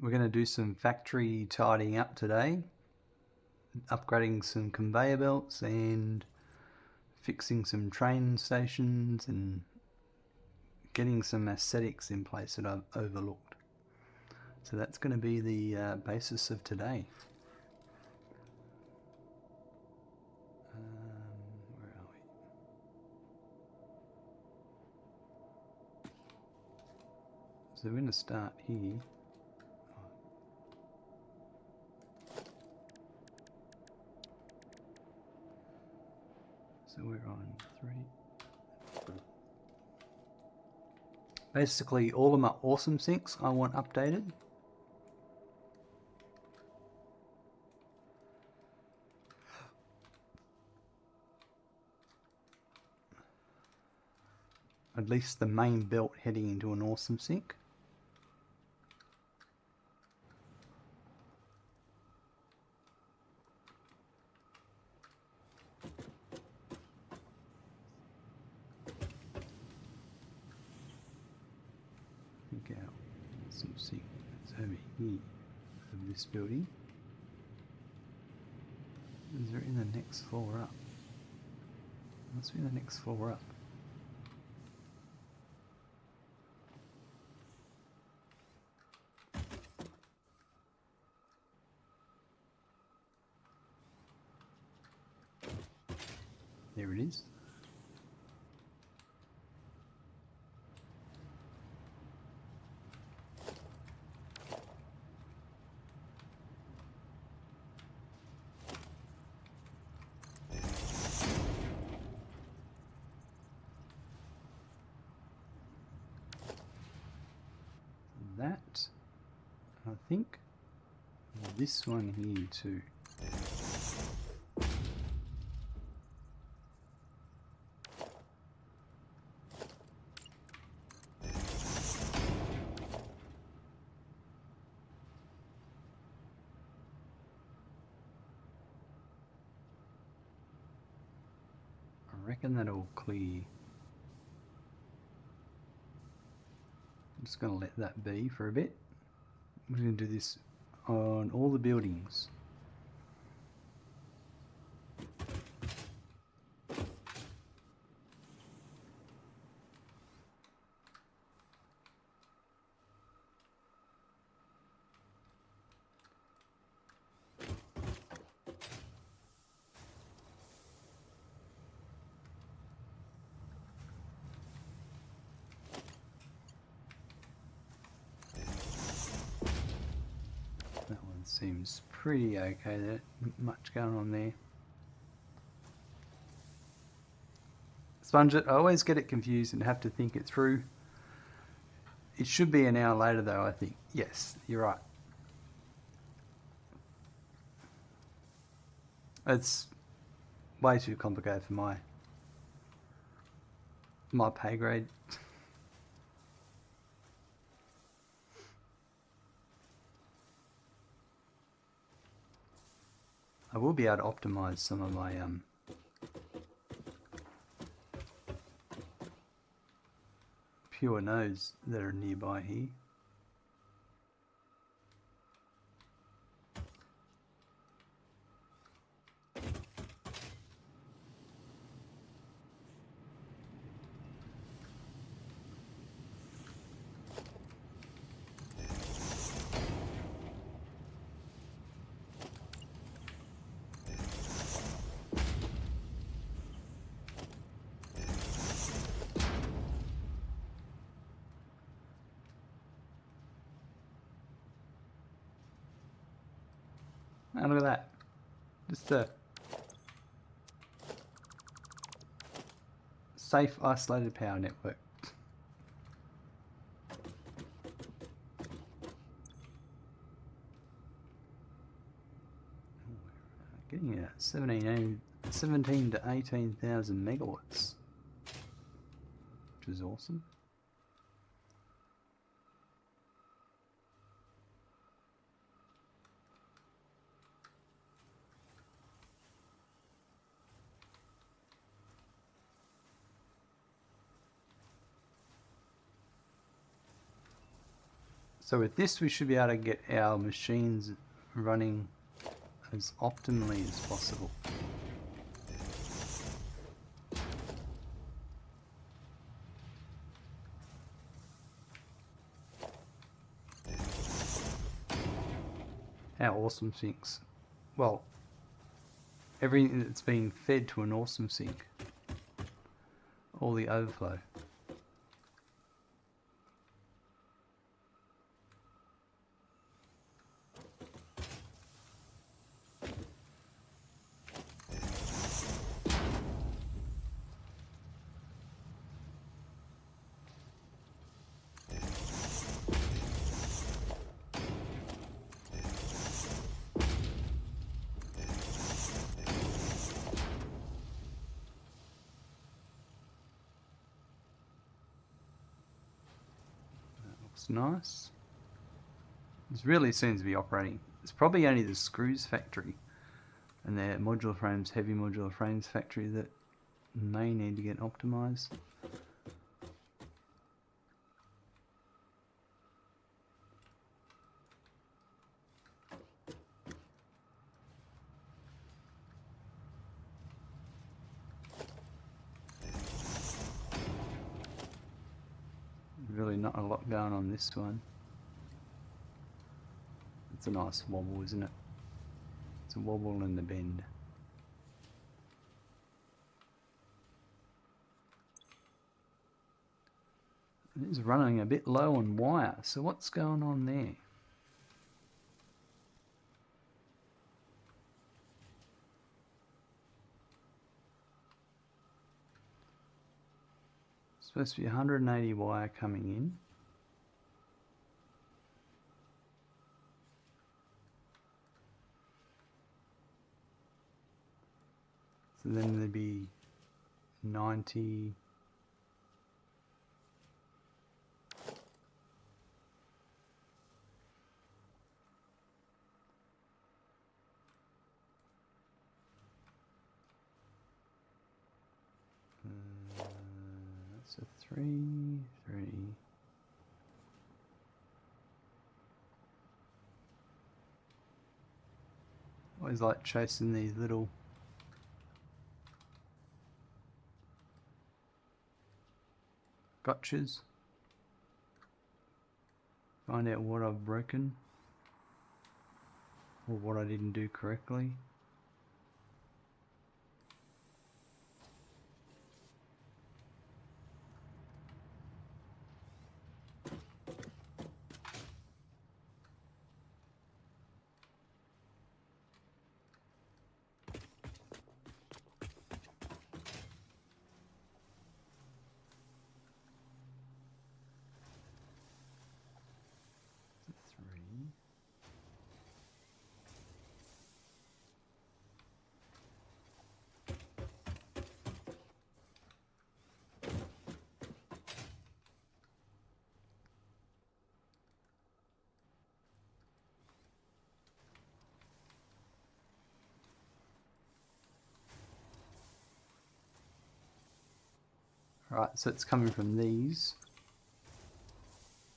We're going to do some factory tidying up today, upgrading some conveyor belts and fixing some train stations and getting some aesthetics in place that I've overlooked. So that's going to be the basis of today. Where are we? So we're going to start here. So we're on 3. Basically, all of my awesome sinks I want updated. At least the main belt heading into an awesome sink. Look out, awesome sink. It's over here of this building. Is there in the next floor up? Must be the next floor up. There it is. That, I think, this one here too. I reckon that'll clear. I'm just going to let that be for a bit. We're going to do this on all the buildings. That one seems pretty okay, there isn't much going on there. Sponge it, I always get it confused and have to think it through. It should be an hour later though, I think. Yes, you're right. It's way too complicated for my pay grade. I will be able to optimize some of my pure nodes that are nearby here. And look at that. Just a safe, isolated power network. Getting at 17 to 18,000 megawatts, which is awesome. So with this we should be able to get our machines running as optimally as possible. Our awesome sinks. Well, everything that's being fed to an awesome sink. All the overflow. Looks nice. This really seems to be operating. It's probably only the screws factory and their modular frames, heavy modular frames factory that may need to get optimized. Really not a lot going on this one. It's a nice wobble, isn't it? It's a wobble and a bend. It is running a bit low on wire, so what's going on there? Supposed to be 180 wire coming in. So then there'd be 90. That's a 3, 3. Always like chasing these little gotchas. Find out what I've broken or what I didn't do correctly. Right, so it's coming from these,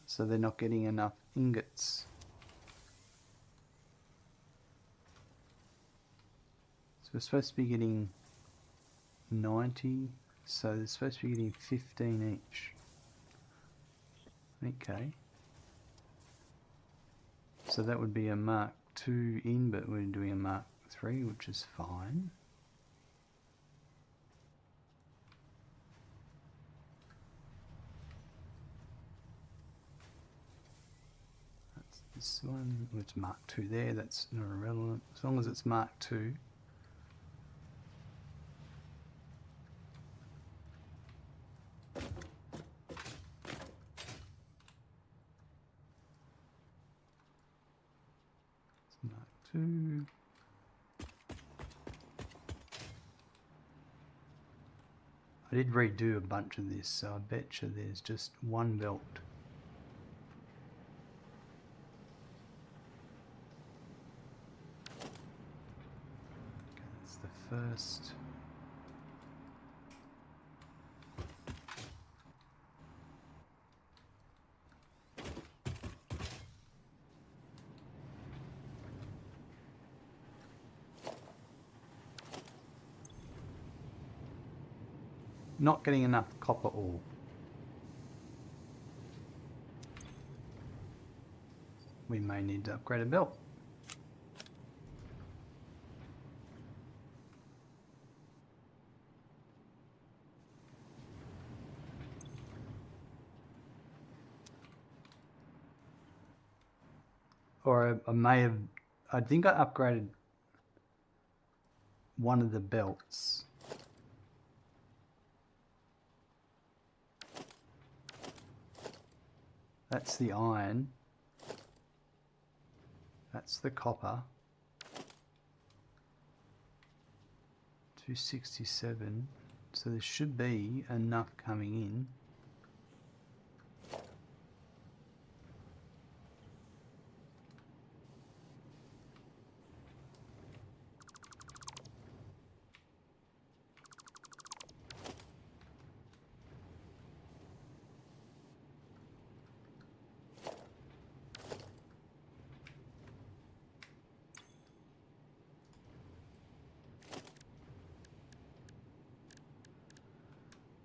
so they're not getting enough ingots. So we're supposed to be getting 90, so they're supposed to be getting 15 each. Okay. So that would be a Mark II in, but we're doing a Mark III, which is fine. This one, it's Mark II there, that's not irrelevant, as long as it's Mark II. It's Mark II. I did redo a bunch of this, so I bet you there's just one belt. First. not getting enough copper ore. We may need to upgrade a belt. Or I may have, I think I upgraded one of the belts. That's the iron. That's the copper. 267. So there should be enough coming in.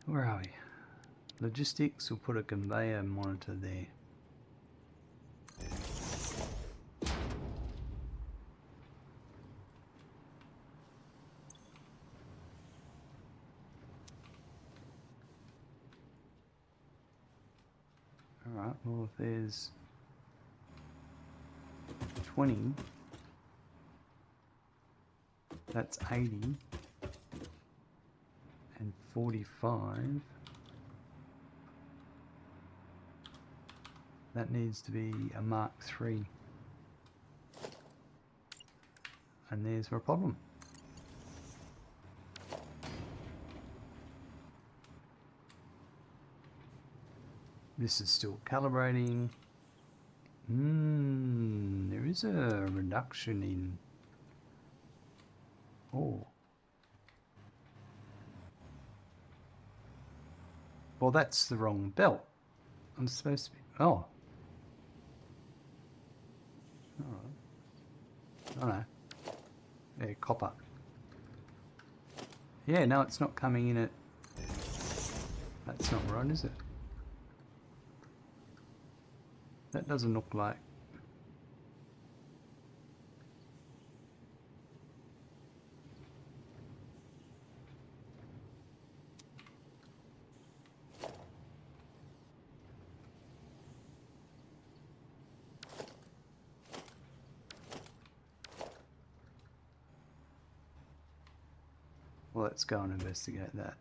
Where are we? Logistics, we'll put a conveyor monitor there. Alright, well if there's 20, that's 80, and 45. That needs to be a Mark III. And there's our problem. This is still calibrating. There is a reduction in... Oh. Well, that's the wrong belt. I'm supposed to be... Oh. Alright. Oh no. Yeah, copper. Yeah, no, it's not coming in at... That's not right, is it? That doesn't look like... Well, let's go and investigate that.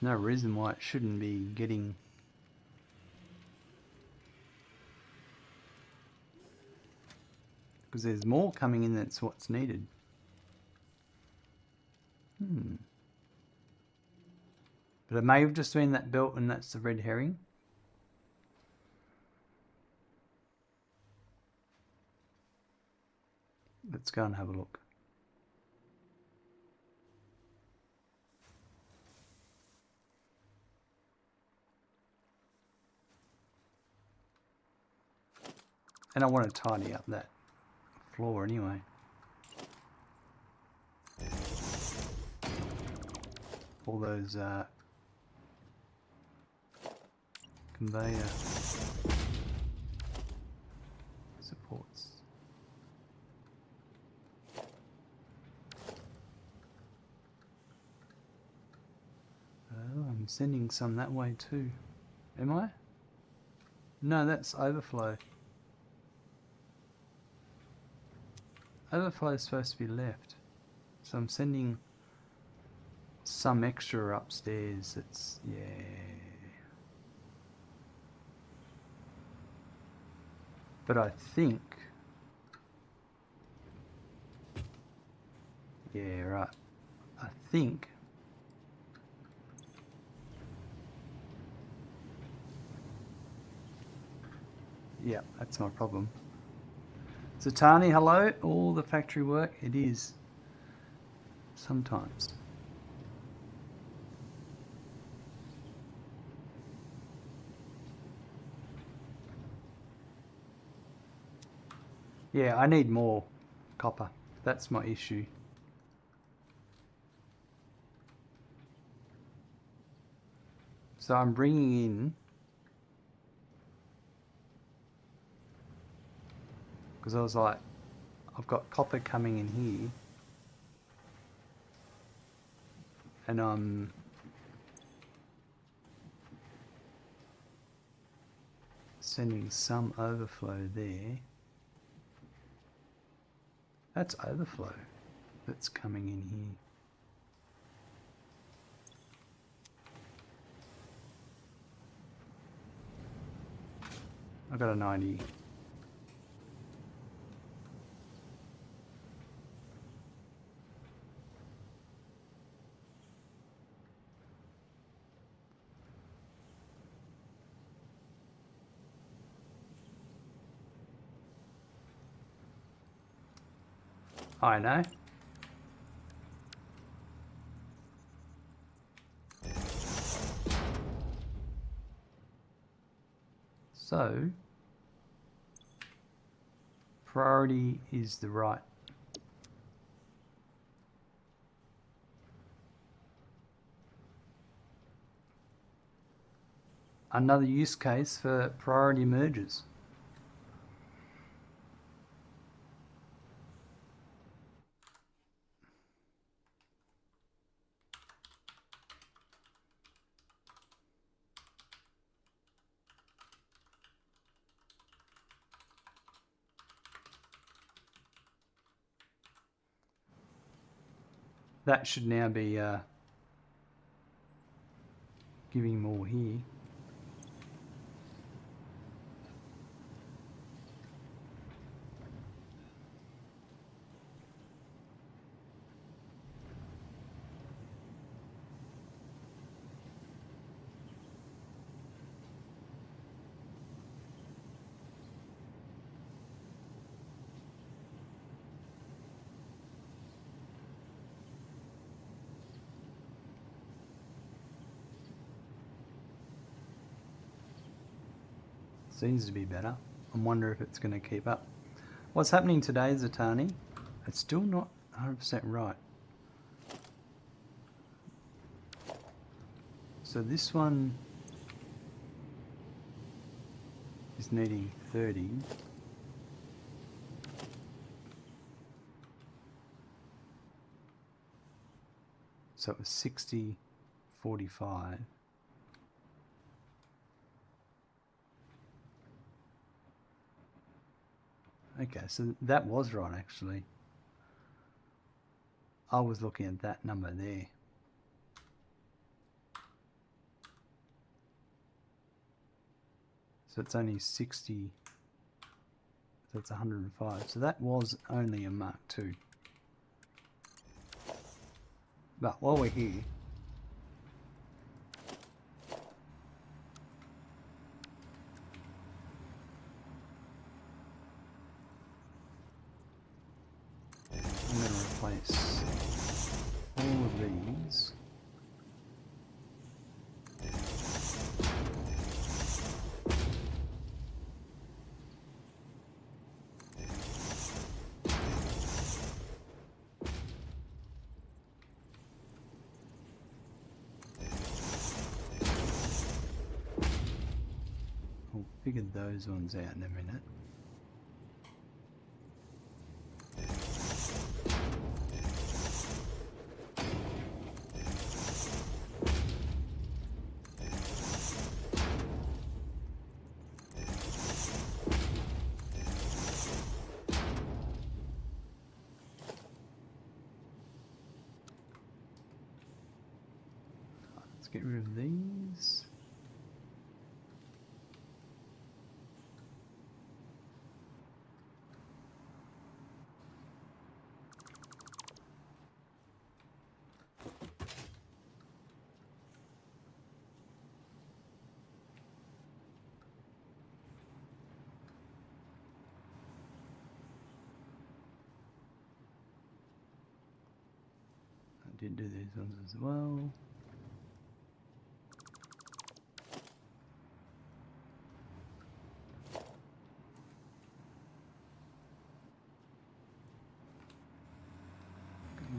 No reason why it shouldn't be getting... Because there's more coming in that's what's needed. But it may have just been that belt and that's the red herring. Let's go and have a look. And I want to tidy up that floor anyway. All those conveyor supports. I'm sending some that way too. Am I? No, that's overflow. Overflow is supposed to be left. So I'm sending some extra upstairs. It's, yeah. But I think, yeah, right. I think yeah, that's my problem. Zatani, hello. All the factory work, it is. Sometimes. Yeah, I need more copper. That's my issue. So I'm bringing in, because I was like, I've got copper coming in here, and I'm sending some overflow there. That's overflow that's coming in here. I got a 90. I know. So, priority is the right. Another use case for priority merges. That should now be giving more here. Seems to be better. I wonder if it's going to keep up. What's happening today, Zatani? It's still not 100% right. So this one is needing 30. So it was 60, 45. Okay, so that was right actually. I was looking at that number there. So it's only 60, so it's 105. So that was only a Mark II. But while we're here, I'm going to replace all of these. I'll figure those ones out in a minute. get rid of these. I did do these ones as well.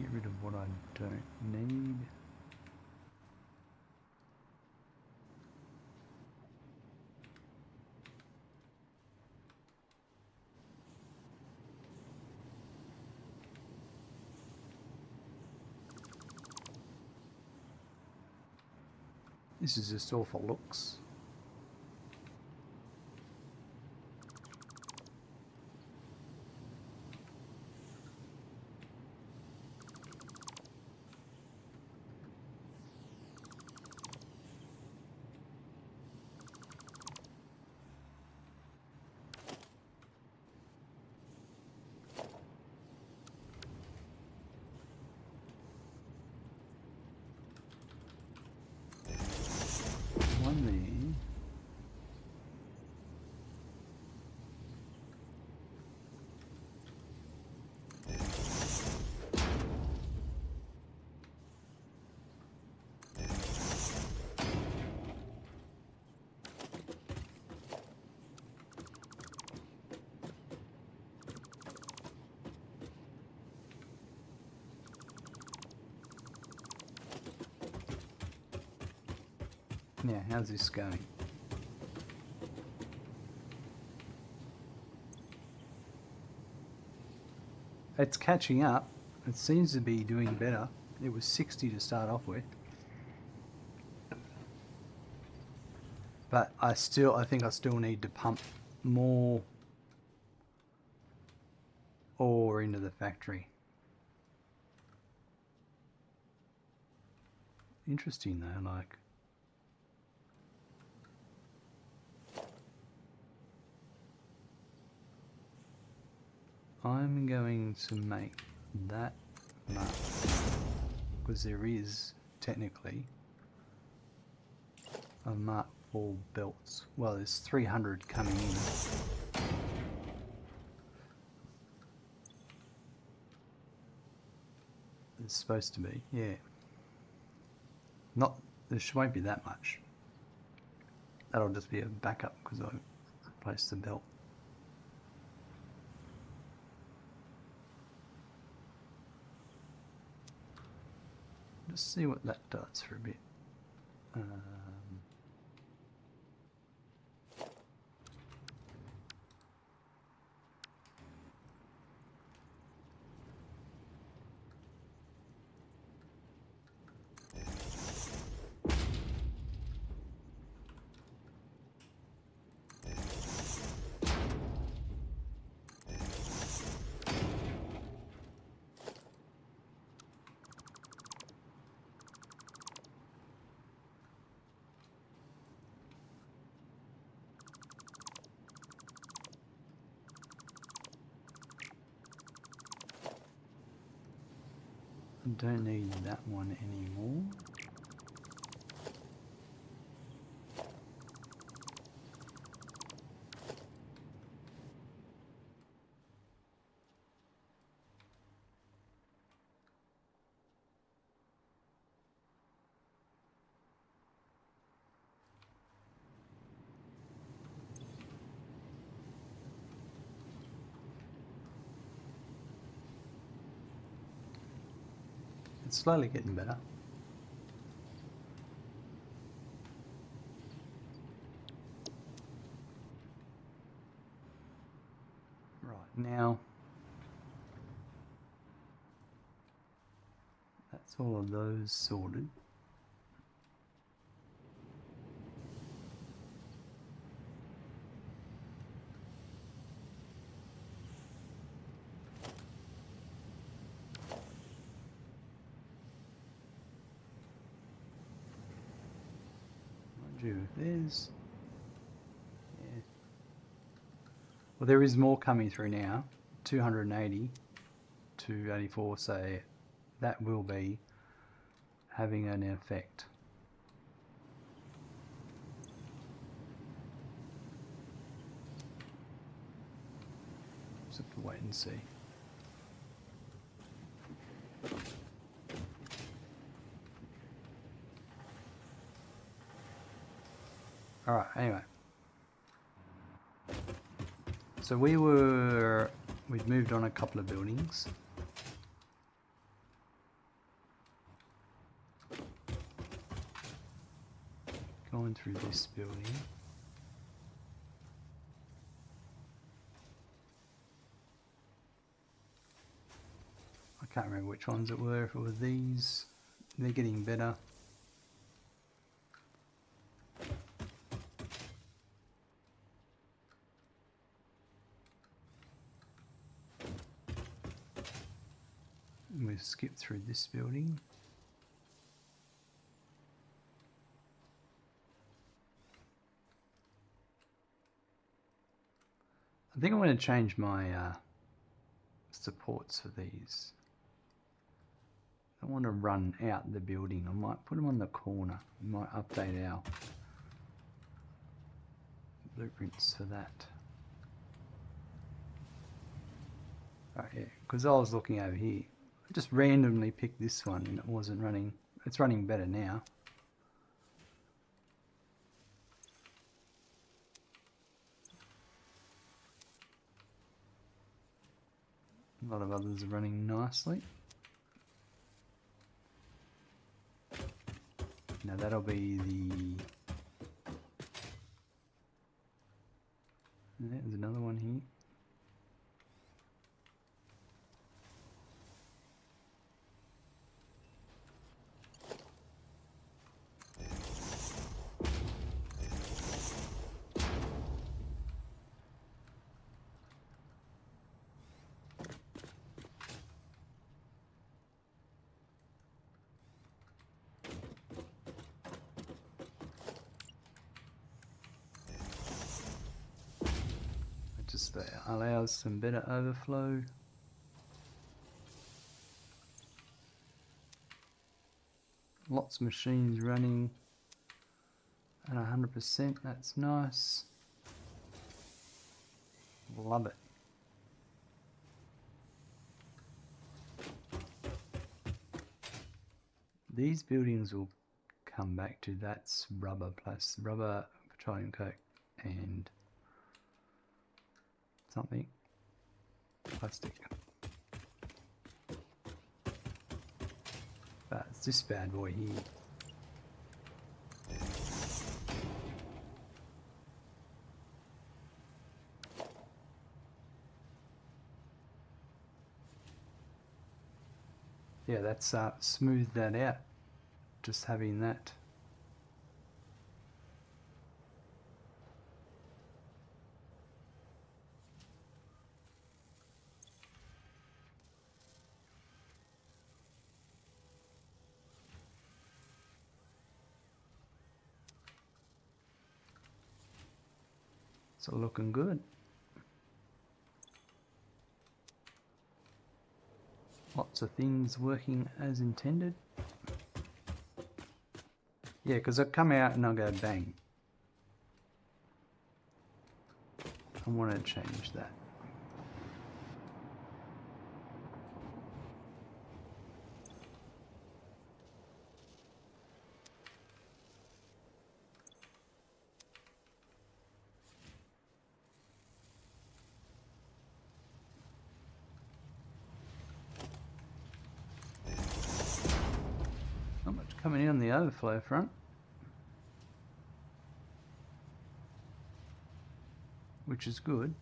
Get rid of what I don't need. This is just all for looks. One there. Now, how's this going? It's catching up. It seems to be doing better. It was 60 to start off with. But I think I still need to pump more ore into the factory. Interesting though, like... I'm going to make that much, because there is technically a mark for belts. Well, there's 300 coming in. It's supposed to be, yeah. Not, there won't be that much. That'll just be a backup because I replaced the belt. Just see what that does for a bit. I don't need that one anymore. It's slowly getting better. Right, now that's all of those sorted. do. There's... Yeah. Well, there is more coming through now. 280 to 84, so that will be having an effect. Just have to wait and see. Alright, anyway. So we'd moved on a couple of buildings. Going through this building. I can't remember which ones it were, if it were these. They're getting better. We've skipped through this building. I think I'm going to change my supports for these. I don't want to run out the building. I might put them on the corner. I might update our blueprints for that. Alright, yeah, because I was looking over here. I just randomly picked this one and it wasn't running. It's running better now. A lot of others are running nicely. Now that'll be the... There's another one here. Just allows some better overflow. Lots of machines running at 100%, that's nice. Love it. These buildings will come back to that's rubber plus rubber, petroleum coke and something plastic. But it's this bad boy here. Yeah, that's smoothed that out, just having that. So looking good. Lots of things working as intended. Yeah, because I'll come out and I'll go bang. I want to change that. Not much coming in on the overflow front, which is good.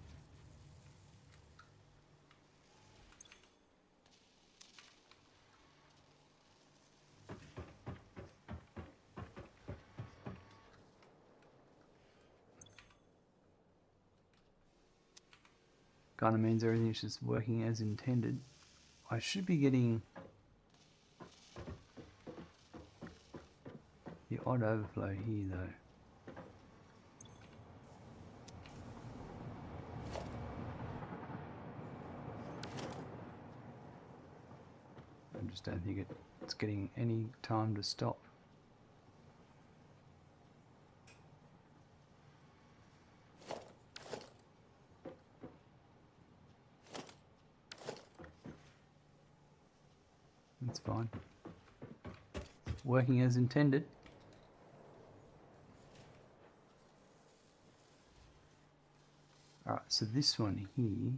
Kind of means everything's just working as intended. I should be getting the odd overflow here though. just don't think it's getting any time to stop. That's fine. Working as intended. Alright, so this one here.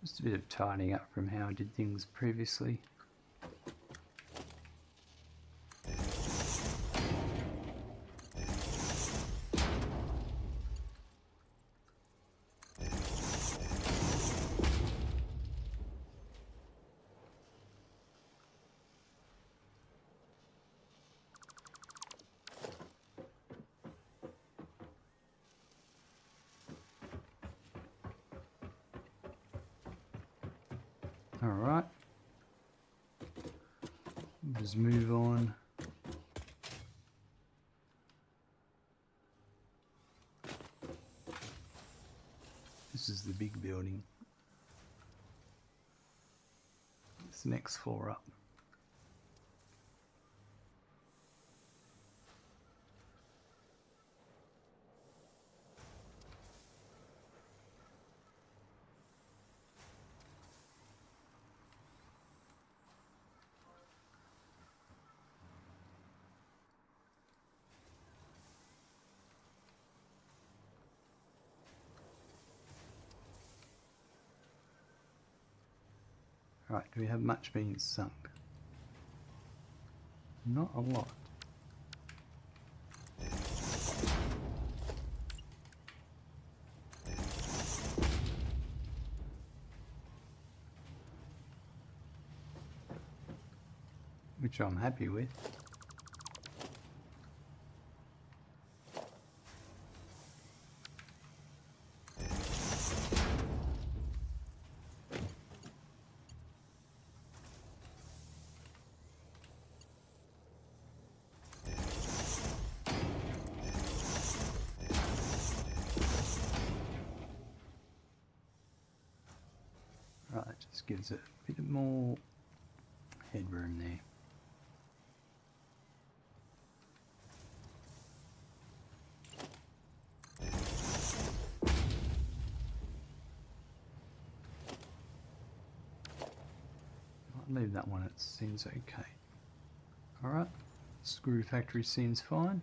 Just a bit of tidying up from how I did things previously. Alright, just move on. This is the big building. It's the next floor up. Right, do we have much being sunk? Not a lot. Which I'm happy with. Right, that just gives it a bit more headroom there. I'll leave that one, it seems okay. Alright, screw factory seems fine.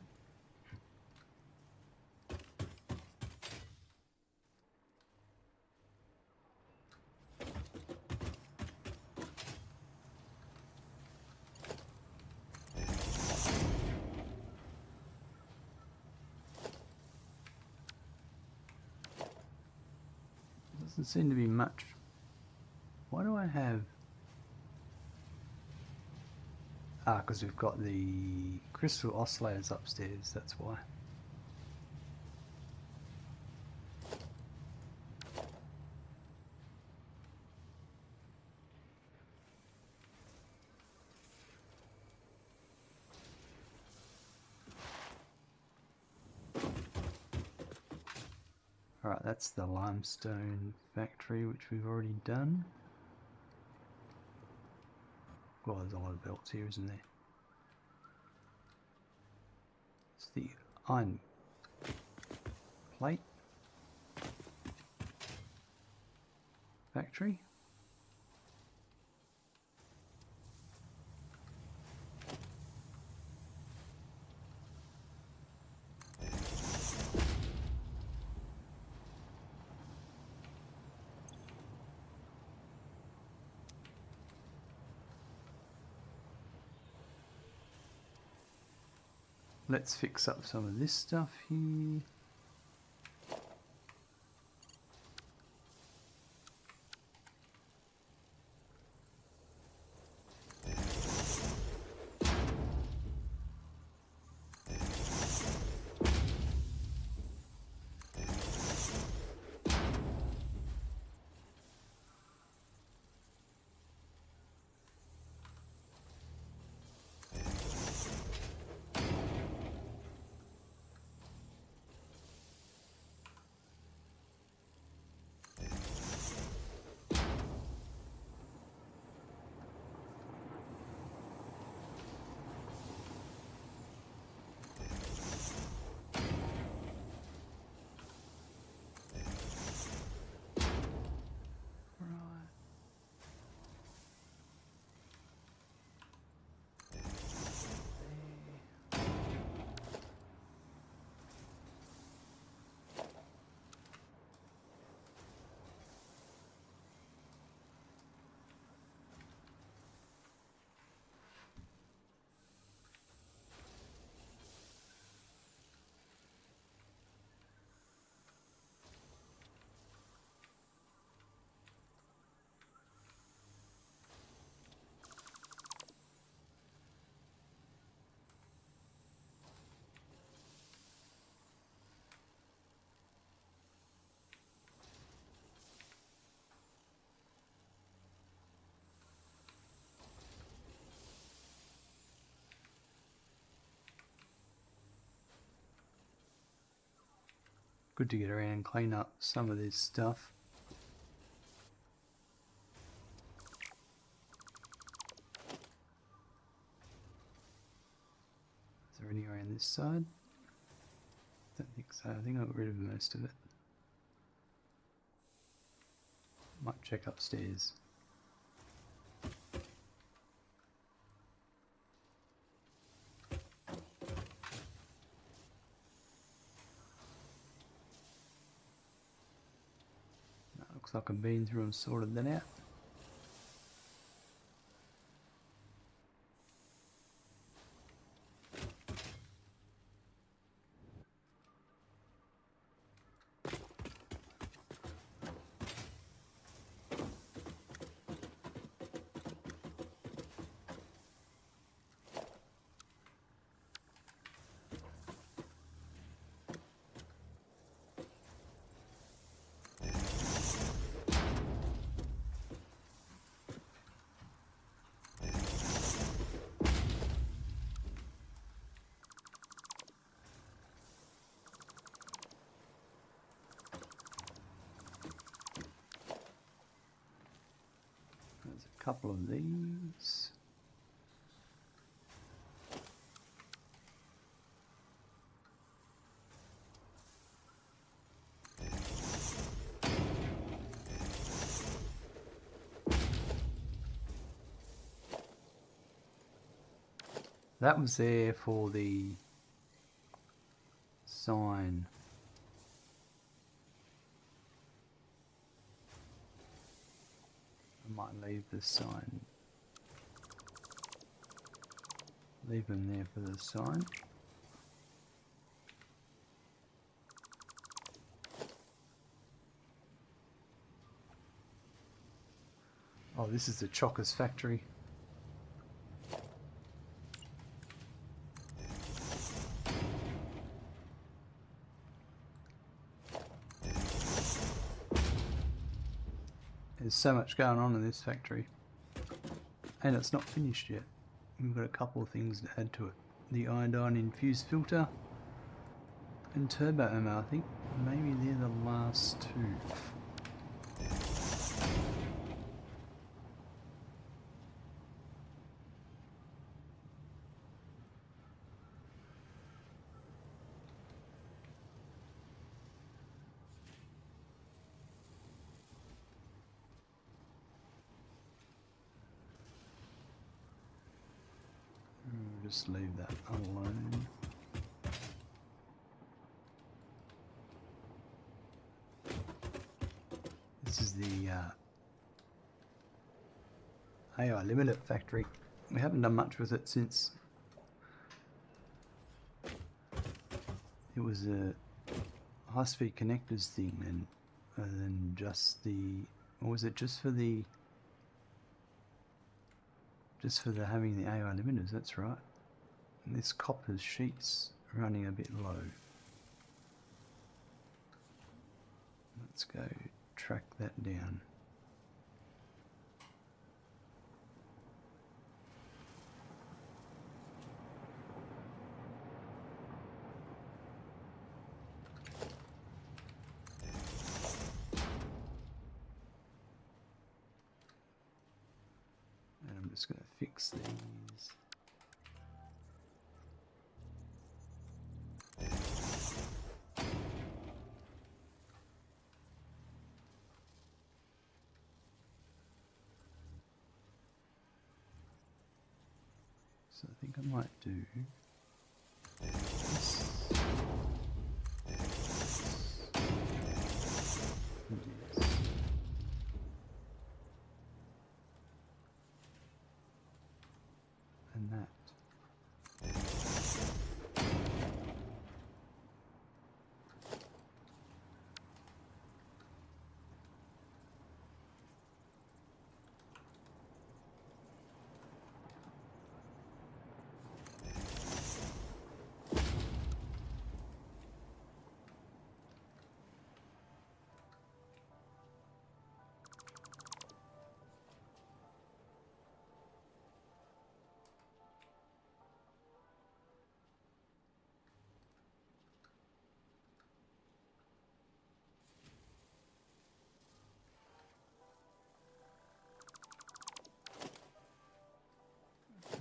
Doesn't seem to be much. Why do I have... Ah, because we've got the crystal oscillators upstairs, that's why. Alright, that's the limestone factory, which we've already done. Well, there's a lot of belts here, isn't there? It's the iron plate factory. Let's fix up some of this stuff here. Good to get around and clean up some of this stuff. Is there any around this side? Don't think so. I think I got rid of most of it. Might check upstairs. Looks like I've been through and sorted that out. There's a couple of these. That was there for the sign. I might leave the sign. Leave them there for the sign. Oh, this is the Chockers factory. There's so much going on in this factory. And it's not finished yet. We've got a couple of things to add to it. The iodine infused filter and turbo ammo, I think. Maybe they're the last two. Just leave that alone. This is the AI Limited factory. We haven't done much with it since it was a high-speed connectors thing, and then just the, or was it just for the having the AI limiters? That's right. And this copper sheet's running a bit low. Let's go track that down. And I'm just going to fix these. So I think I might do this. This. And that.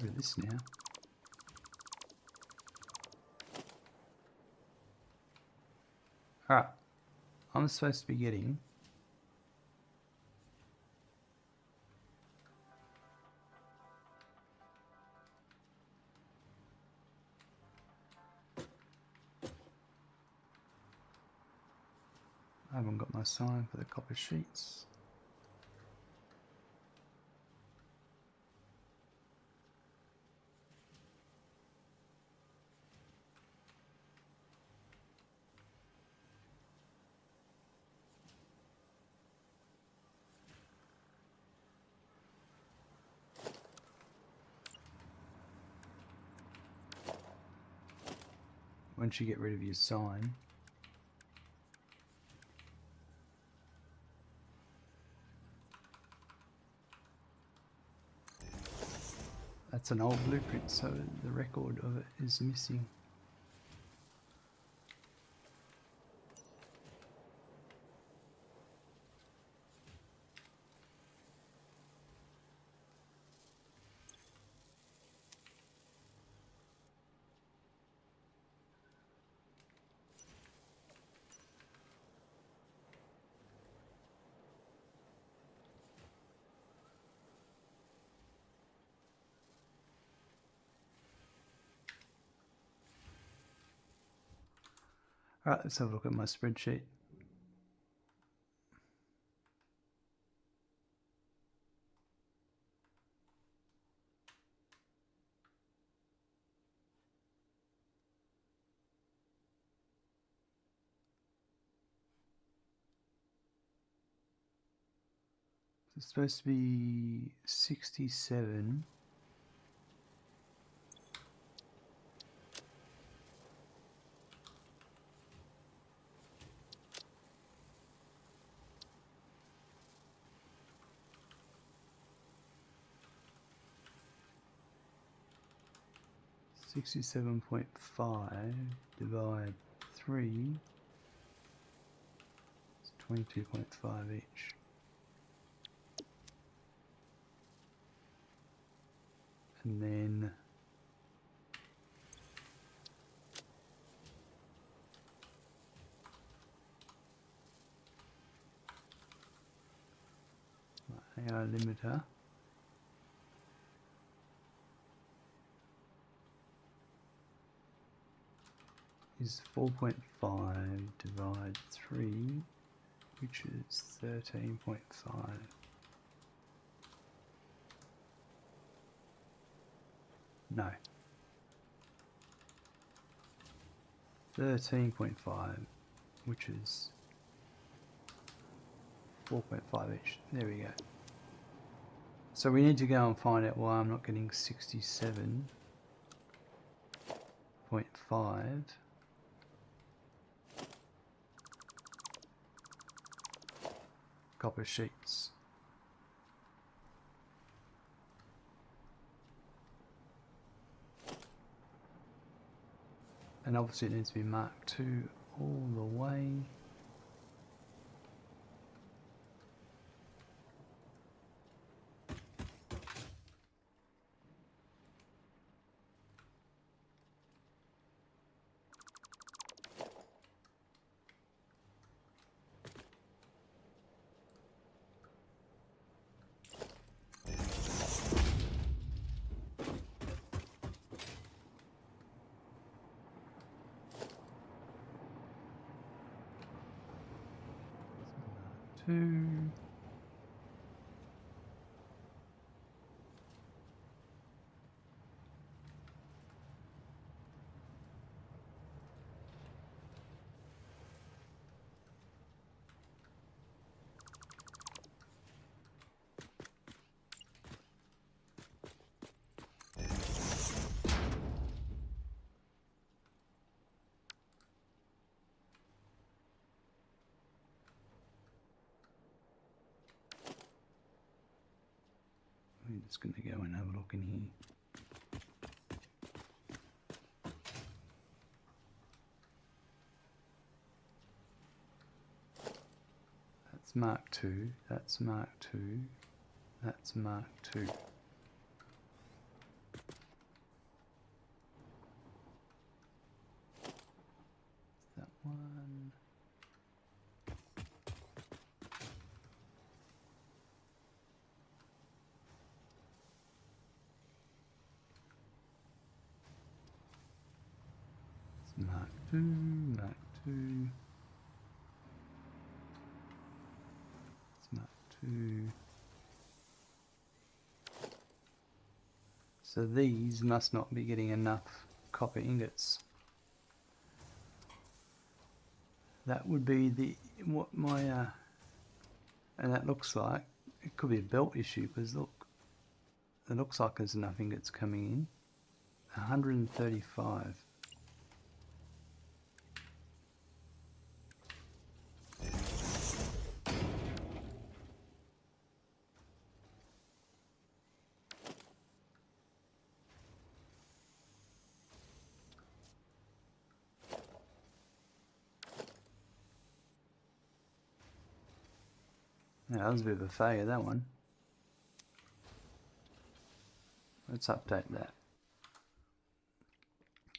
Do this now. Alright, I'm supposed to be getting I haven't got my sign for the copper sheets. Once you get rid of your sign, that's an old blueprint, so the record of it is missing. Alright, let's have a look at my spreadsheet. It's supposed to be 67. $67.5 divide 3 is 22.5 each. And then my AI limiter is 4.5 divide 3, which is 13.5. No. 13.5, which is 4.5 each. There we go. So we need to go and find out why I'm not getting 67.5. Copper sheets. And obviously it needs to be marked 2 all the way. Two. I'm just going to go and have a look in here. That's Mark 2, that's Mark 2, that's Mark 2. That one. It's Mark 2, Mark 2. It's Mark 2. So these must not be getting enough copper ingots. That would be the what my and that looks like it could be a belt issue, because look, it looks like there's enough ingots coming in. 135. Yeah, that was a bit of a failure, that one. Let's update that.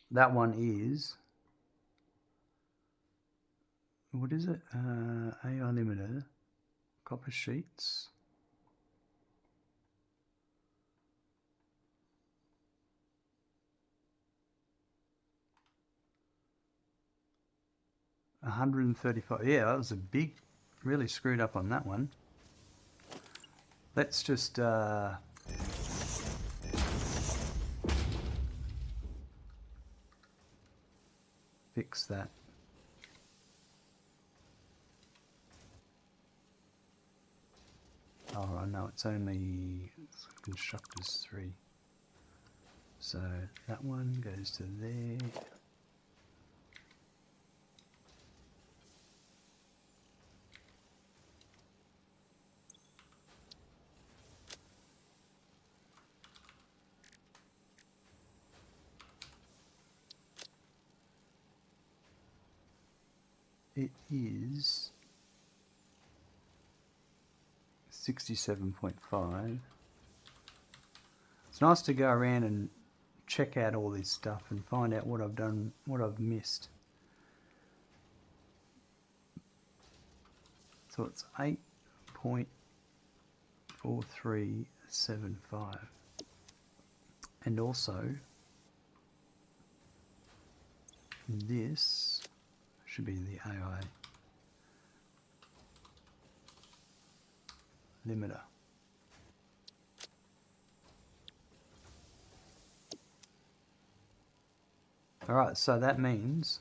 That one is, what is it? AI limiter, copper sheets. $135. Yeah, that was a big, really screwed up on that one. Let's just fix that. Oh, I know, it's only constructors 3. So that one goes to there. It is 67.5. It's nice to go around and check out all this stuff and find out what I've done, what I've missed. So it's 8.4375. And also, this should be the AI limiter. Alright, so that means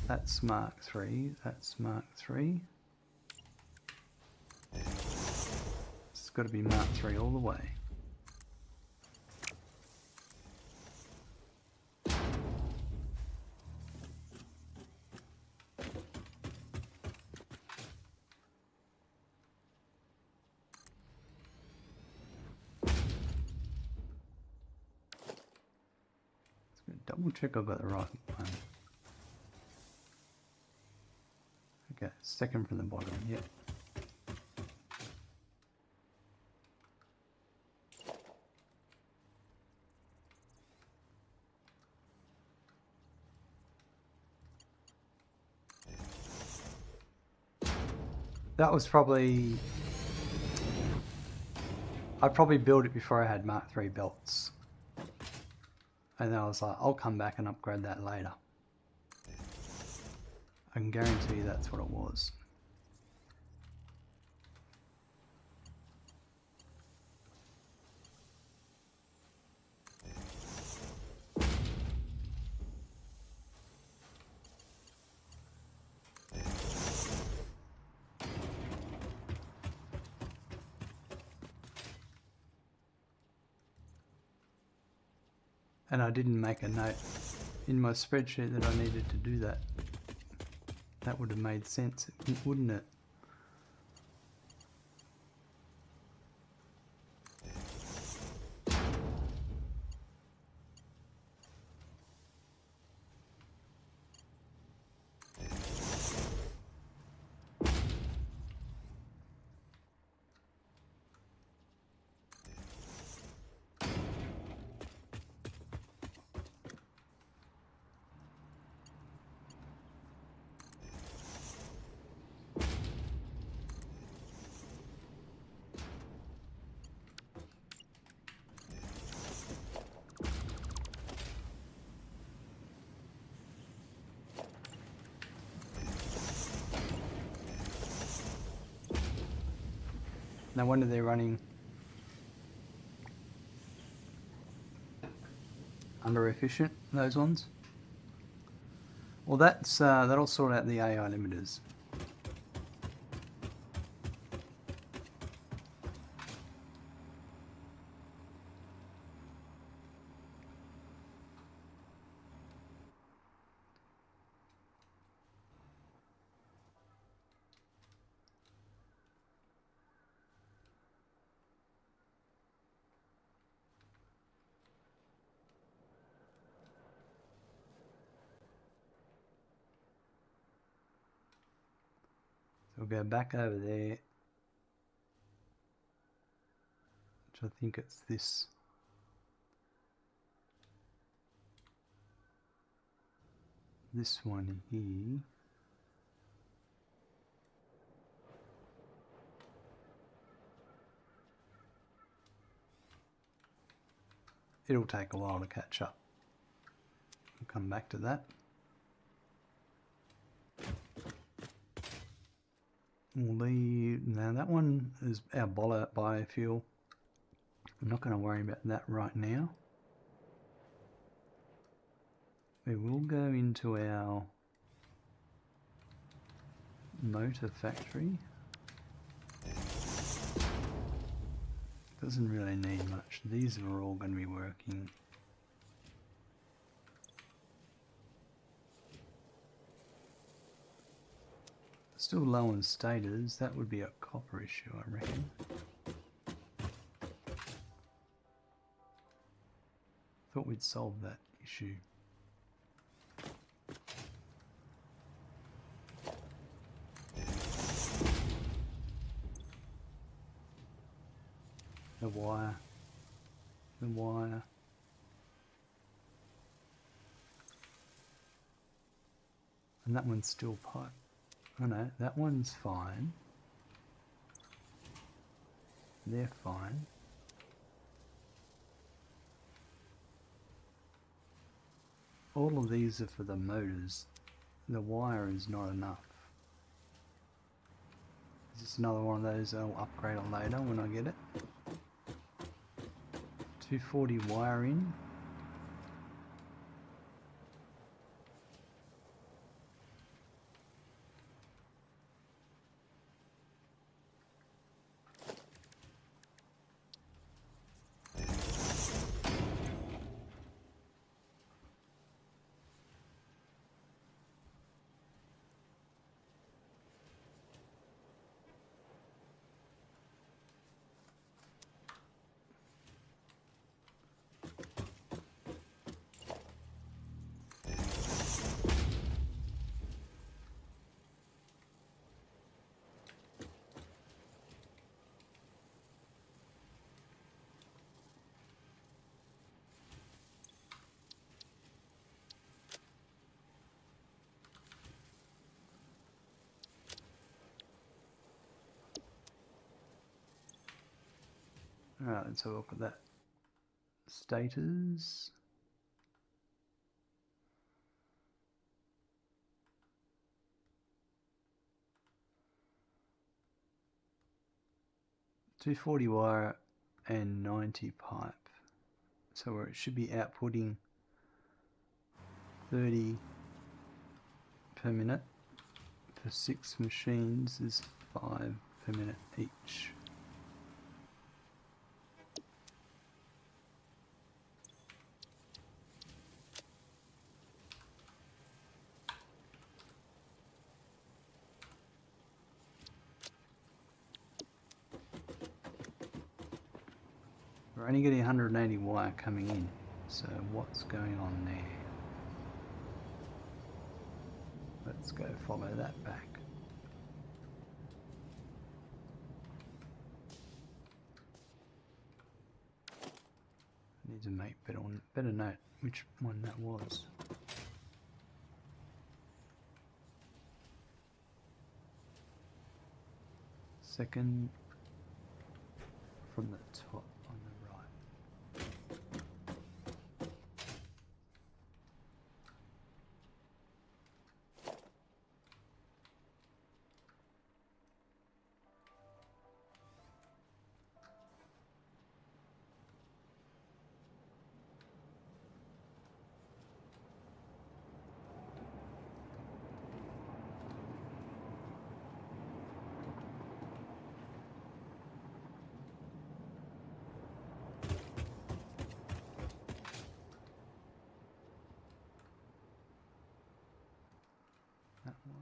That's Mark 3, that's Mark 3. It's got to be Mark 3 all the way. Double check I've got the right one. Okay, second from the bottom, yep. That was probably... I probably built it before I had Mark 3 belts. And then I was like, I'll come back and upgrade that later. I can guarantee you that's what it was. And I didn't make a note in my spreadsheet that I needed to do that. That would have made sense, wouldn't it? No wonder they're running under efficient, those ones. Well, that'll sort out the AI limiters. So we'll go back over there, which I think it's this. This one here. It'll take a while to catch up. We'll come back to that. We'll leave, now that one is our biofuel. I'm not going to worry about that right now. We will go into our motor factory. Doesn't really need much. These are all going to be working. Still low on stators. That would be a copper issue, I reckon. Thought we'd solve that issue. The wire. The wire. And that one's still pipe. Oh no, that one's fine. They're fine. All of these are for the motors. The wire is not enough. Is this another one of those I'll upgrade on later when I get it? 240 wire in. Alright, let's have a look at that. Status. $240 wire and 90 pipe. So where it should be outputting 30 per minute for 6 machines is 5 per minute each. We're only getting 180 wire coming in, so what's going on there? Let's go follow that back. Need to make better note which one that was. Second from the top on the right. That one.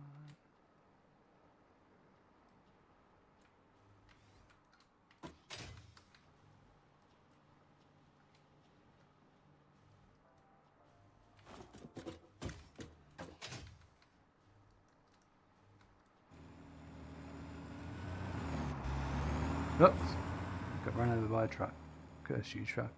Oops, got run over by a truck. Curse you, truck.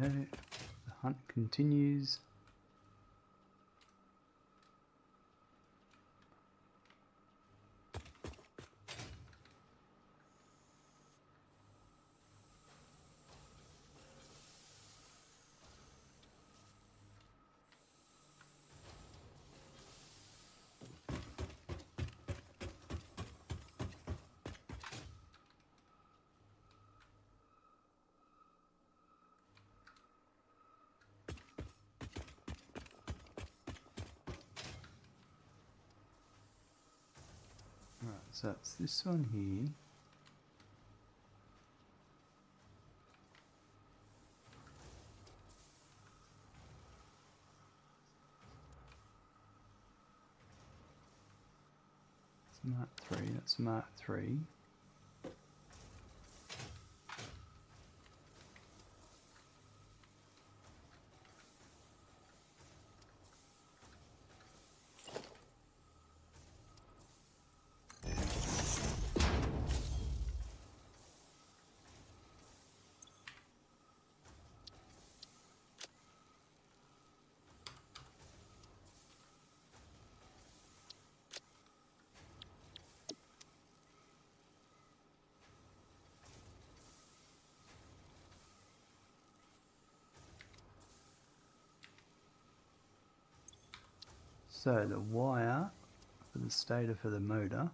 Rightio, the hunt continues. Right, so it's this one here. It's Mark 3, that's Mark 3. So the wire for the stator for the motor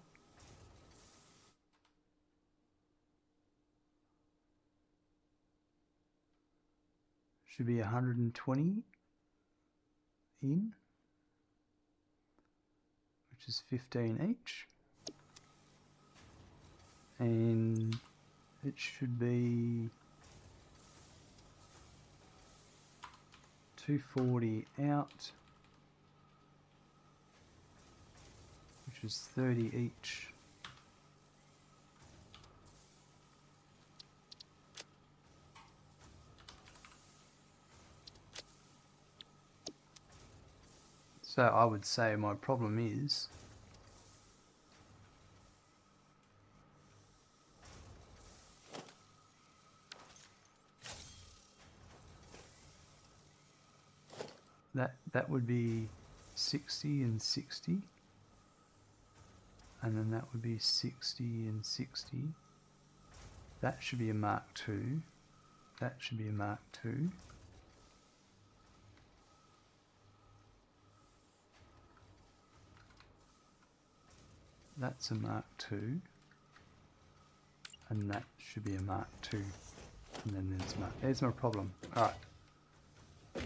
should be 120 in, which is 15 each, and it should be 240 out, which is 30 each. So I would say my problem is that would be 60 and 60, and then that would be 60 and 60. That should be a Mark II. That should be a Mark II. That's a Mark II. And that should be a Mark II. And then there's my problem. Alright.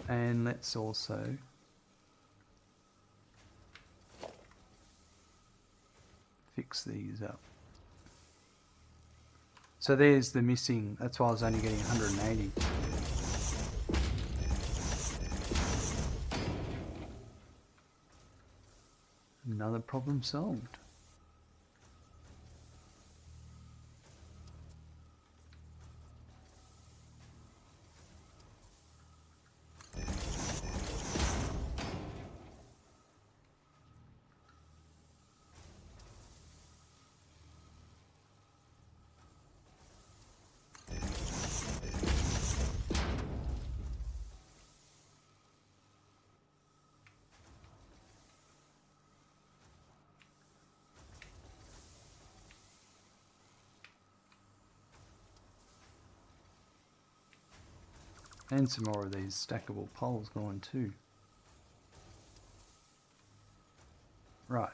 And let's also fix these up. So there's the missing, that's why I was only getting 180. Another problem solved. And some more of these stackable poles going too. Right.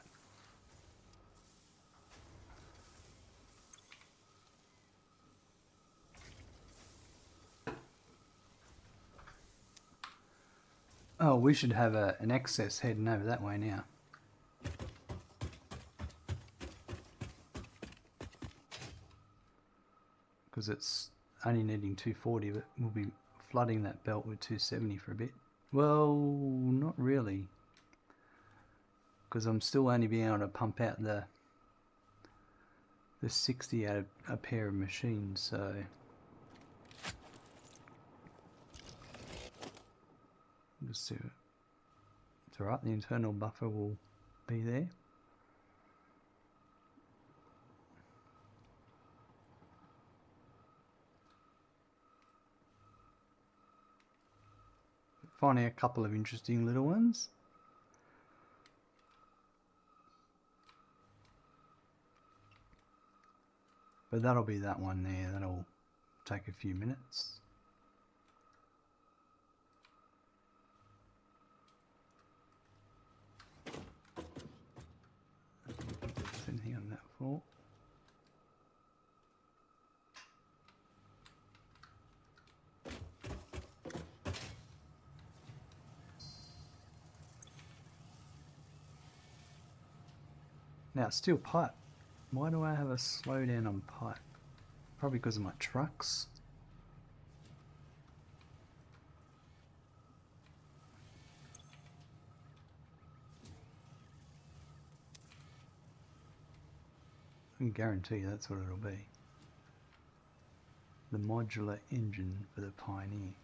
Oh, we should have an excess heading over that way now. Because it's only needing 240, but we'll be flooding that belt with 270 for a bit. Well, not really, because I'm still only being able to pump out the 60 out of a pair of machines, so just do it. It's alright, the internal buffer will be there. Finding a couple of interesting little ones. But that'll be that one there, that'll take a few minutes. There's anything on that for. Now, steel pipe. Why do I have a slowdown on pipe? Probably because of my trucks. I can guarantee that's what it'll be. The modular engine for the Pioneer.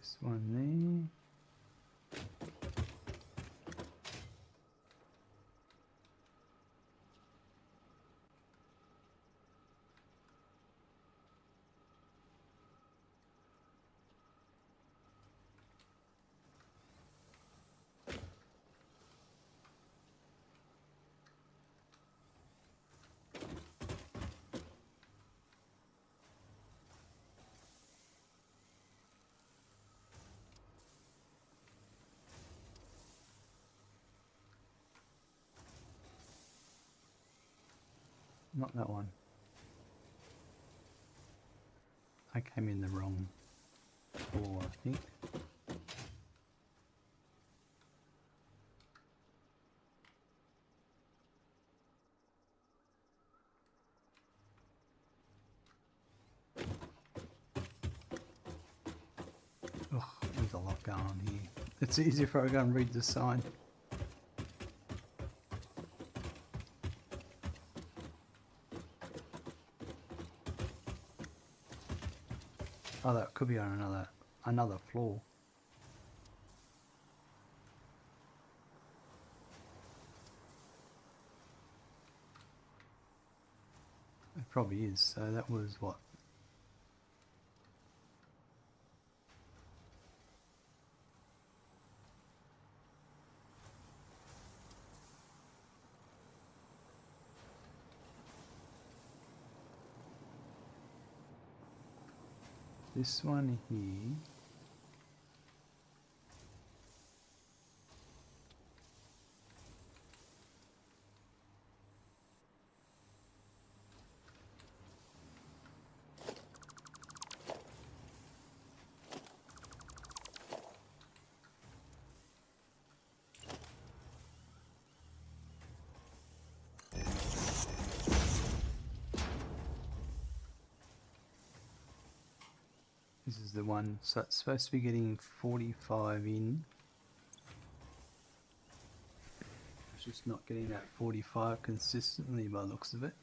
This one there. Not that one. I came in the wrong floor, I think. Ugh, there's a lot going on here. It's easier if I go and read the sign. Oh, that could be on another floor. It probably is. So that was what? This one here. This is the one, so it's supposed to be getting 45 in. It's just not getting that 45 consistently by the looks of it.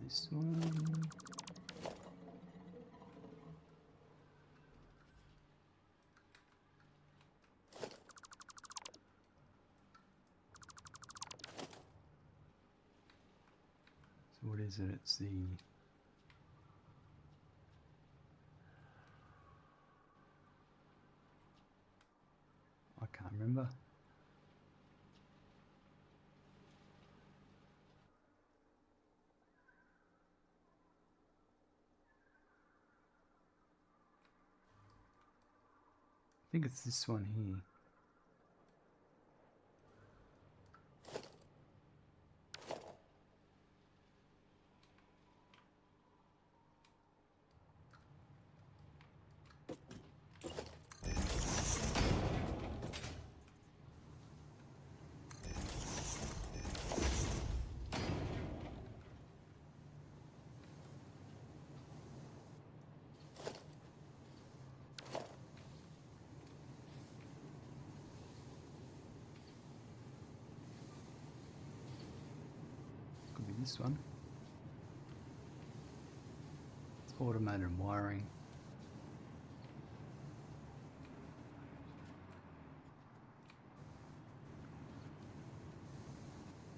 This one. So what is it? It's the I can't remember. I think it's this one here. Could be this one. It's automated wiring.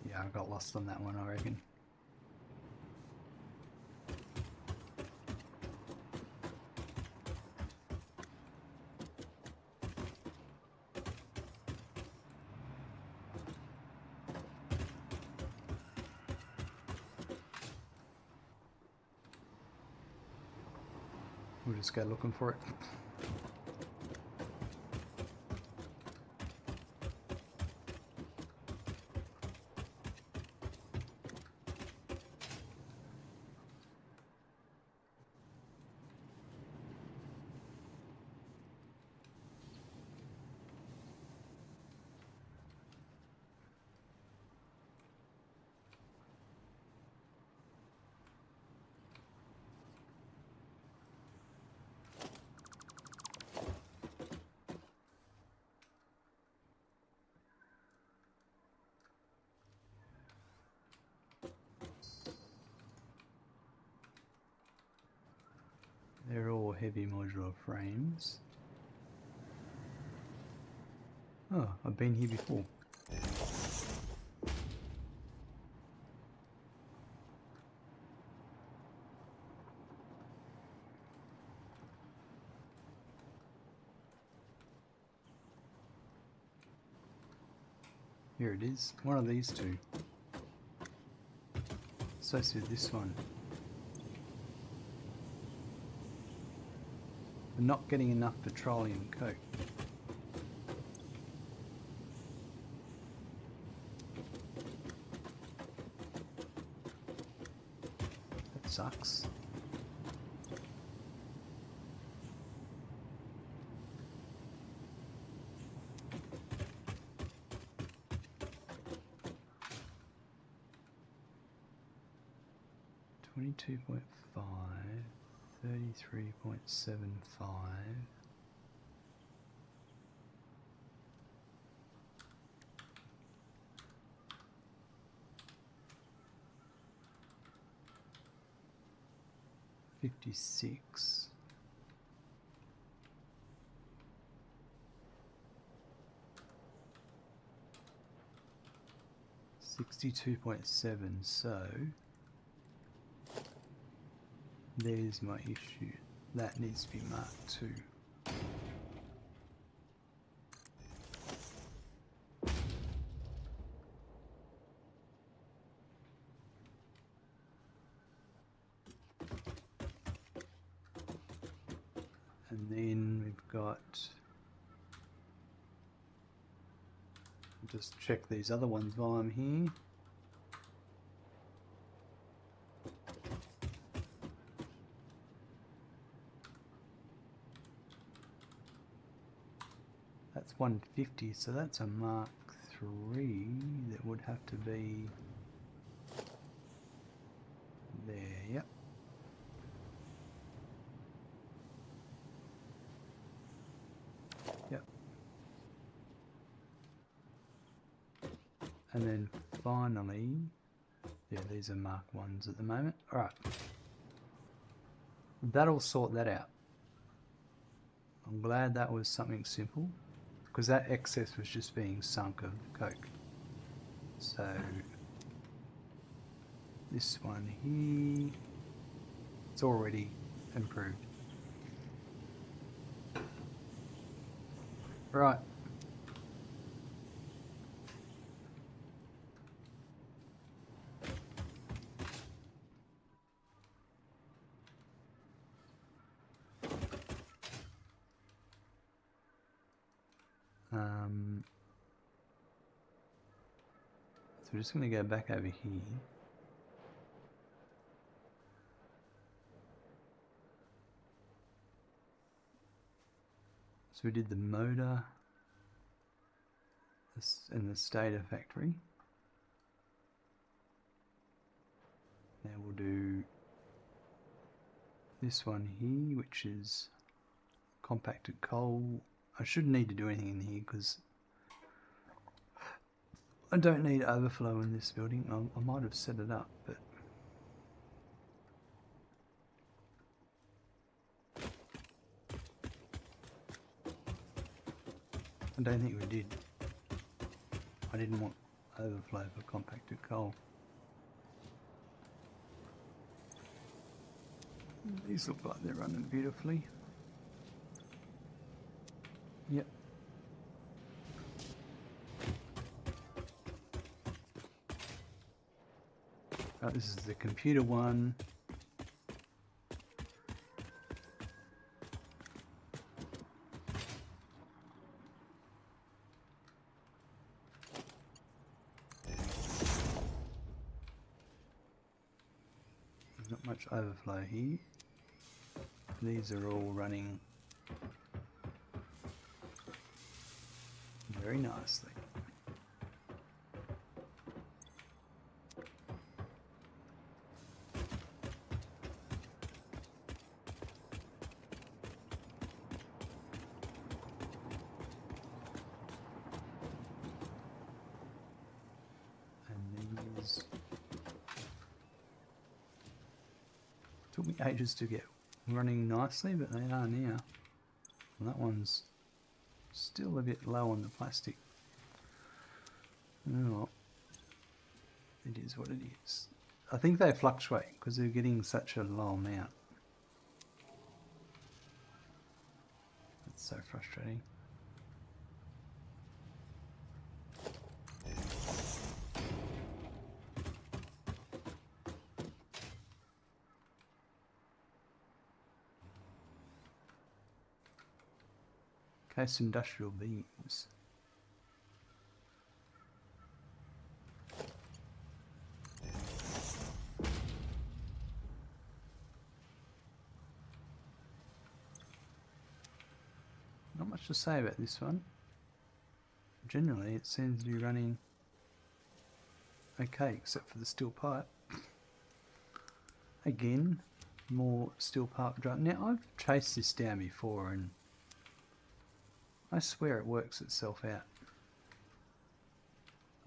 Yeah, I got lost on that one, I reckon. We'll just go looking for it. heavy modular frames. Oh, I've been here before. Here it is, one of these two. Associated with this one. We're not getting enough petroleum coke. That sucks. $22.5, $33.75. $56. $62.7, so there's my issue. That needs to be marked too. And then we've got, just check these other ones while I'm here. That's 150, so that's a Mark III that would have to be there, yep. Yep. And then finally, yeah, these are Mark Is at the moment. Alright. That'll sort that out. I'm glad that was something simple, because that excess was just being sunk of coke. So this one here, it's already improved. Right. So we're just going to go back over here. So we did the motor and the stator factory. Now we'll do this one here, which is compacted coal. I shouldn't need to do anything in here because I don't need overflow in this building. I might have set it up, but I don't think we did. I didn't want overflow for compacted coal. These look like they're running beautifully. Yep. Right, this is the computer one. There's not much overflow here. These are all running very nicely. And these took me ages to get running nicely, but they are now. And that one's still a bit low on the plastic. Oh, well, it is what it is. I think they fluctuate because they're getting such a low amount. It's so frustrating. Case industrial beams. Not much to say about this one. Generally, it seems to be running okay, except for the steel pipe. Again, more steel pipe drive. Now, I've chased this down before and I swear it works itself out.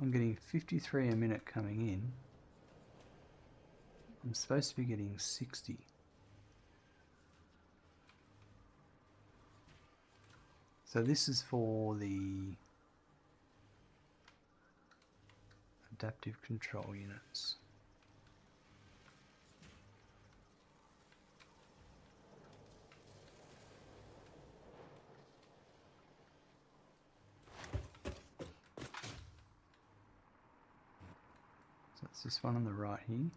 I'm getting 53 a minute coming in. I'm supposed to be getting 60. So this is for the adaptive control units. So that's this one on the right here.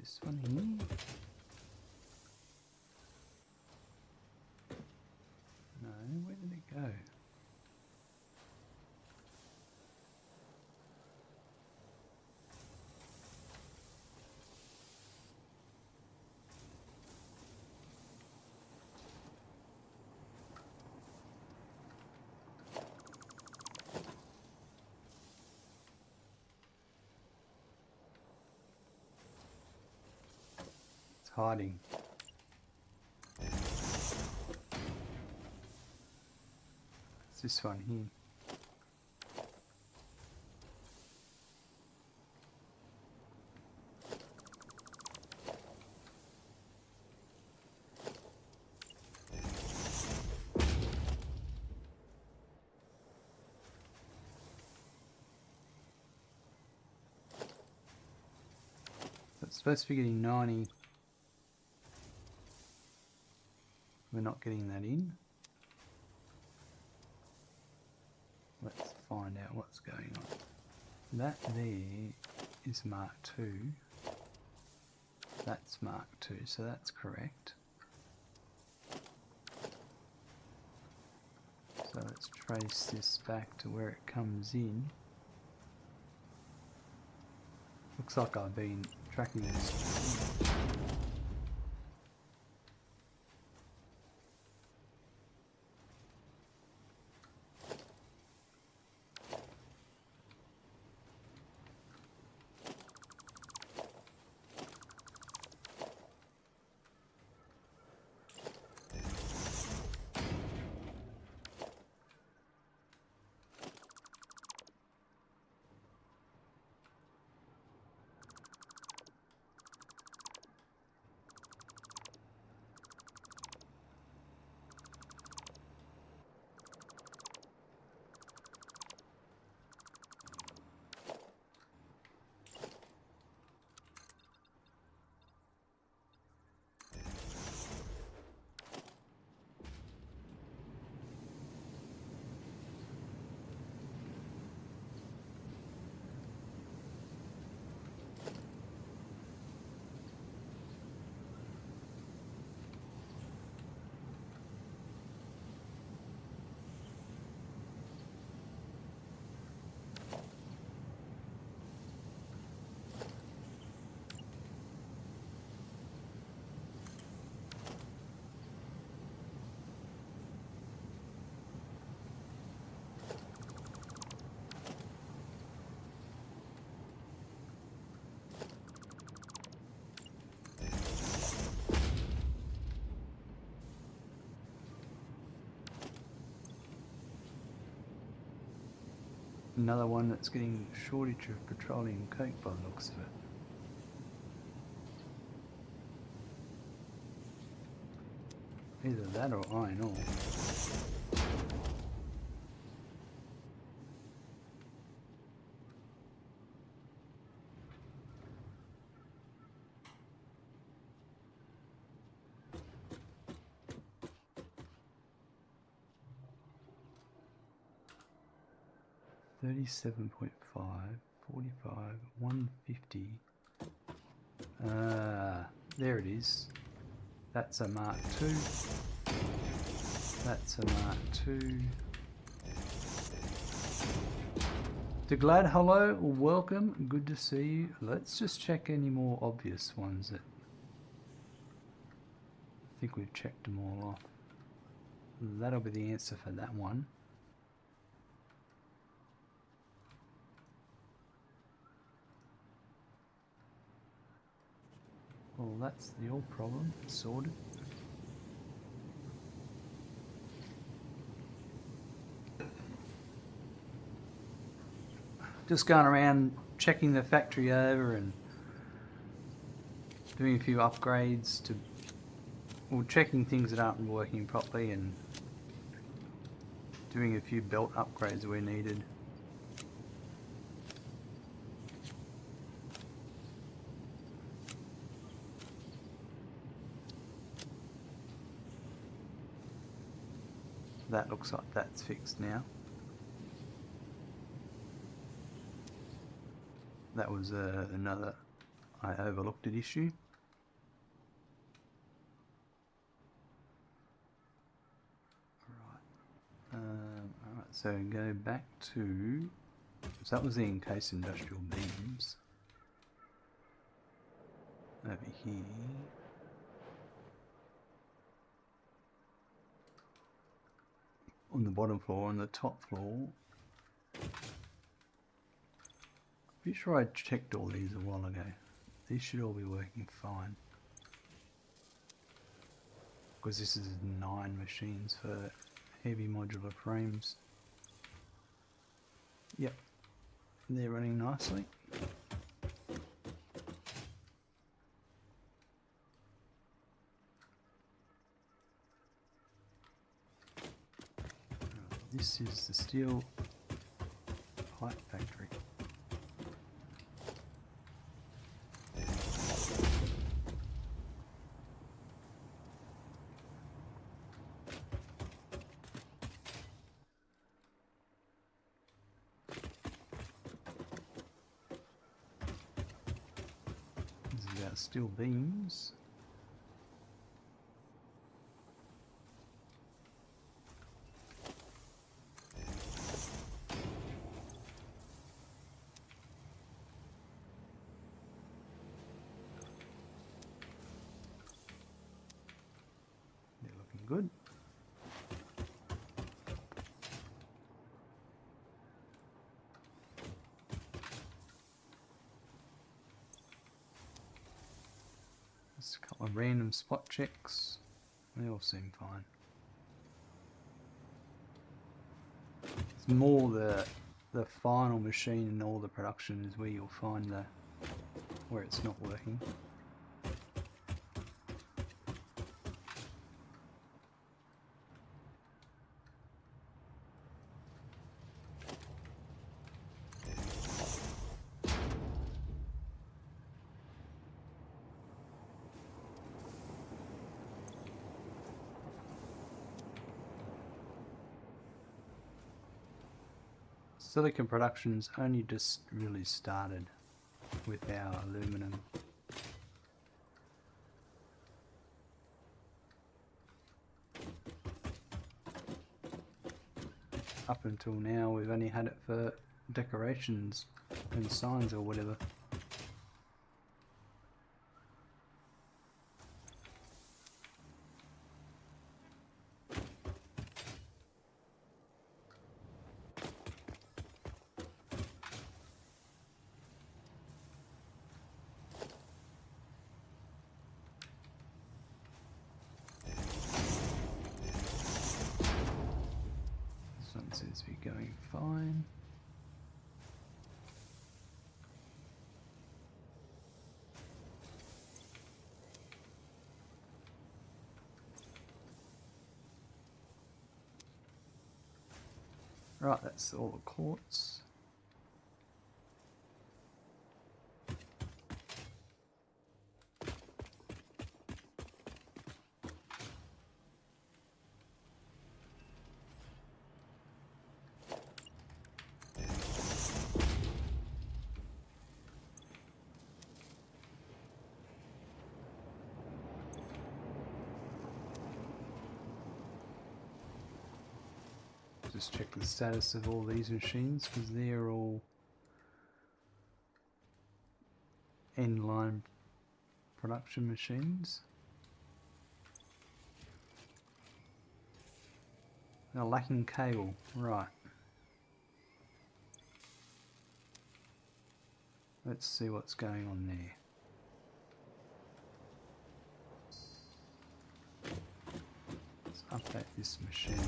This one here. No, where did it go? It's hiding. It's this one here. So it's supposed to be getting 90. We're not getting that in. Let's find out what's going on. That there is Mark II. That's Mark II, so that's correct. So let's trace this back to where it comes in. Looks like I've been tracking this. Another one that's getting shortage of petroleum coke by the looks of it. Either that or iron ore. $37.5, 45, 150. There it is. That's a Mark II. That's a Mark II. Deglad, hello, welcome, good to see you. Let's just check any more obvious ones that I think we've checked them all off. That'll be the answer for that one. Well, that's the old problem sorted. Just going around checking the factory over and doing a few upgrades to, well, checking things that aren't working properly and doing a few belt upgrades where needed. That looks like that's fixed now. That was another I overlooked it issue. Alright, so go back to, so that was the encased industrial beams. Over here. On the bottom floor, on the top floor. Pretty sure I checked all these a while ago. These should all be working fine. Because this is 9 machines for heavy modular frames. Yep, they're running nicely. This is the steel pipe factory. This is our steel beams. Good. Just a couple of random spot checks. They all seem fine. It's more the final machine and all the production is where you'll find where it's not working. Silicon production's only just really started with our aluminum. Up until now we've only had it for decorations and signs or whatever. Seems to be going fine. Right, that's all the quartz. Just check the status of all these machines because they're all end-line production machines. They're lacking cable, right. Let's see what's going on there. Let's update this machine.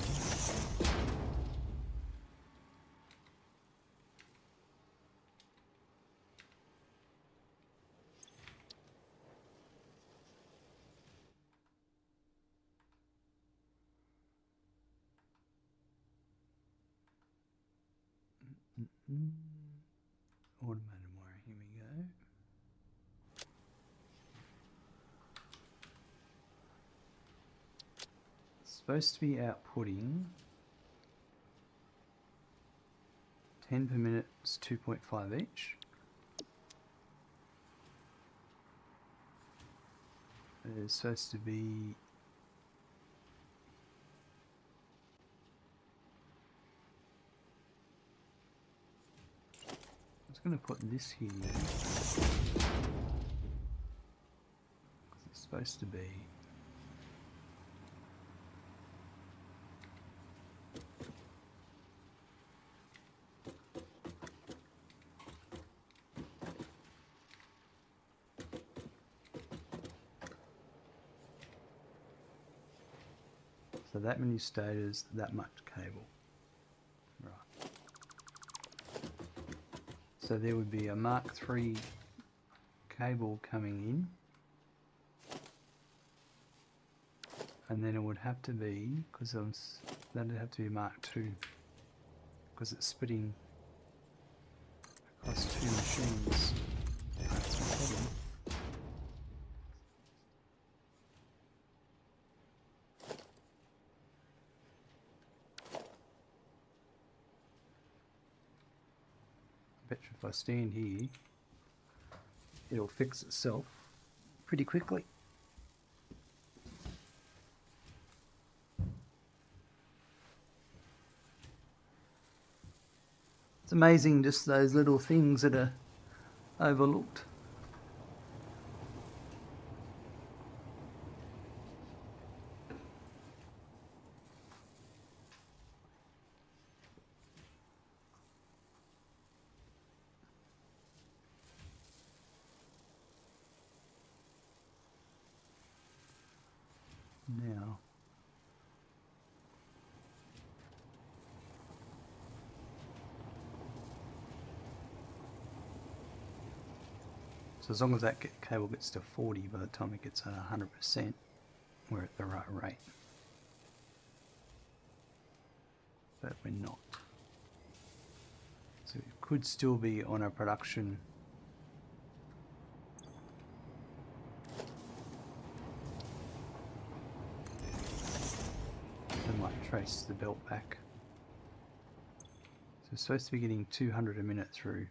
Automated wiring, here we go. It's supposed to be outputting 10 per minute, it's 2.5 each. It's supposed to be I'm going to put this here because it's supposed to be so that many stators, that much cable. Right. So there would be a Mark III cable coming in, and then it would have to be, because that'd have to be Mark II, because it's splitting across two machines. That's the problem. I bet you if I stand here, it'll fix itself pretty quickly. It's amazing just those little things that are overlooked. Now, so as long as that cable gets to 40 by the time it gets at 100%, we're at the right rate. But we're not. So it could still be on a production I might trace the belt back. So we're supposed to be getting 200 a minute through.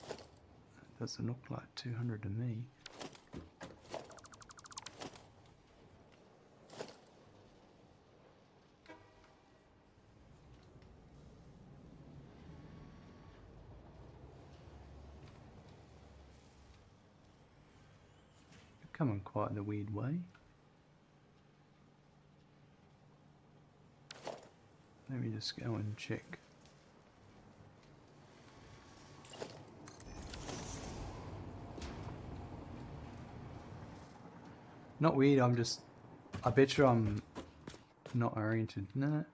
It doesn't look like 200 to me. Coming quite in a weird way. Let me just go and check. Not weird, I bet you I'm not oriented. No,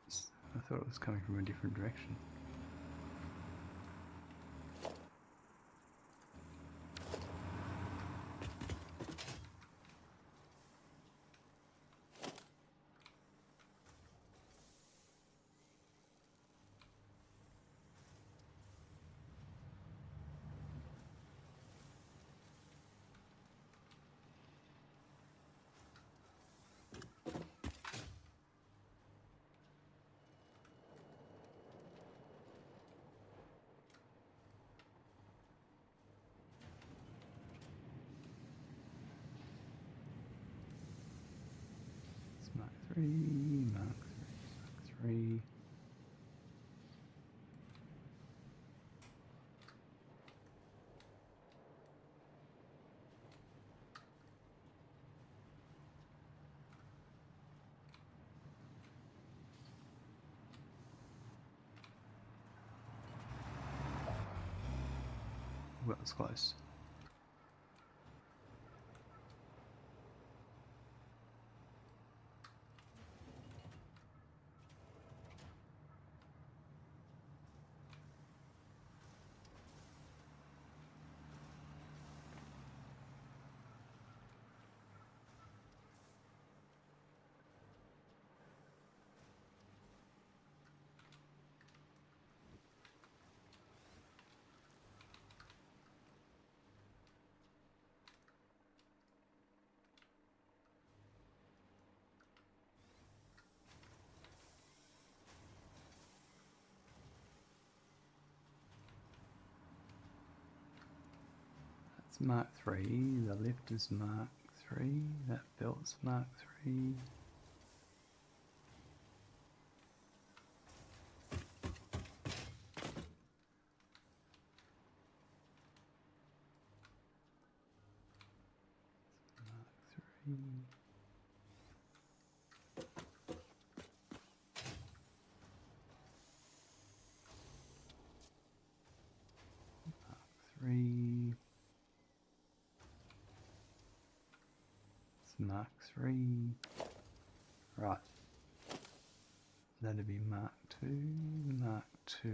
I thought it was coming from a different direction. 3, Mark 3. Well, it's close. Mark 3, the lift is Mark 3, that belt's Mark 3. Mark 3. Mark 3. Mark 3. Right. That'd be Mark 2, Mark 2.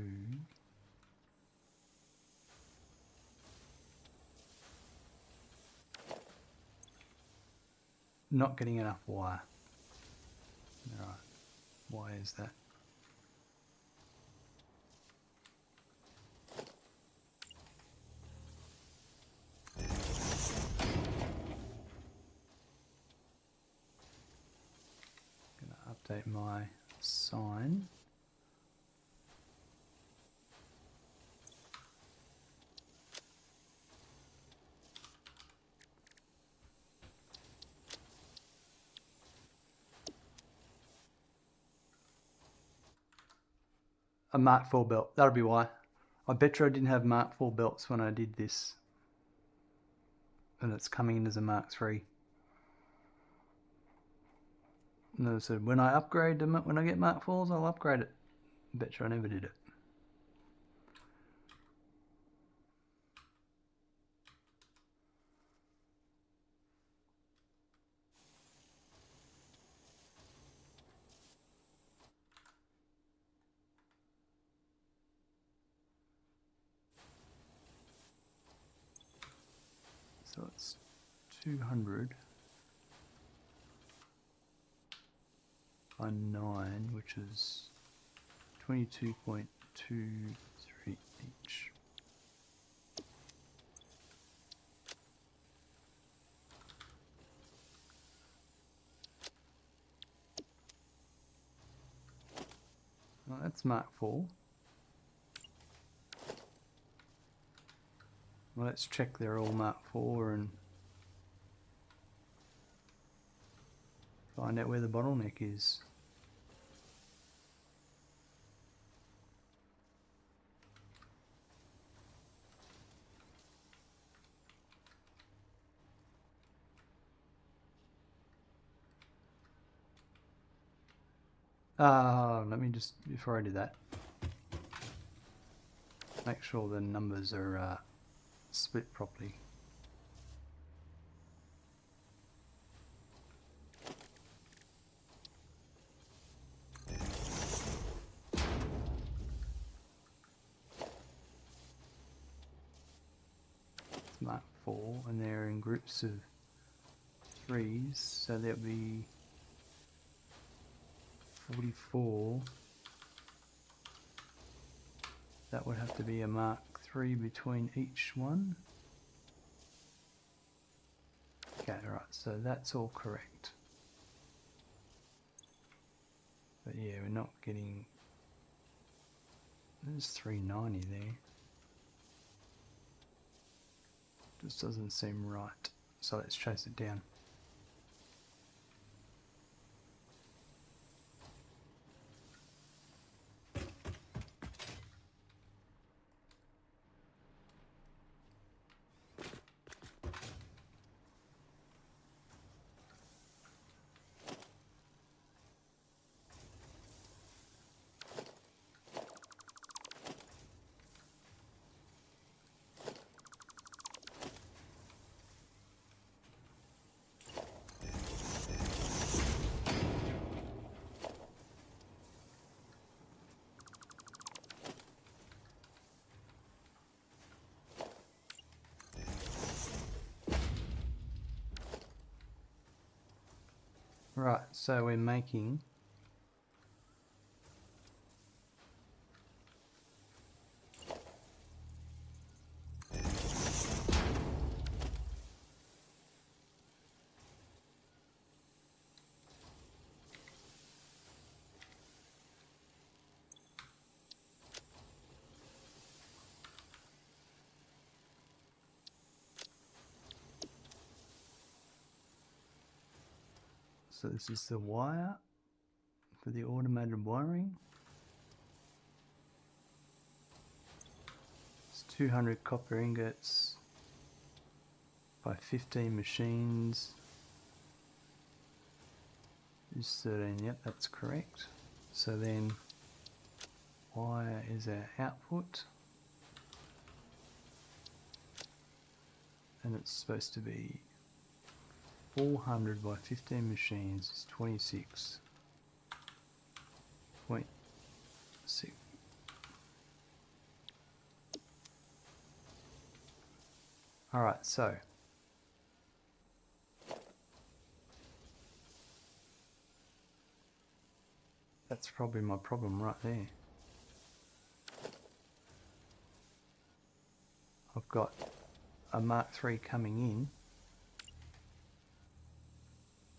Not getting enough wire. Right. Why is that? Update my sign. A Mark 4 belt, that'll be why. I bet you I didn't have Mark 4 belts when I did this. And it's coming in as a Mark 3. No, so when I upgrade them, when I get Mark 4s, I'll upgrade it. Bet you I never did it. So it's 200 by 9, which is 22.23 each. Well, that's Mark 4. Well, let's check they're all Mark 4 and find out where the bottleneck is. Let me just, before I do that, make sure the numbers are split properly. It's Mark 4 and they're in groups of 3s, so there'll be 44. That would have to be a Mark 3 between each one. Okay, right, so that's all correct. But yeah, we're not getting, there's 390 there. Just doesn't seem right. So let's chase it down. Right, so we're making so this is the wire for the automated wiring. It's 200 copper ingots by 15 machines. Is 13, yep, that's correct. So then wire is our output, and it's supposed to be 400 by 15 machines is 26.6. Alright, so that's probably my problem right there. I've got a Mark III coming in,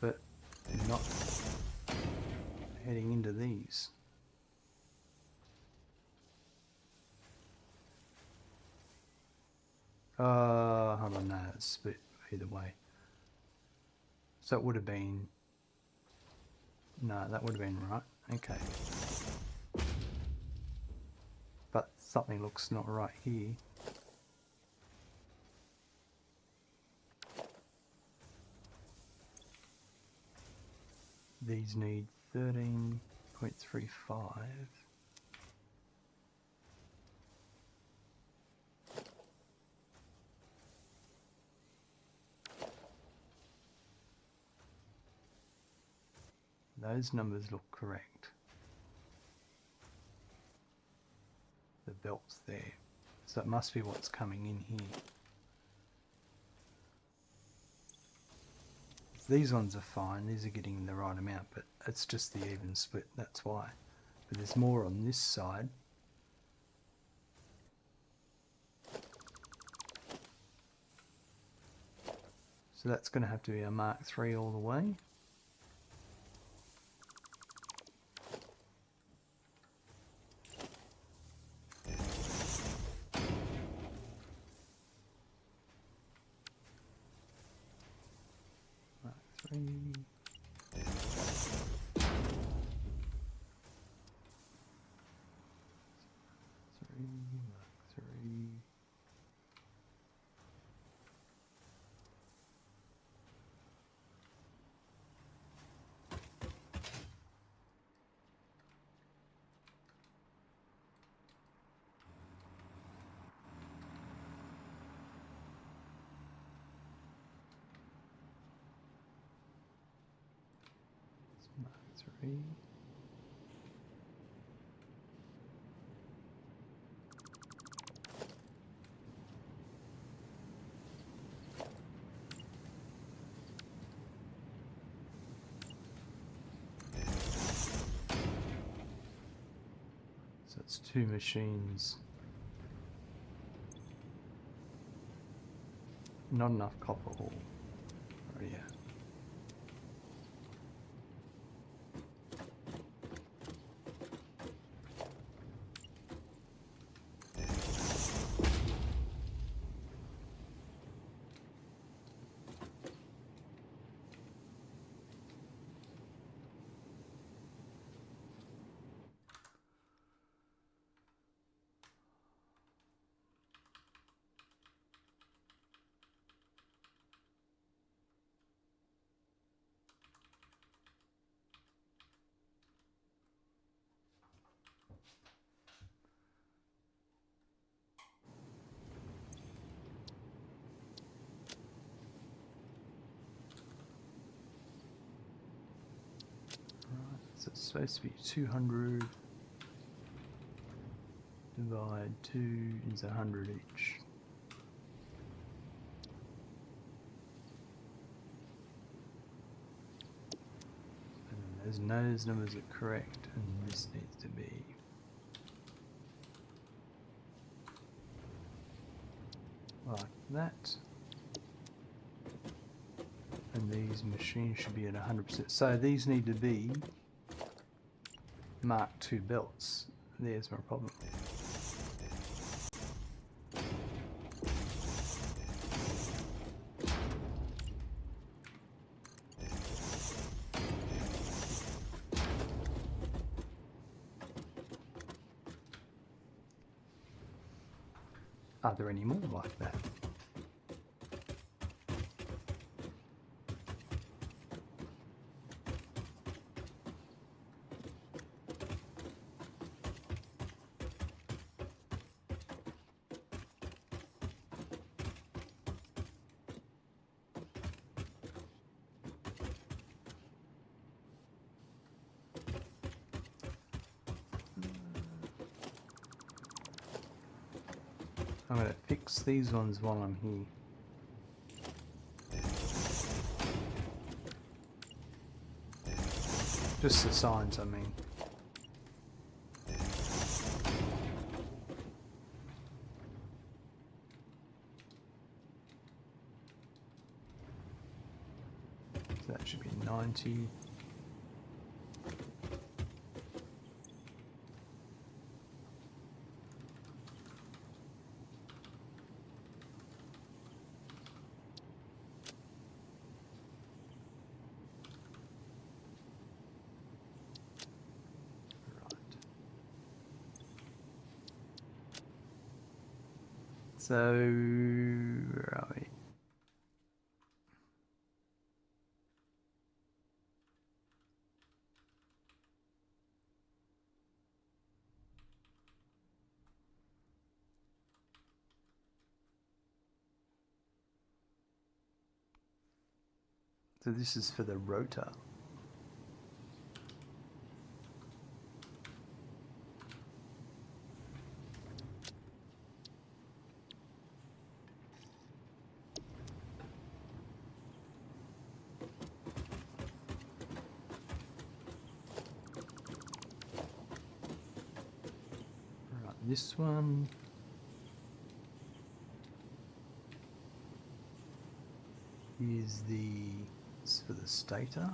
but not heading into these. Hold on, no, it's split either way. So it would have been, no, that would have been right, okay. But something looks not right here. These need 13.35. Those numbers look correct. The belt's there. So it must be what's coming in here. These ones are fine, these are getting the right amount, but it's just the even split, that's why. But there's more on this side. So that's going to have to be a Mark III all the way. Mark III. Mark III. Mark III. So it's two machines. Not enough copper ore. Oh yeah. So it's supposed to be 200 divide 2 is 100 each. those numbers are correct, and this needs to be like that. And these machines should be at 100%. So these need to be Mark II belts. There's my problem. Are there any more like that? I'm going to fix these ones while I'm here. Just the signs, I mean. So that should be 90. So, where are we? So this is for the rotor. This one is for the stator.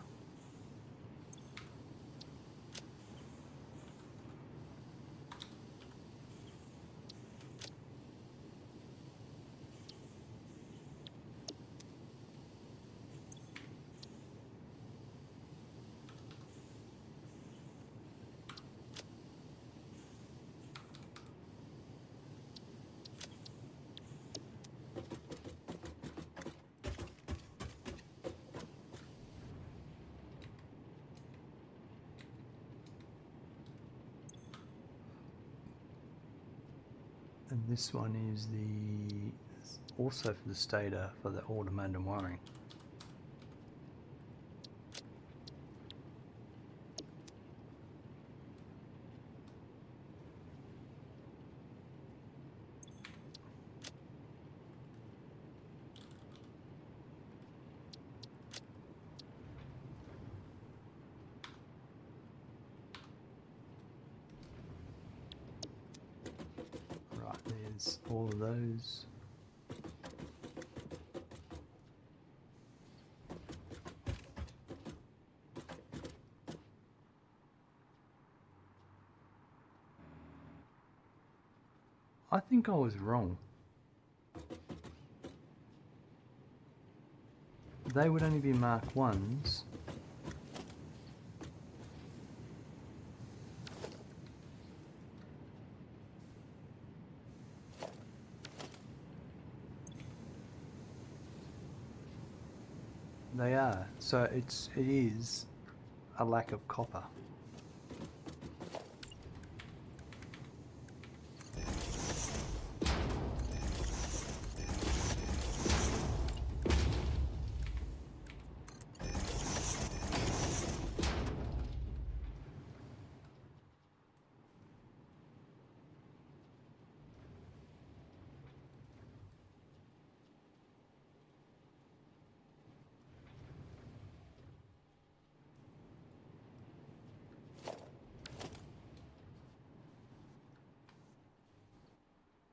And this one is also for the stator for the automated wiring. There's all of those. I think I was wrong. They would only be Mark 1s. They are. So it is a lack of copper.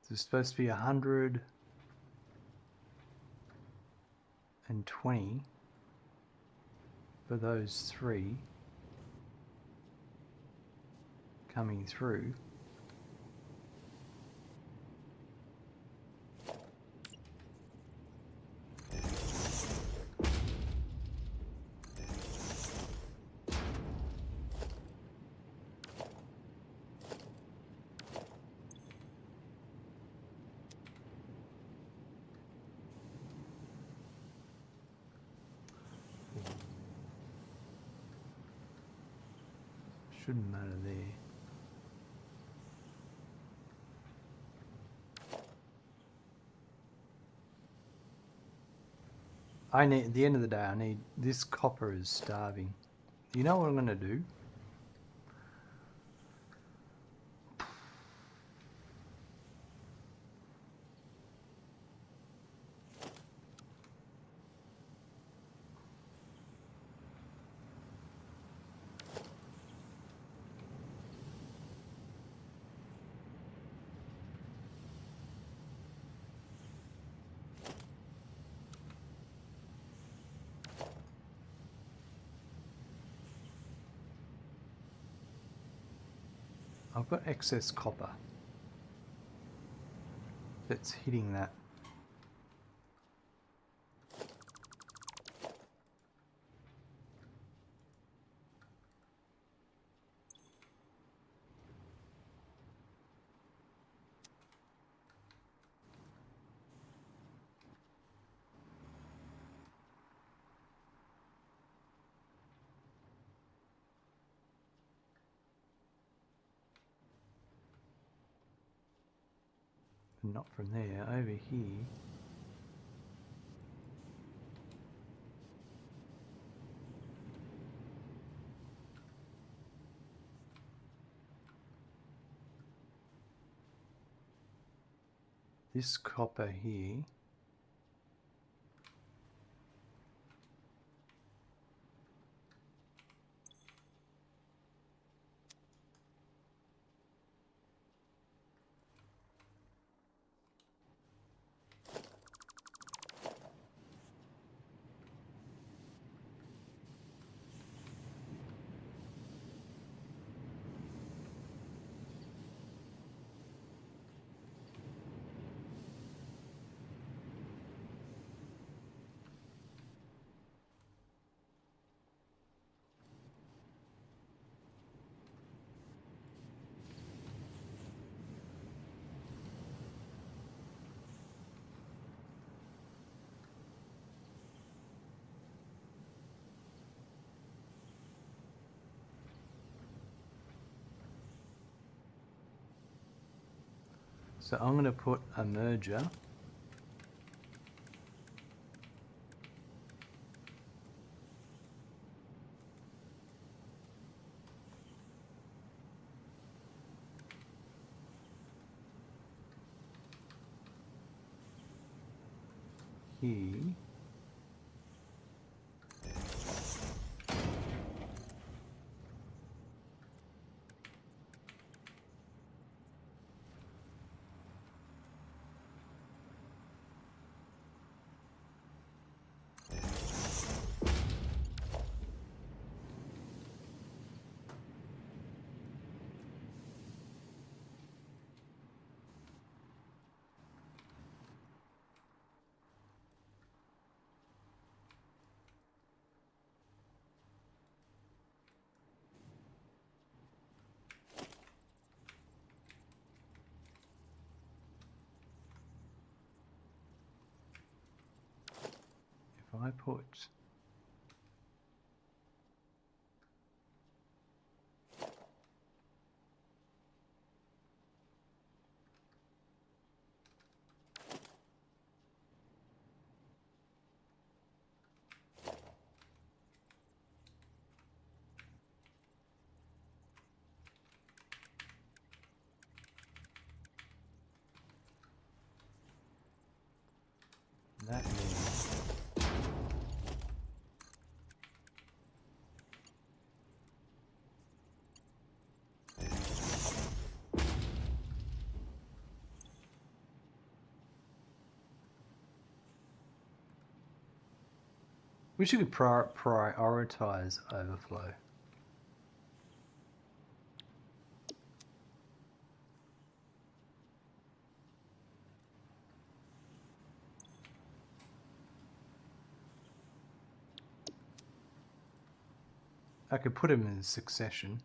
There's supposed to be 120 for those 3 coming through. Shouldn't matter there. I need, at the end of the day, I need, this copper is starving. You know what I'm going to do? I've got excess copper that's hitting that. But not from there, over here. This copper here. So I'm going to put a merger here. If I put that there, We should prioritize overflow. I could put them in succession.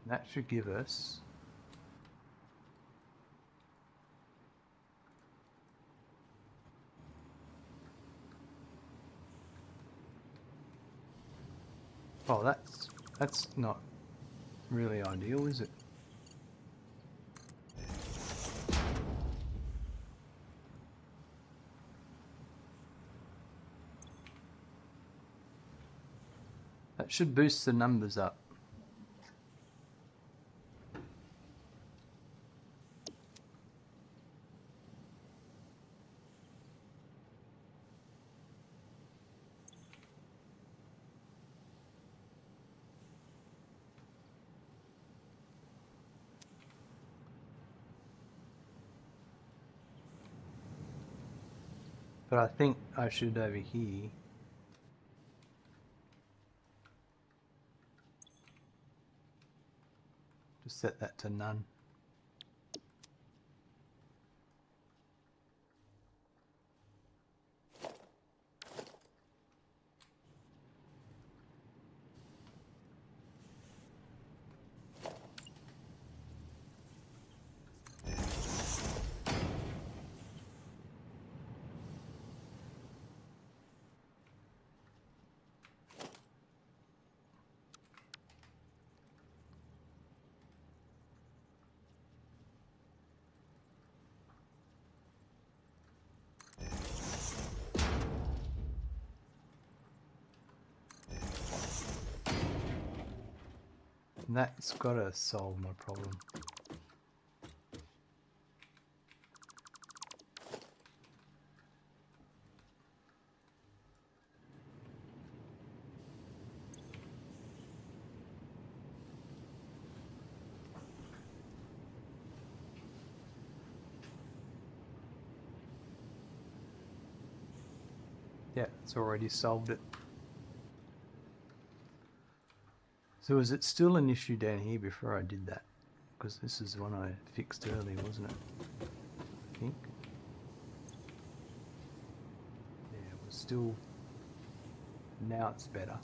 That should give us oh, that's not really ideal, is it? That should boost the numbers up. But I think I should over here just set that to none. And that's got to solve my problem. Yeah, it's already solved it. So is it still an issue down here before I did that? Because this is one I fixed earlier, wasn't it? I think. Yeah, it was still... Now it's better.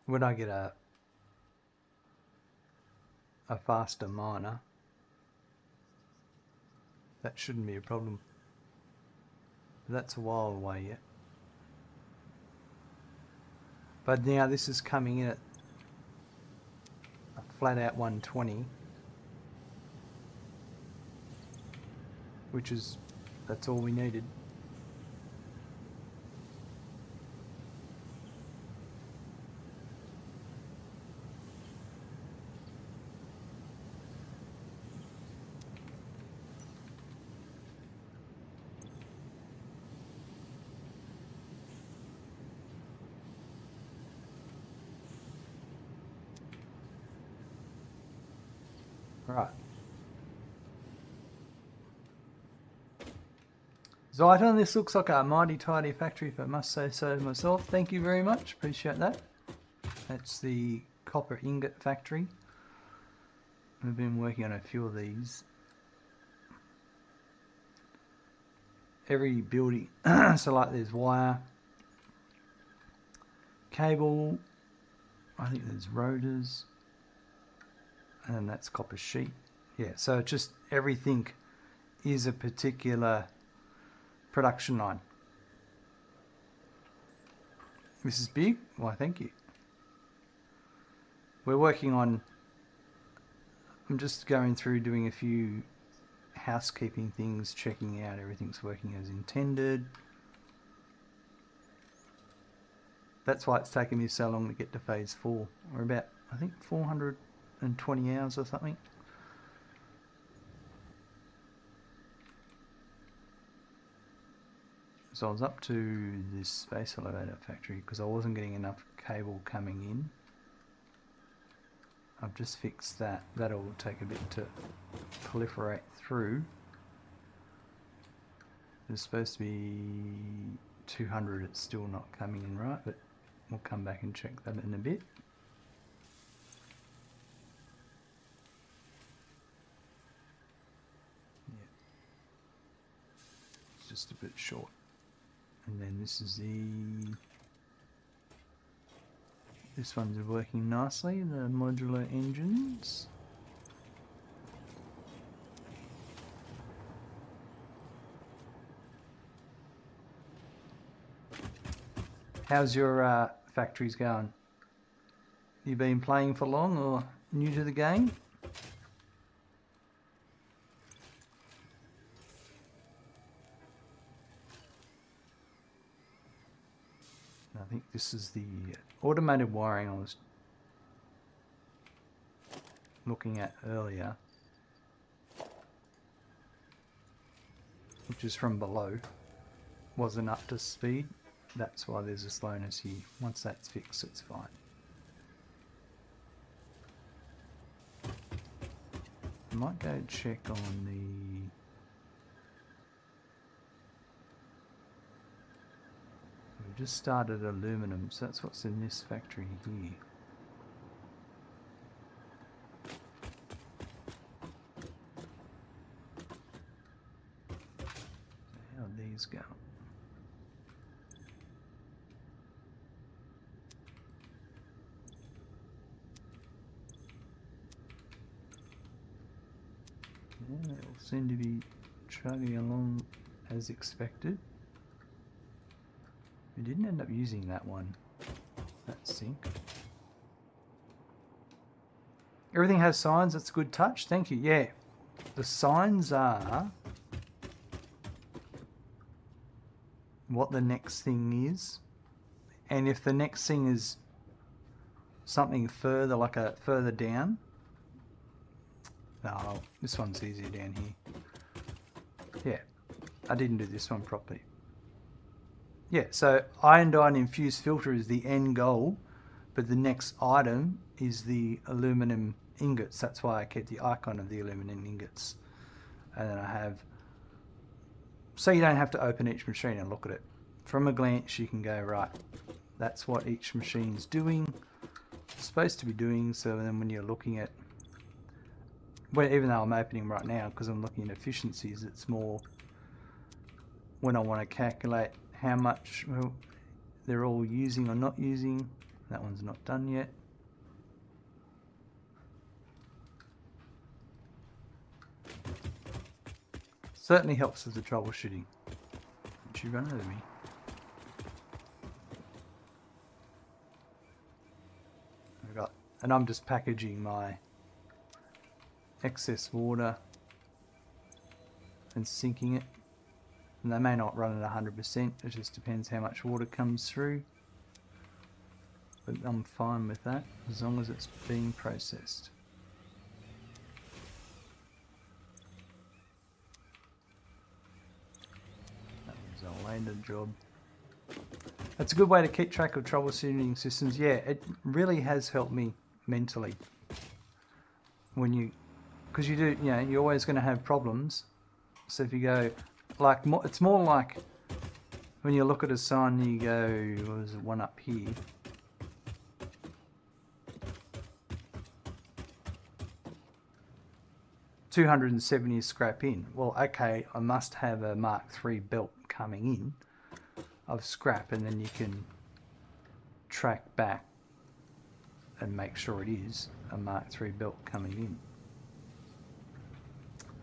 When I get a faster miner, that shouldn't be a problem. But that's a while away yet. But now this is coming in at a flat out 120, which is, that's all we needed. Right. Zyton, this looks like a mighty tidy factory, if I must say so myself. Thank you very much. Appreciate that. That's the copper ingot factory. We've been working on a few of these. Every building, so like there's wire, cable, I think there's rotors, and that's copper sheet. Yeah, so just everything is a particular production line. This is big? Why, thank you. We're working on, I'm just going through doing a few housekeeping things, checking out everything's working as intended. That's why it's taken me so long to get to phase 4. We're about, I think, 420 hours or something. So I was up to this space elevator factory because I wasn't getting enough cable coming in. I've just fixed that. That'll take a bit to proliferate through. There's supposed to be 200, it's still not coming in right, but we'll come back and check that in a bit. Yeah. It's just a bit short. And then this is this one's working nicely, the modular engines. How's your factories going? You been playing for long or new to the game? I think this is the automated wiring I was looking at earlier, which is from below, wasn't up to speed. That's why there's a slowness here. Once that's fixed, it's fine. I might go check on the... We just started aluminum, so that's what's in this factory here. How are these going? Yeah, they all seem to be chugging along as expected. We didn't end up using that one, that sink. Everything has signs, that's a good touch, thank you. Yeah, the signs are what the next thing is, and if the next thing is something further, like a further down, no, this one's easier down here. Yeah, I didn't do this one properly. Yeah, so iodine infused filter is the end goal, but the next item is the aluminum ingots. That's why I kept the icon of the aluminum ingots. And then I have, so you don't have to open each machine and look at it. From a glance you can go, right, that's what each machine's doing, it's supposed to be doing. So then when you're looking at, well, even though I'm opening right now because I'm looking at efficiencies, it's more when I want to calculate how much they're all using or not using. That one's not done yet. Certainly helps with the troubleshooting. Did you run over me? And I'm just packaging my excess water and sinking it. And they may not run at 100%, it just depends how much water comes through. But I'm fine with that, as long as it's being processed. That was a later job. That's a good way to keep track of troubleshooting systems. Yeah, it really has helped me mentally. When you because you're always going to have problems. So if you go, like, it's more like when you look at a sign and you go, what is it, one up here? $270 scrap in. Well, okay, I must have a Mark III belt coming in of scrap, and then you can track back and make sure it is a Mark III belt coming in.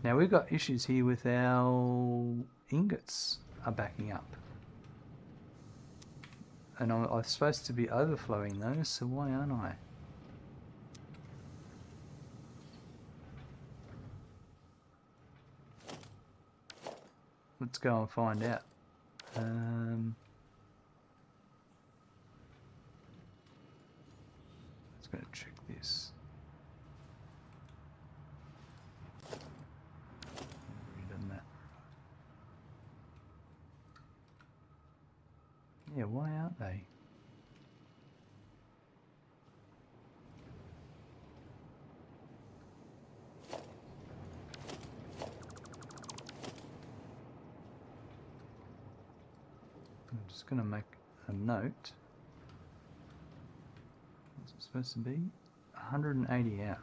Now we've got issues here with our ingots are backing up. And I'm supposed to be overflowing those, so why aren't I? Let's go and find out. Let's go check this. Done that. Yeah, why aren't they? I'm just going to make a note. What's it supposed to be? 180 out.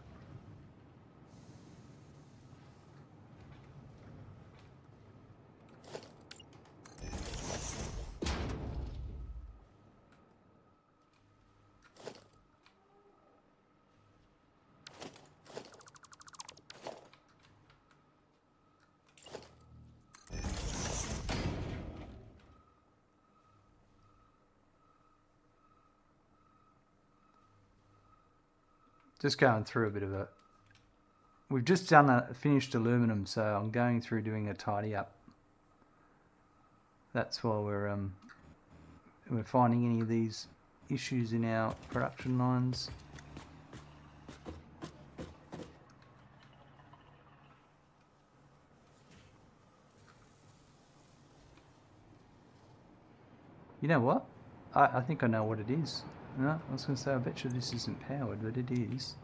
Just going through a bit of a... We've just done a finished aluminum, so I'm going through doing a tidy up. That's why we're finding any of these issues in our production lines. You know what? I think I know what it is. No, I was going to say, I bet you this isn't powered, but it is.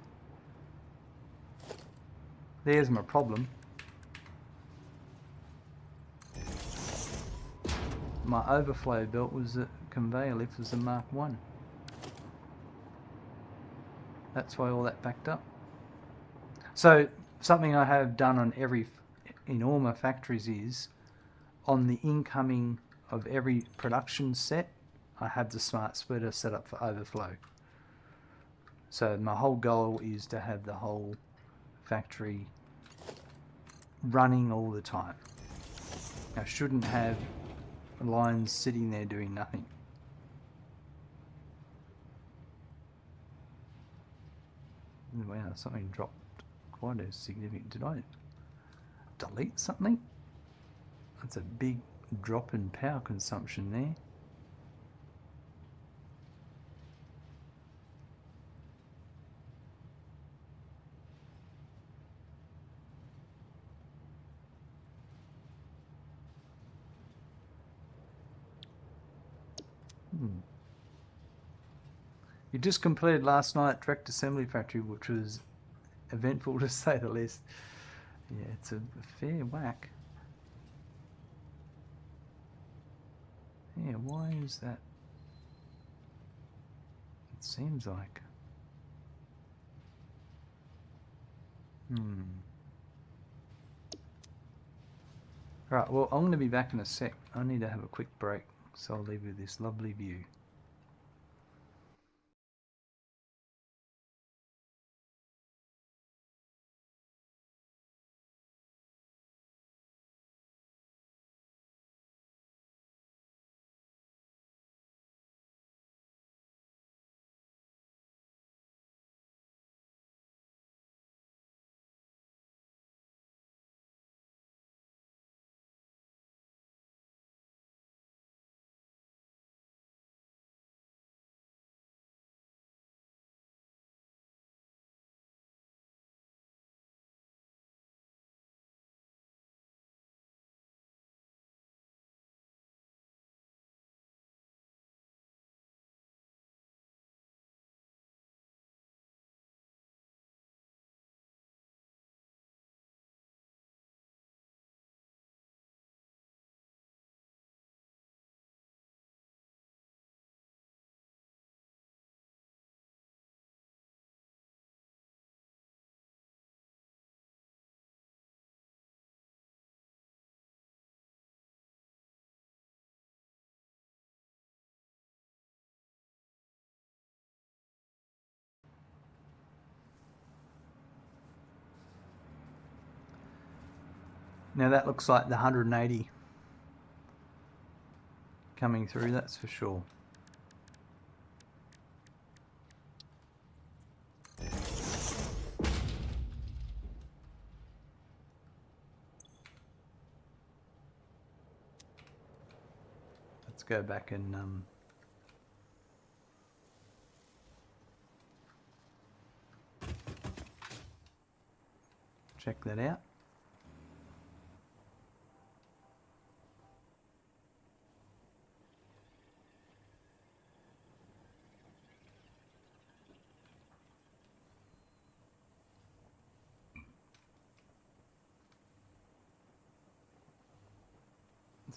There's my problem. My overflow belt was a conveyor lift, was a Mark 1. That's why all that backed up. So something I have done in all my factories is, on the incoming of every production set, I have the smart splitter set up for overflow. So my whole goal is to have the whole factory running all the time. I shouldn't have lines sitting there doing nothing. Wow, something dropped quite a significant... Did I delete something? That's a big drop in power consumption there. You just completed last night direct assembly factory, which was eventful to say the least. Yeah, it's a fair whack. Yeah, why is that? It seems like... Right, well, I'm going to be back in a sec. I need to have a quick break, so I'll leave you with this lovely view. Now that looks like the 180 coming through, that's for sure. Let's go back and check that out.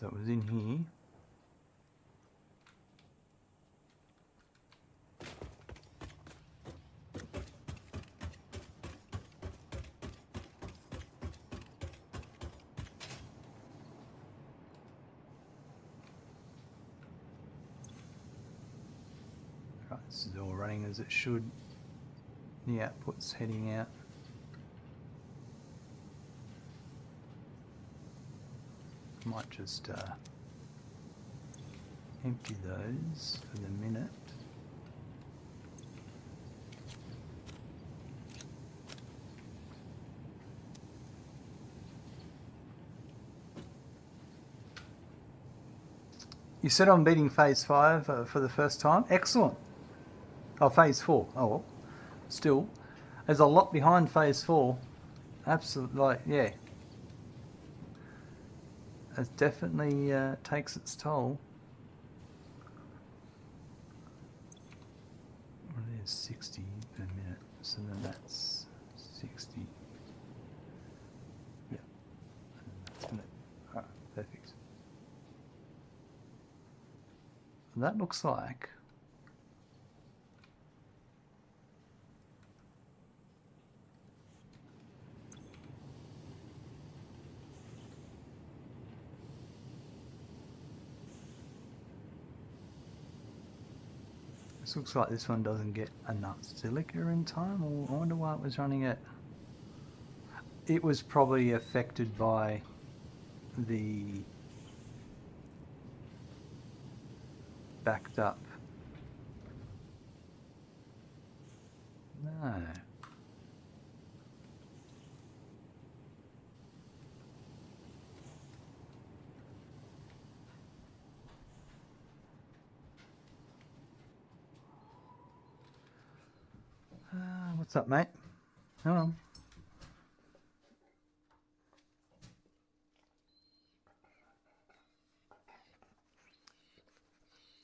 So it was in here. Right, this is all running as it should. The output's heading out. Might just empty those for the minute. You said I'm beating phase 5 for the first time. Excellent. Oh, phase 4. Oh, well. Still, there's a lot behind phase 4. Absolutely, like, yeah. It definitely takes its toll. Well, there's 60 per minute, so then that's 60. Yeah, that's gonna. Alright, perfect. That looks like. This looks like this one doesn't get enough silica in time, or I wonder why it was running at. It was probably affected by the backed up. No. What's up, mate? Hello.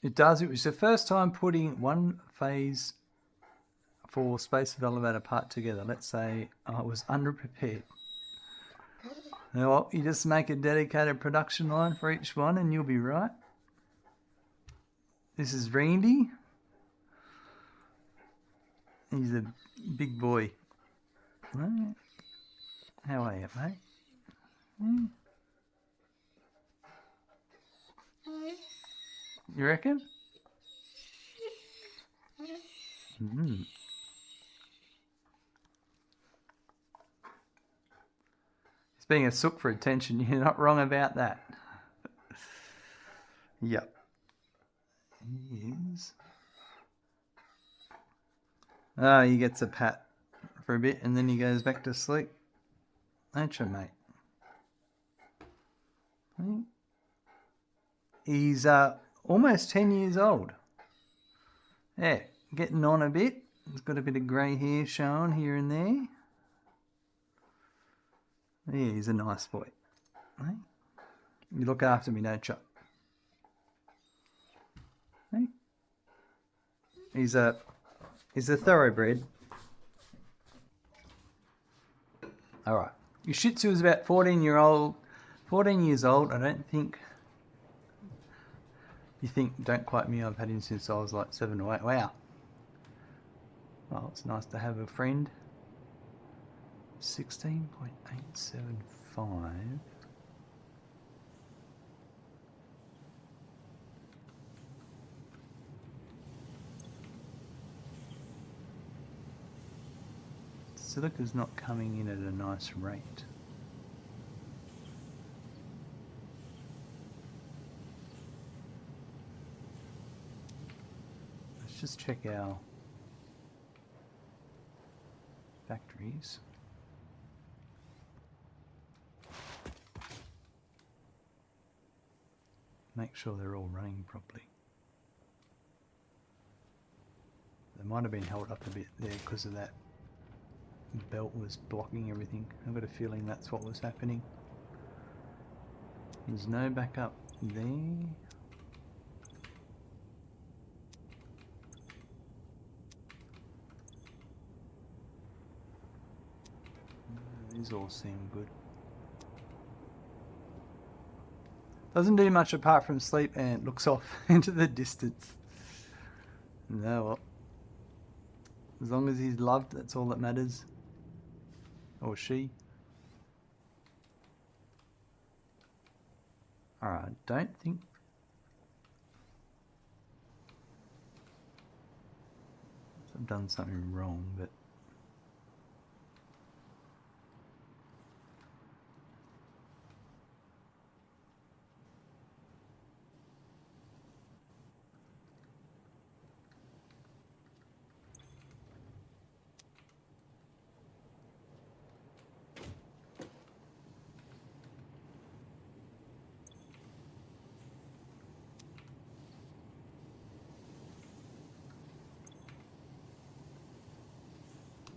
It does. It was the first time putting one phase 4 space elevator part together. Let's say I was underprepared. Well, you just make a dedicated production line for each one and you'll be right. This is Randy. He's a big boy. Right. How are you, mate? You reckon? Mm. He's being a sook for attention. You're not wrong about that. Yep. He is. Oh, he gets a pat for a bit and then he goes back to sleep. Ain't you, mate? He's almost 10 years old. Yeah, getting on a bit. He's got a bit of grey hair showing here and there. Yeah, he's a nice boy. Hey? You look after me, don't you? Hey? He's a thoroughbred. All right. Your Shih Tzu is about 14 years old. I don't think. You think? Don't quote me. I've had him since I was like 7 or 8. Wow. Well, it's nice to have a friend. 16.875. Silica's not coming in at a nice rate. just check our factories. Make sure they're all running properly. They might have been held up a bit there because of that belt was blocking everything. I've got a feeling that's what was happening. There's no backup there. These all seem good. Doesn't do much apart from sleep and looks off into the distance. No, well, as long as he's loved, that's all that matters. Or she. Alright, don't think... I've done something wrong, but...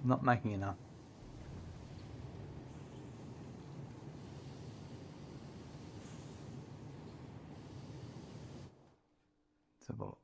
not making enough. Let's have a look.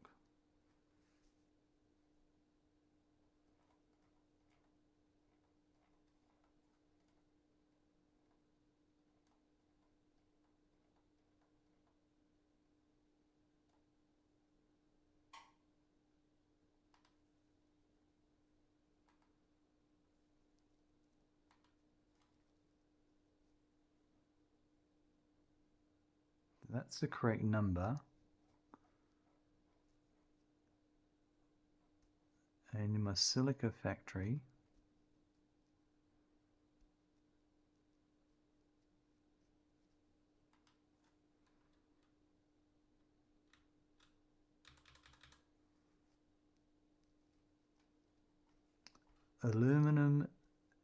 That's the correct number. And in my silica factory, aluminum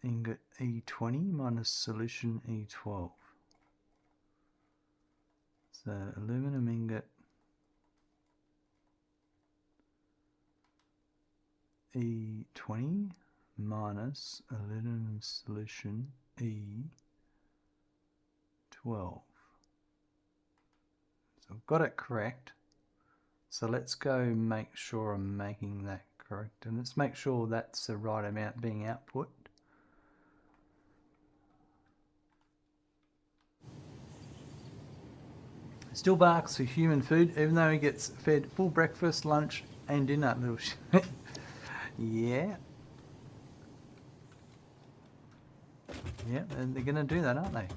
ingot E20 minus solution E12. So aluminum ingot E20 minus aluminum solution E12. So I've got it correct. So let's go make sure I'm making that correct. And let's make sure that's the right amount being output. Still barks for human food, even though he gets fed full breakfast, lunch, and dinner. Little shit. Yeah. Yeah, and they're going to do that, aren't they?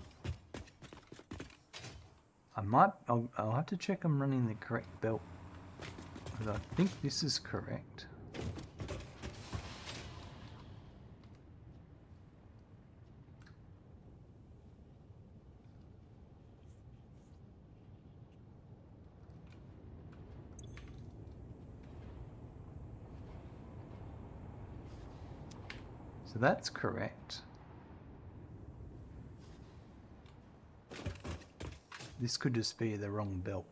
I'll have to check I'm running the correct belt. But I think this is correct. So that's correct. This could just be the wrong belt.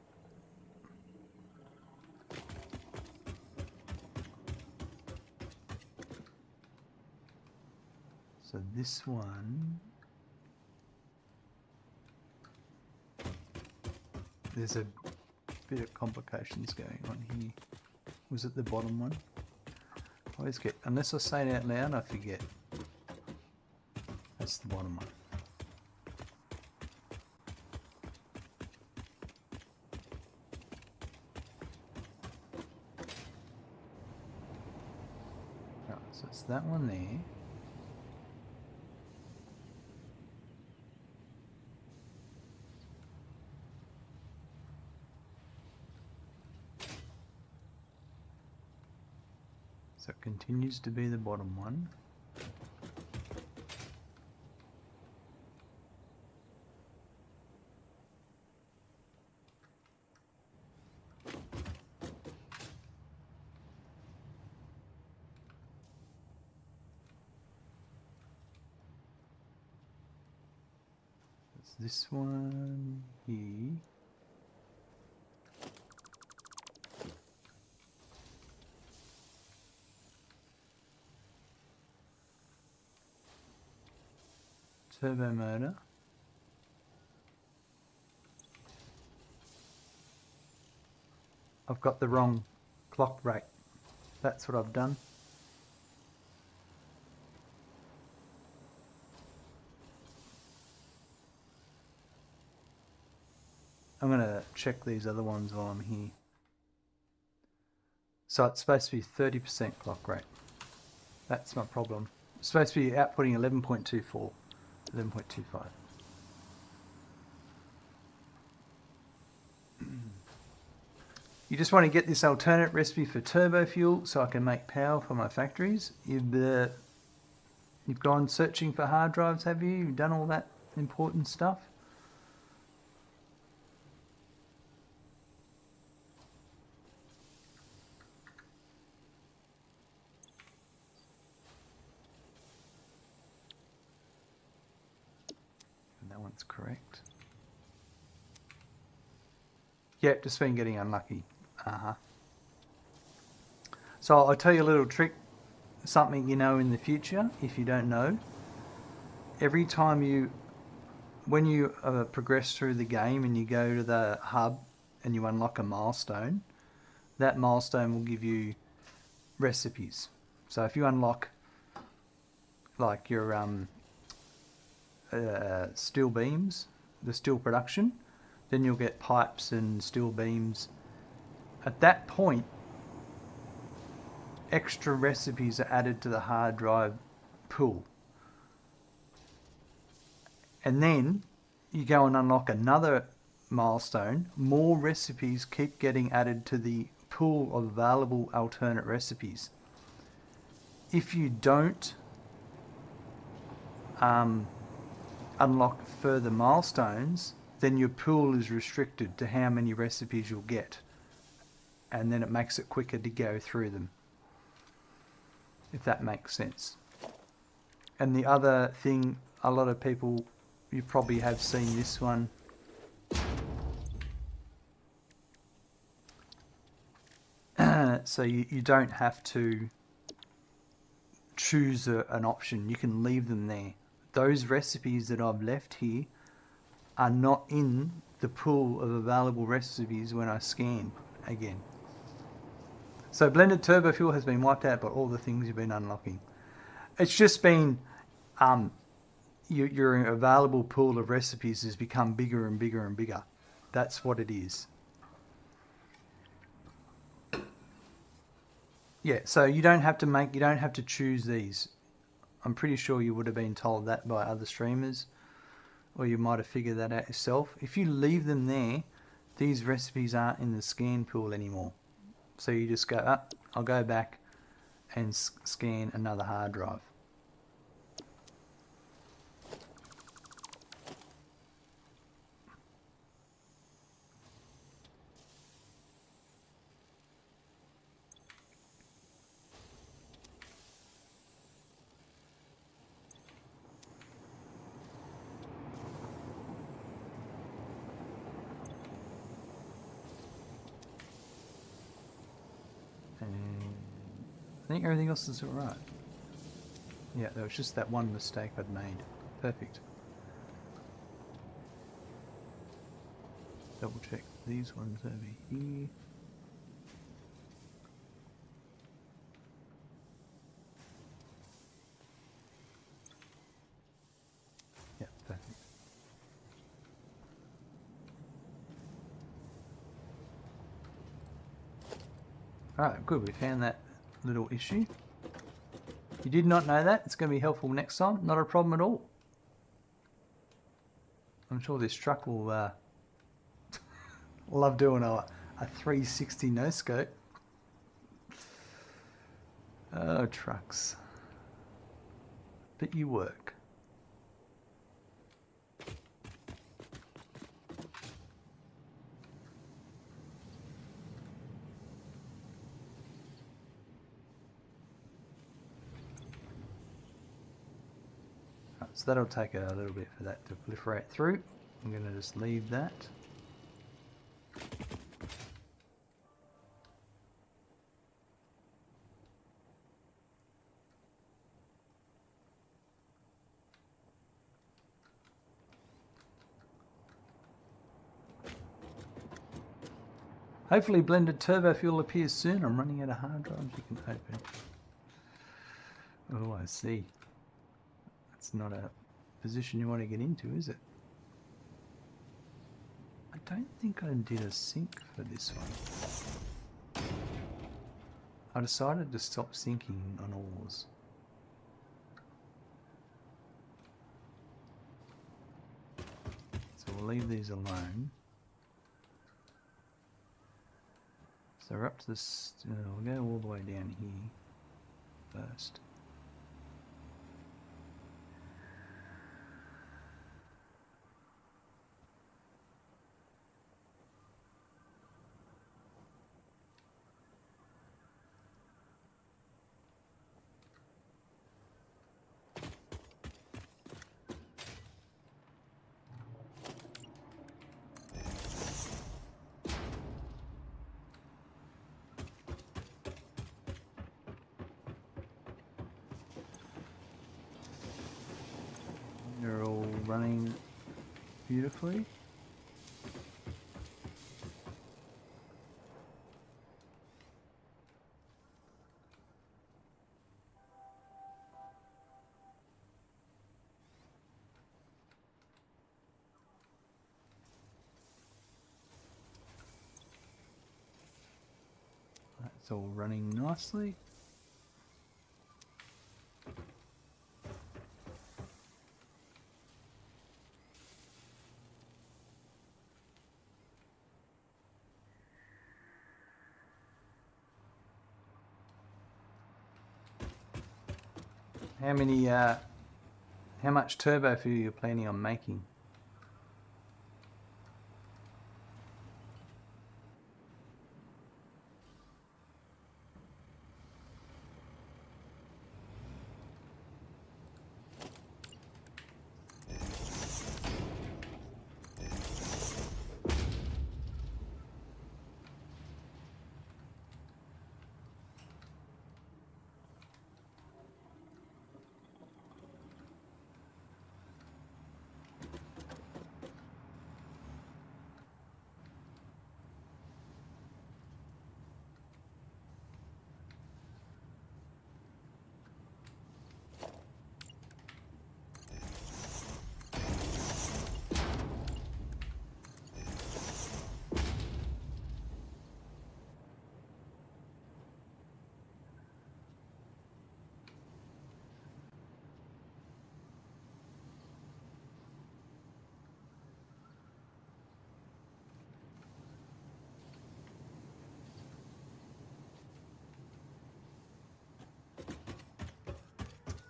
So this one, there's a bit of complications going on here. Was it the bottom one? I always get, unless I say it out loud, I forget. That's the bottom one. Right, so it's that one there. So it continues to be the bottom one. It's this one here. Turbo motor. I've got the wrong clock rate. That's what I've done. I'm going to check these other ones while I'm here. So it's supposed to be 30% clock rate. That's my problem. It's supposed to be outputting 11.24, 11.25. You just want to get this alternate recipe for turbo fuel so I can make power for my factories. You've gone searching for hard drives, have you? You've done all that important stuff? And that one's correct. Yeah, just been getting unlucky. So I'll tell you a little trick, something you know in the future, if you don't know. Every time when you progress through the game and you go to the hub and you unlock a milestone, that milestone will give you recipes. So if you unlock like your steel beams, the steel production, then you'll get pipes and steel beams. At that point, extra recipes are added to the hard drive pool. And then you go and unlock another milestone, more recipes keep getting added to the pool of available alternate recipes. If you don't unlock further milestones, then your pool is restricted to how many recipes you'll get. And then it makes it quicker to go through them, if that makes sense. And the other thing, a lot of people, you probably have seen this one. So you don't have to choose an option. You can leave them there. Those recipes that I've left here are not in the pool of available recipes when I scan again. So blended turbo fuel has been wiped out by all the things you've been unlocking. It's just been your available pool of recipes has become bigger and bigger and bigger. That's what it is. Yeah, so you don't have to choose these. I'm pretty sure you would have been told that by other streamers, or you might have figured that out yourself. If you leave them there, these recipes aren't in the scan pool anymore. So you just go up, I'll go back and scan another hard drive. I think everything else is alright. Yeah, there was just that one mistake I'd made. Perfect. Double check these ones over here. Yeah, perfect. Alright, good, we found that little issue. You did not know that, it's going to be helpful next time, not a problem at all. I'm sure this truck will love doing a 360 no scope. Oh, trucks. But you work. So that'll take a little bit for that to proliferate through. I'm going to just leave that. Hopefully blended turbo fuel appears soon. I'm running out of hard drives you can open. Oh, I see. That's not a position you want to get into, is it? I don't think I did a sync for this one. I decided to stop syncing on ores. So we'll leave these alone. So we're up to this, we'll go all the way down here first. They're all running beautifully. That's all running nicely. How much turbo fuel you're planning on making?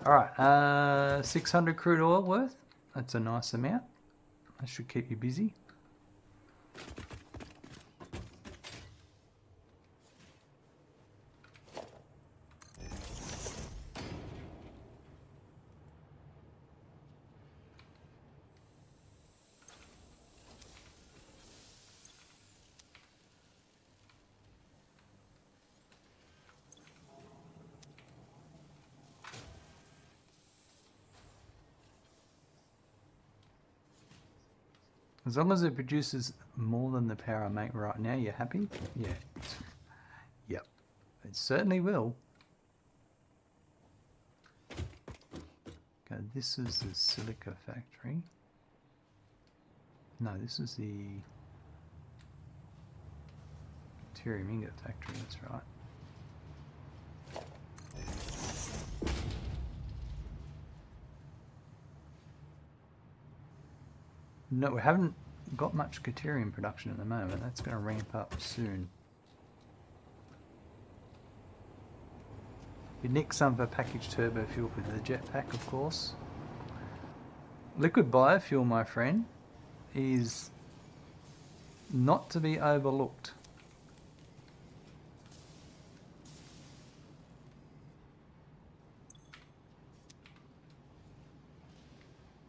Alright, 600 crude oil worth. That's a nice amount. That should keep you busy. As long as it produces more than the power I make right now, you're happy? Yeah. Yep. It certainly will. Okay, this is the silica factory. No, this is the bacterium ingot factory, that's right. No, we haven't got much deuterium production at the moment. That's going to ramp up soon. You nick some for packaged turbo fuel for the jetpack, of course. Liquid biofuel, my friend, is not to be overlooked.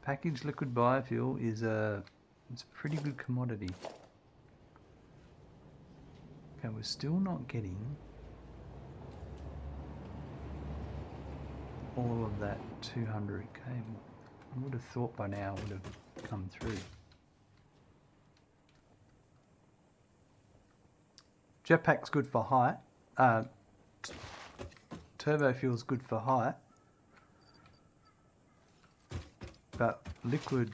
Packaged liquid biofuel is a It's a pretty good commodity. Okay, we're still not getting all of that 200k. I would have thought by now it would have come through. Jetpack's good for height. Turbo fuel's good for height. But liquid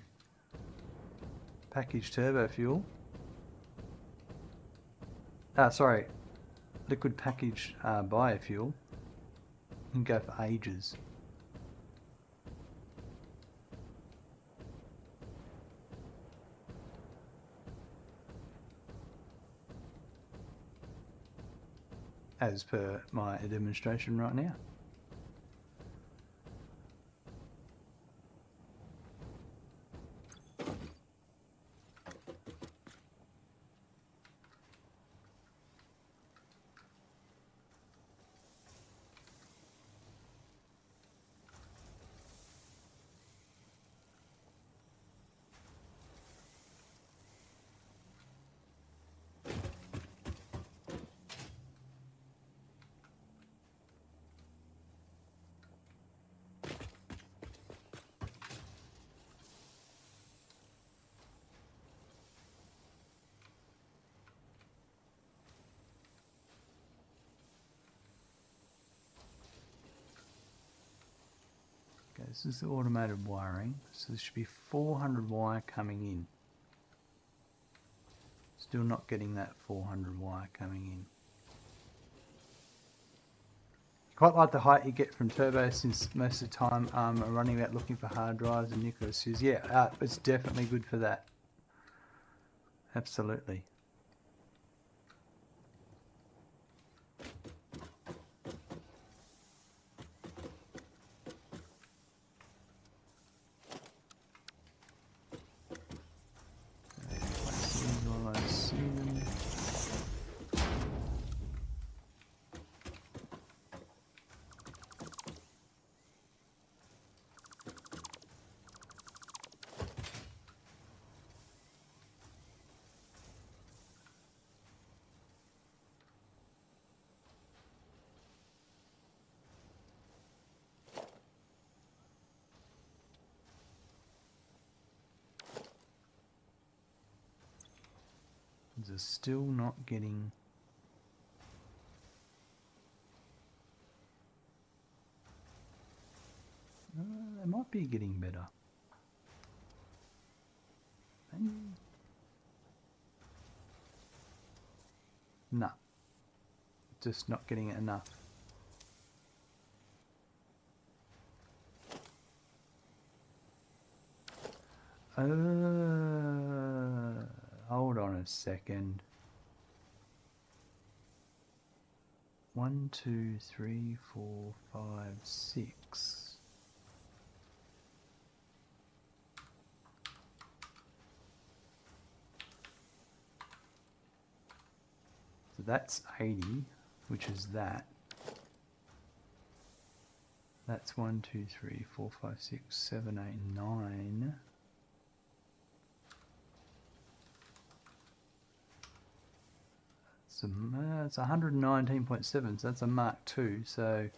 packaged turbo fuel. Sorry. Liquid packaged biofuel can go for ages. As per my demonstration right now. Okay, this is the automated wiring, so there should be 400 wire coming in. Still not getting that 400 wire coming in. Quite like the height you get from turbo, since most of the time I'm running about looking for hard drives, and Nicholas says, yeah, it's definitely good for that. Absolutely. They're still not getting. They might be getting better. No. Just not getting it enough. Hold on a second. 1, 2, 3, 4, 5, 6. So that's 80, which is that. That's 1, 2, 3, 4, 5, 6, 7, 8, 9. It's 119.7, so that's a Mark II, so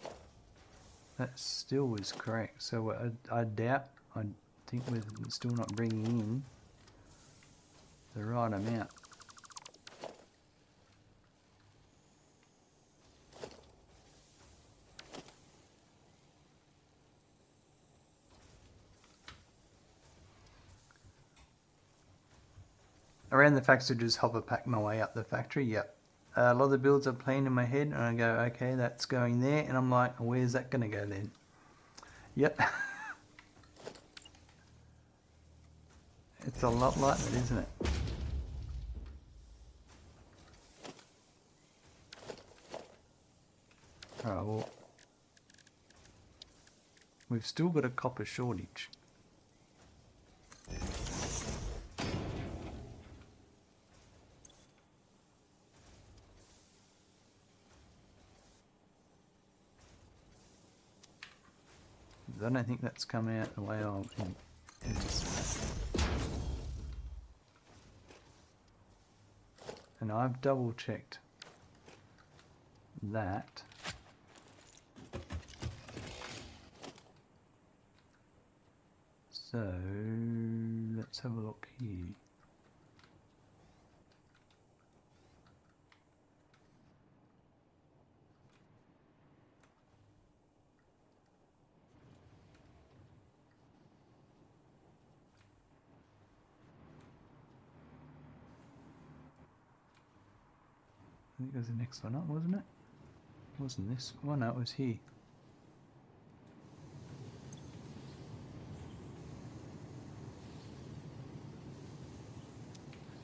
that still was correct. So I think we're still not bringing in the right amount. Around the factory, just hover pack my way up the factory. Yep. A lot of the builds are playing in my head, and I go, okay, that's going there, and I'm like, where's that going to go then? Yep. It's a lot like that, isn't it? Alright, well, we've still got a copper shortage. I don't think that's come out the way I anticipated. And I've double checked that. So let's have a look here. I think it was the next one up, wasn't it? Wasn't this one? No, it was here.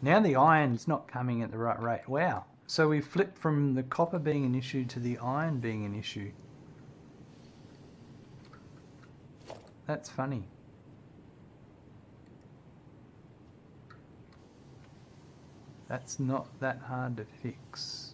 Now the iron's not coming at the right rate. Wow. So we flipped from the copper being an issue to the iron being an issue. That's funny. That's not that hard to fix.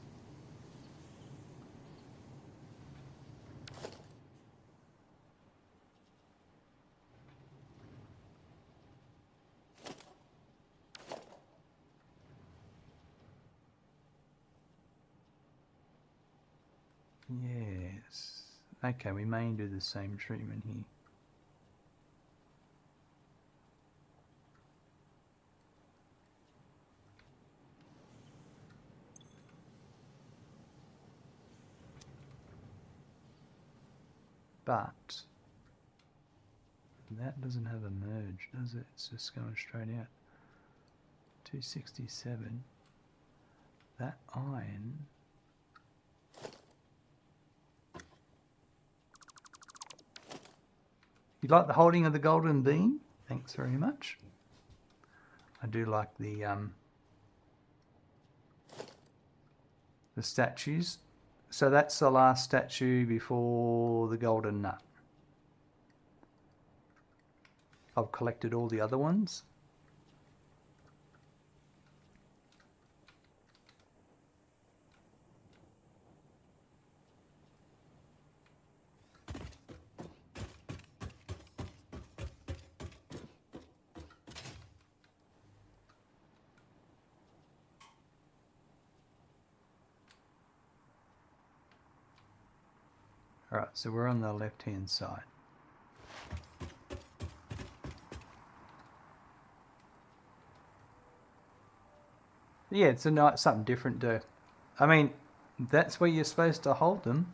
Yes. Okay, we may do the same treatment here. But that doesn't have a merge, does it? It's just going straight out. 267. That iron. You like the holding of the golden beam? Thanks very much. I do like the statues. So that's the last statue before the golden nut. I've collected all the other ones. Alright, so we're on the left-hand side. Yeah, it's something different to... I mean, that's where you're supposed to hold them.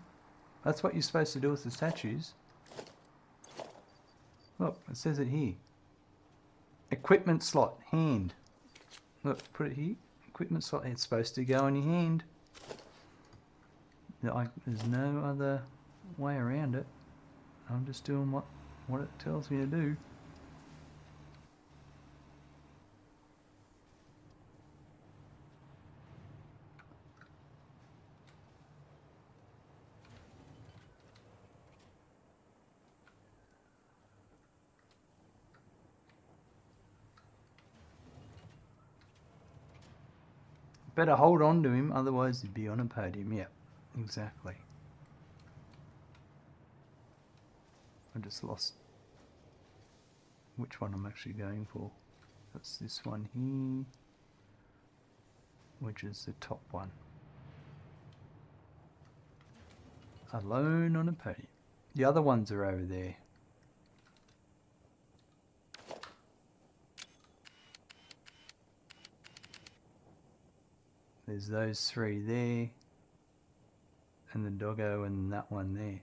That's what you're supposed to do with the statues. Look, it says it here. Equipment slot, hand. Look, put it here. Equipment slot, it's supposed to go in your hand. There's no other way around it. I'm just doing what it tells me to do. Better hold on to him, otherwise he'd be on a podium. Yeah, exactly. I just lost which one I'm actually going for. That's this one here, which is the top one. Alone on a podium. The other ones are over there. There's those three there, and the doggo and that one there.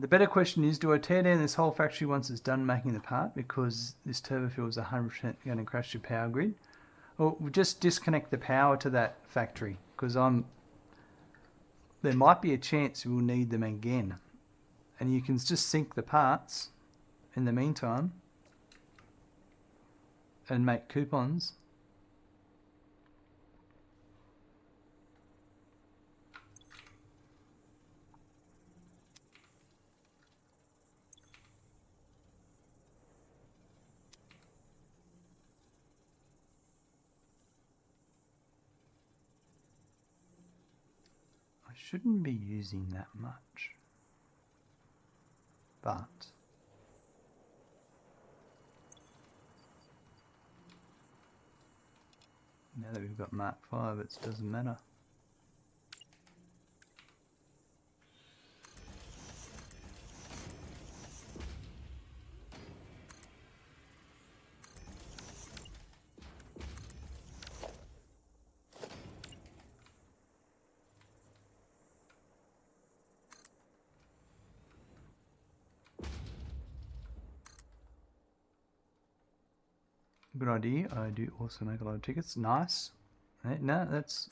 The better question is, do I tear down this whole factory once it's done making the part because this turbo fuel is 100% going to crash your power grid? Or just disconnect the power to that factory, because there might be a chance we'll need them again. And you can just sink the parts in the meantime and make coupons. I shouldn't be using that much, but Now that we've got Mark 5, it doesn't matter. Good idea. I do also make a lot of tickets. Nice. No, that's...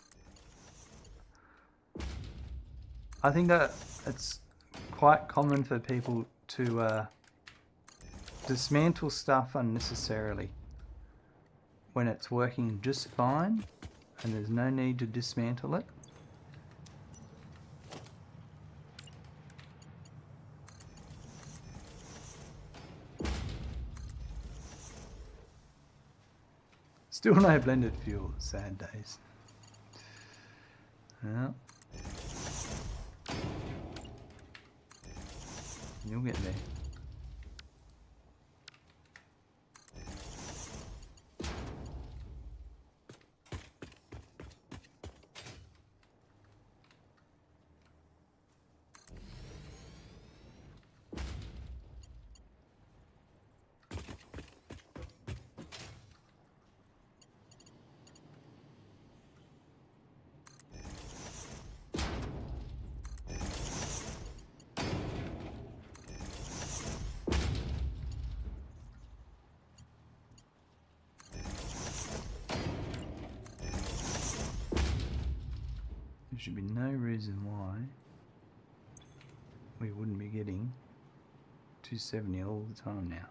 I think that it's quite common for people to dismantle stuff unnecessarily when it's working just fine and there's no need to dismantle it. Still no blended fuel. Sad days. Well, you'll get there. There should be no reason why we wouldn't be getting 270 all the time now.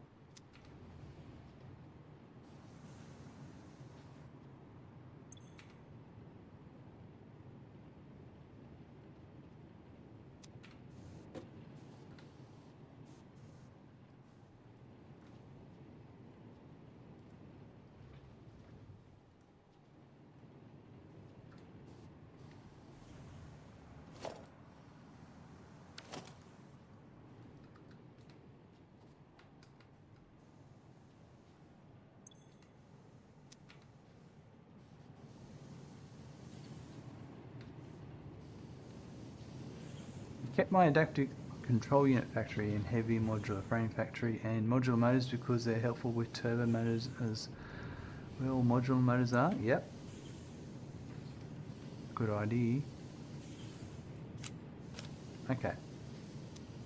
Kept my adaptive control unit factory in heavy modular frame factory and modular motors because they're helpful with turbo motors as well. Modular motors are, yep. Good idea. Okay.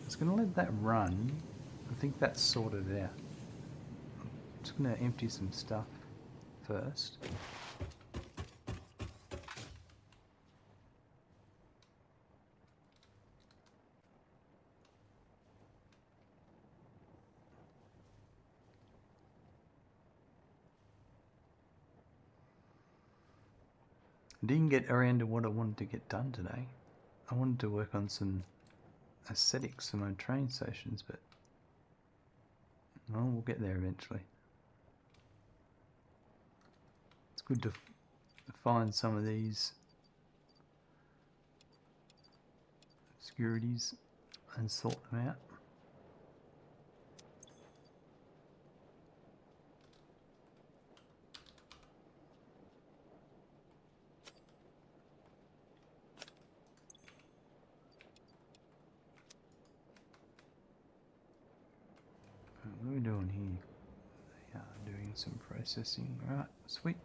Just going to let that run. I think that's sorted out. I'm just going to empty some stuff first. I didn't get around to what I wanted to get done today. I wanted to work on some aesthetics for my train stations, but well, we'll get there eventually. It's good to find some of these obscurities and sort them out. What are we doing here? They are doing some processing. Right, sweet.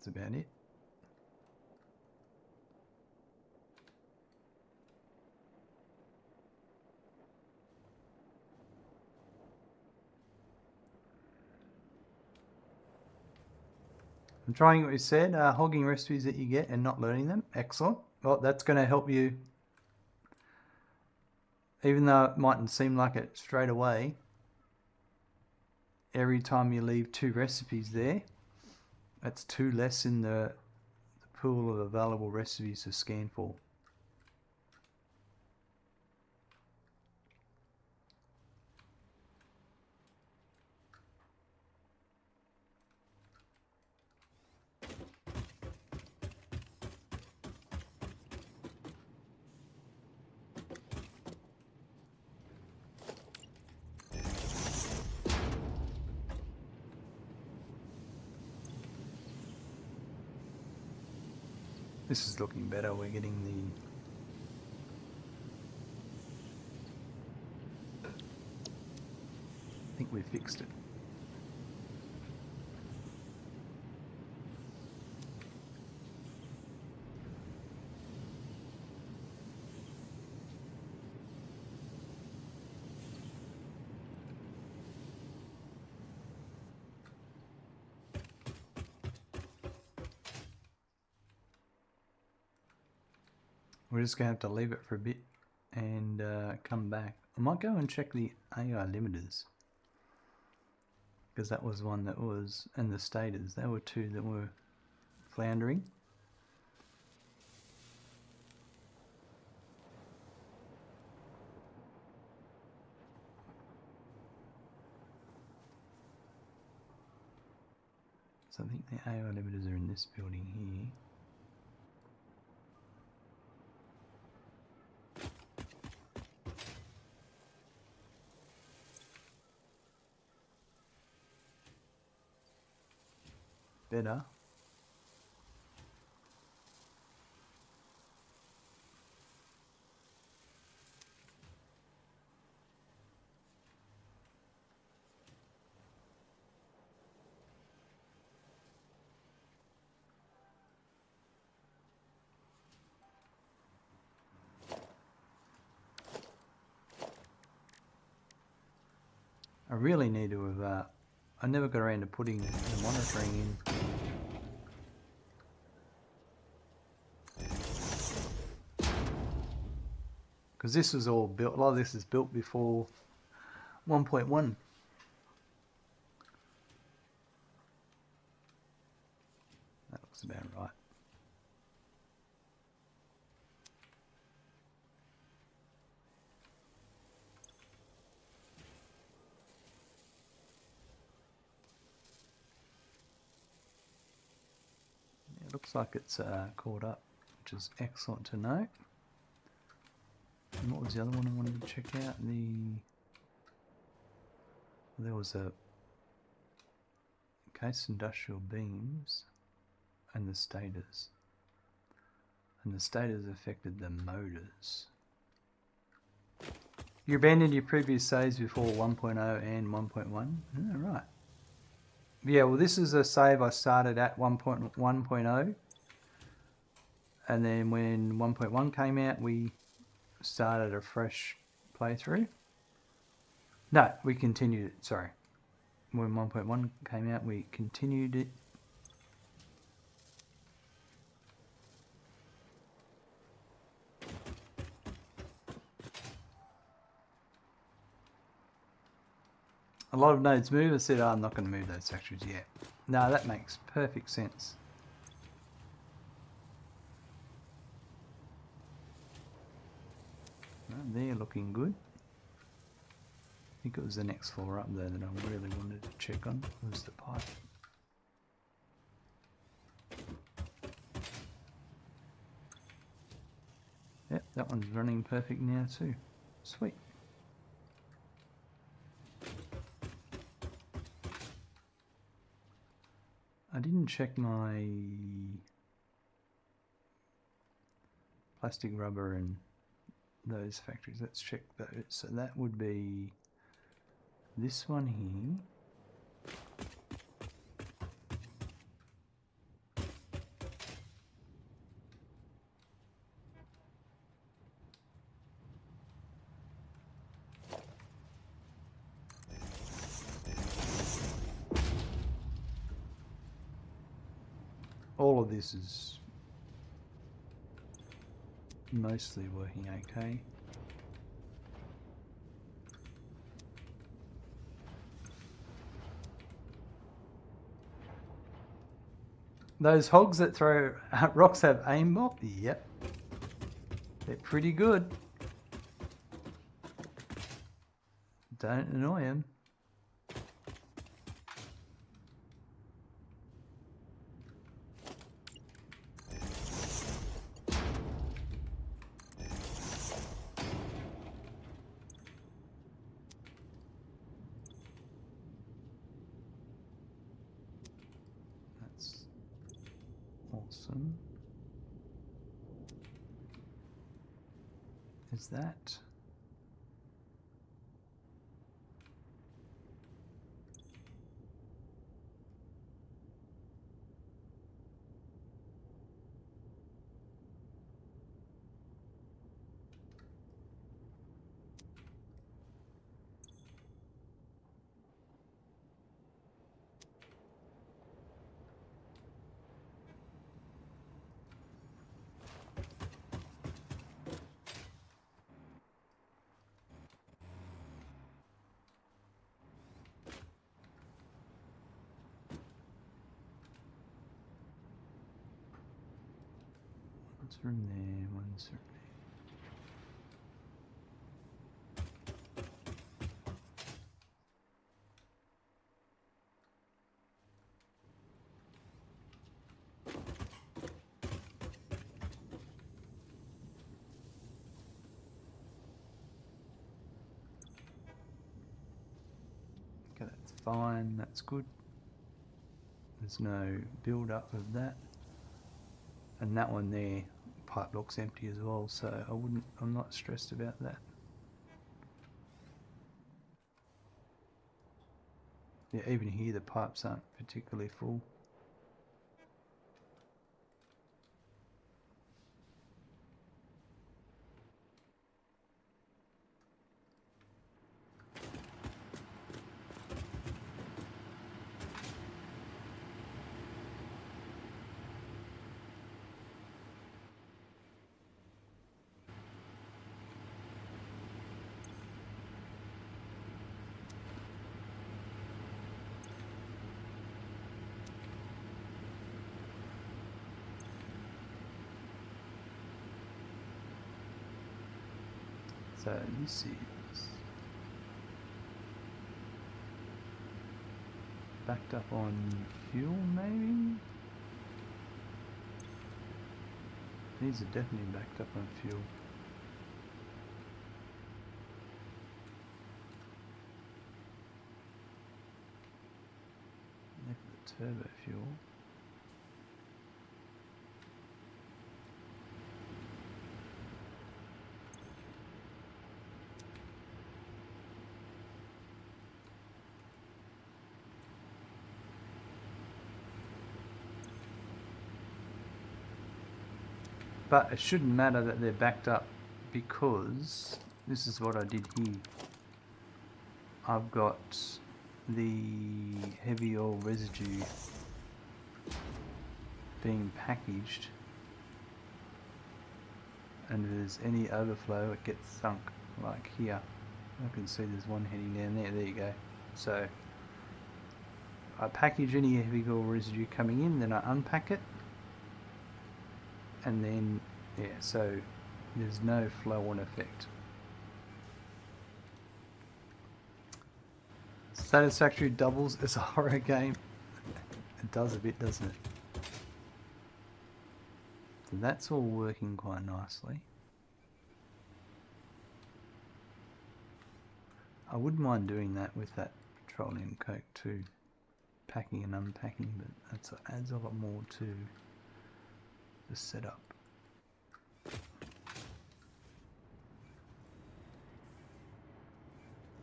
That's about it. I'm trying what you said, hogging recipes that you get and not learning them. Excellent. Well, that's going to help you even though it mightn't seem like it straight away, every time you leave 2 recipes there, that's 2 less in the pool of available recipes to scan for. This is looking better. We're getting I think we fixed it. We're just going to have to leave it for a bit and come back. I might go and check the AI limiters, because that was one that was, and the stators, they were 2 that were floundering. So I think the AI limiters are in this building here. Better. I really need to have, I never got around to putting the monitoring in. Because this was all built, a lot of this is built before 1.1. That looks about right. It looks like it's caught up, which is excellent to know. And what was the other one I wanted to check out? There was a case industrial beams and the stators. And the stators affected the motors. You abandoned your previous saves before 1.0 and 1.1? Oh, right. Yeah, well this is a save I started at 1.0. And then when 1.1 came out, we started a fresh playthrough. No, we continued it, sorry. When 1.1 came out, we continued it. A lot of nodes move. I said, oh, I'm not going to move those factories yet. No, that makes perfect sense. Well, they're looking good. I think it was the next floor up there that I really wanted to check on. It was the pipe. Yep, that one's running perfect now too. Sweet. I didn't check my plastic, rubber and those factories. Let's check those. So that would be this one here. All of this is mostly working okay. Those hogs that throw rocks have aimbot? Yep. They're pretty good. Don't annoy them. That's awesome. Is that? One's from there, one's from there. Okay, that's fine, that's good. There's no build up of that. And that one there, pipe looks empty as well, so I'm not stressed about that. Yeah, even here the pipes aren't particularly full. So this is backed up on fuel, maybe? These are definitely backed up on fuel. Look at the turbo fuel. But it shouldn't matter that they're backed up, because this is what I did here. I've got the heavy oil residue being packaged, and if there's any overflow it gets sunk, like here. I can see there's one heading down there. There you go. So I package any heavy oil residue coming in, then I unpack it, and then, yeah, so there's no flow-on effect. Satisfactory doubles as a horror game. It does a bit, doesn't it? So that's all working quite nicely. I wouldn't mind doing that with that petroleum coke too, packing and unpacking, but that adds a lot more to the setup.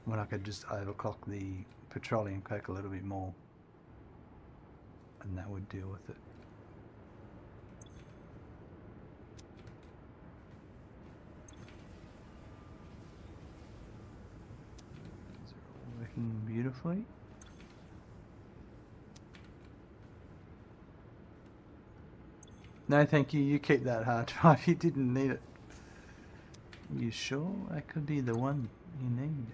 When I could just overclock the petroleum coke a little bit more, and that would deal with it. These are all working beautifully. No, thank you. You keep that hard drive. You didn't need it. You sure? That could be the one you need.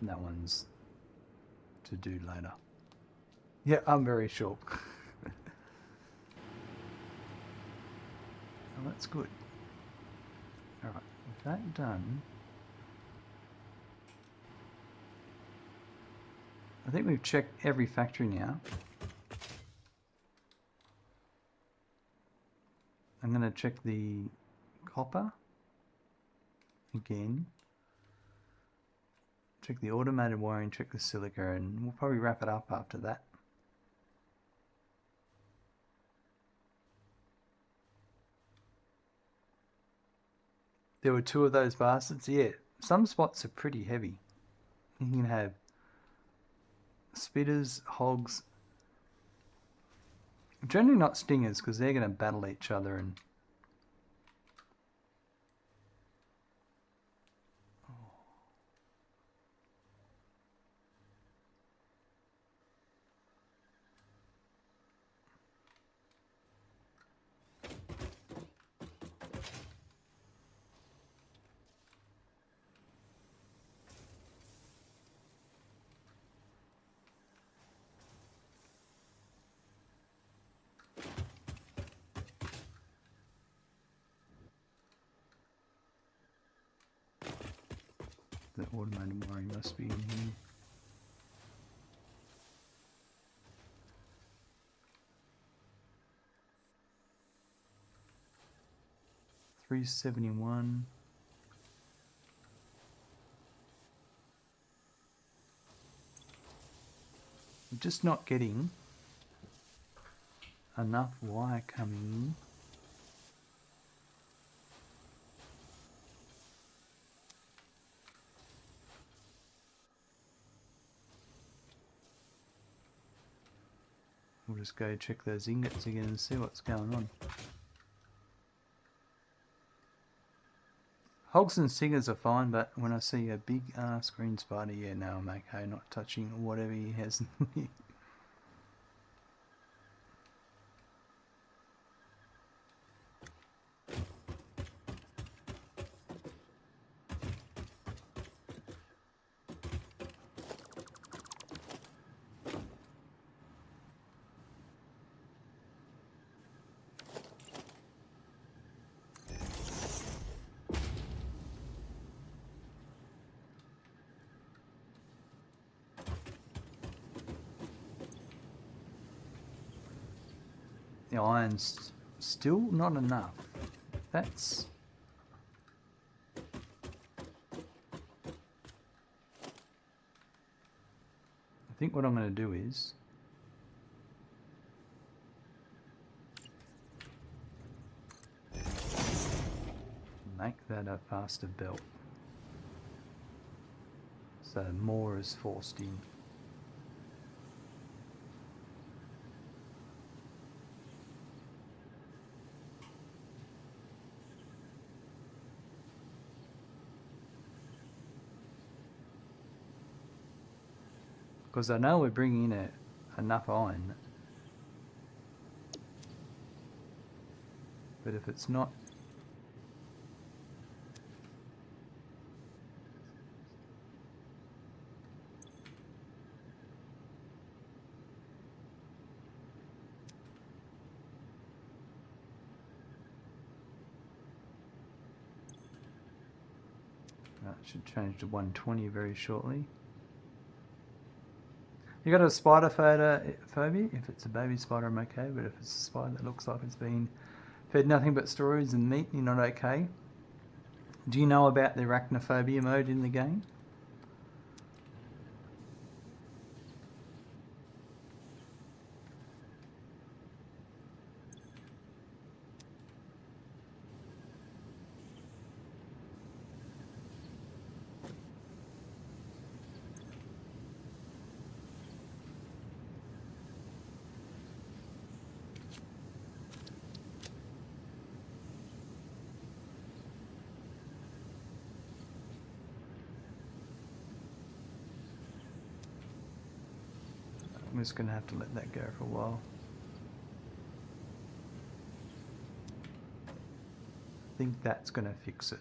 That one's to do later. Yeah, I'm very sure. Oh, that's good. Alright, with that done, I think we've checked every factory now. I'm going to check the copper again. Check the automated wiring, check the silica, and we'll probably wrap it up after that. There were 2 of those bastards. Yeah, some spots are pretty heavy. You can have spitters, hogs. Generally not stingers because they're going to battle each other and... The automated wiring must be in here. $371. I'm just not getting enough wire coming in. We'll just go check those ingots again and see what's going on. Hogs and stingers are fine, but when I see a big ass green spider, yeah, no, I'm okay, not touching whatever he has. The iron's still not enough. That's... I think what I'm going to do is... make that a faster belt. So more is forced in. Because I know we're bringing in enough iron. But if it's not... That should change to 120 very shortly. You got a spider phobia? If it's a baby spider, I'm okay, but if it's a spider that looks like it's been fed nothing but strawberries and meat, you're not okay. Do you know about the arachnophobia mode in the game? I'm just going to have to let that go for a while. I think that's going to fix it.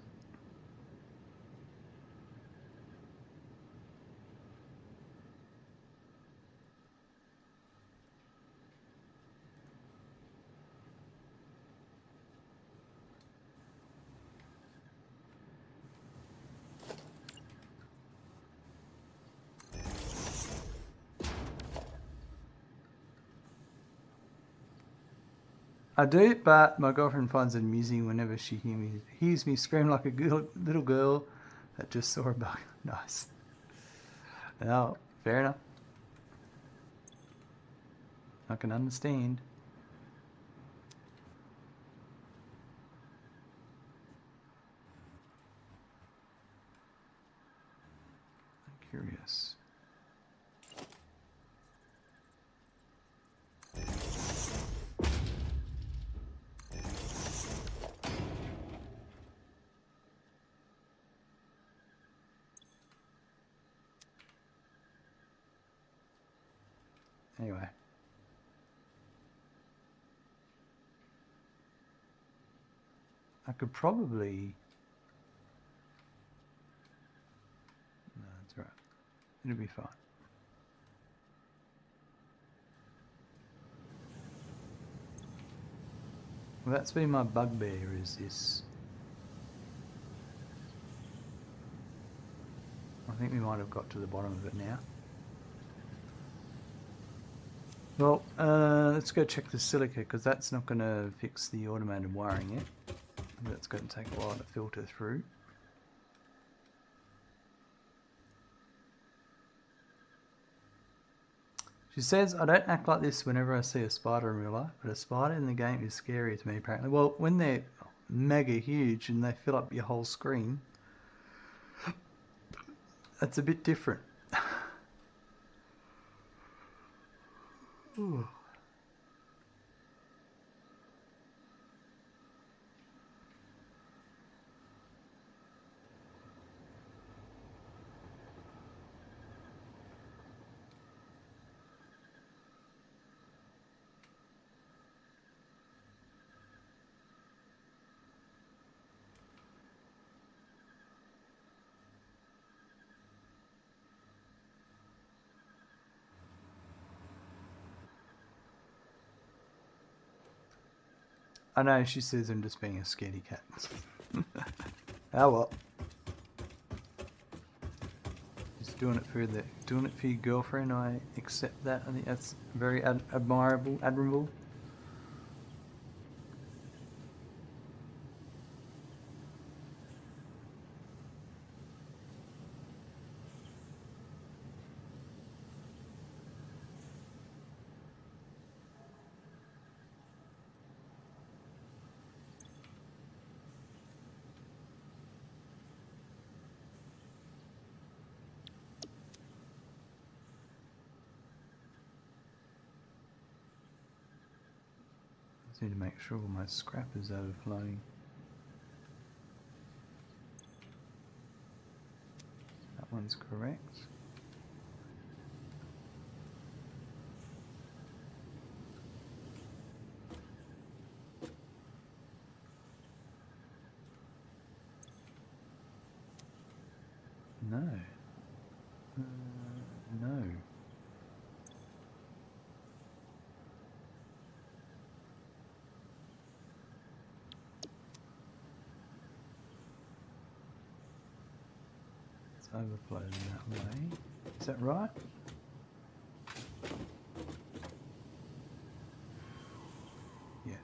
I do, but my girlfriend finds it amusing whenever she hears me scream like a little girl that just saw a bug. Nice. No, fair enough. I can understand. I'm curious. Anyway. I could probably... No, that's right. It'll be fine. Well, that's been my bugbear, is this. I think we might have got to the bottom of it now. Well, let's go check the silica, because that's not going to fix the automated wiring yet. That's going to take a while to filter through. She says, I don't act like this whenever I see a spider in real life, but a spider in the game is scary to me apparently. Well, when they're mega huge and they fill up your whole screen, that's a bit different. Ooh. I know, she says I'm just being a scaredy cat. Oh well. Just doing it for your girlfriend. I accept that. I think that's very admirable. Just need to make sure my scrap is overflowing. That one's correct. No. No. It's overflowing that way. Is that right? Yes.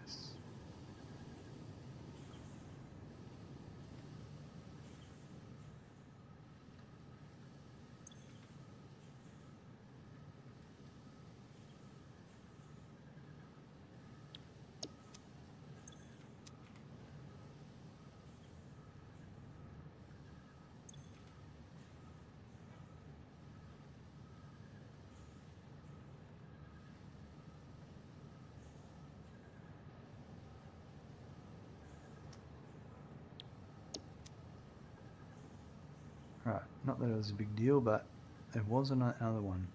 Right, not that it was a big deal, but there was another one.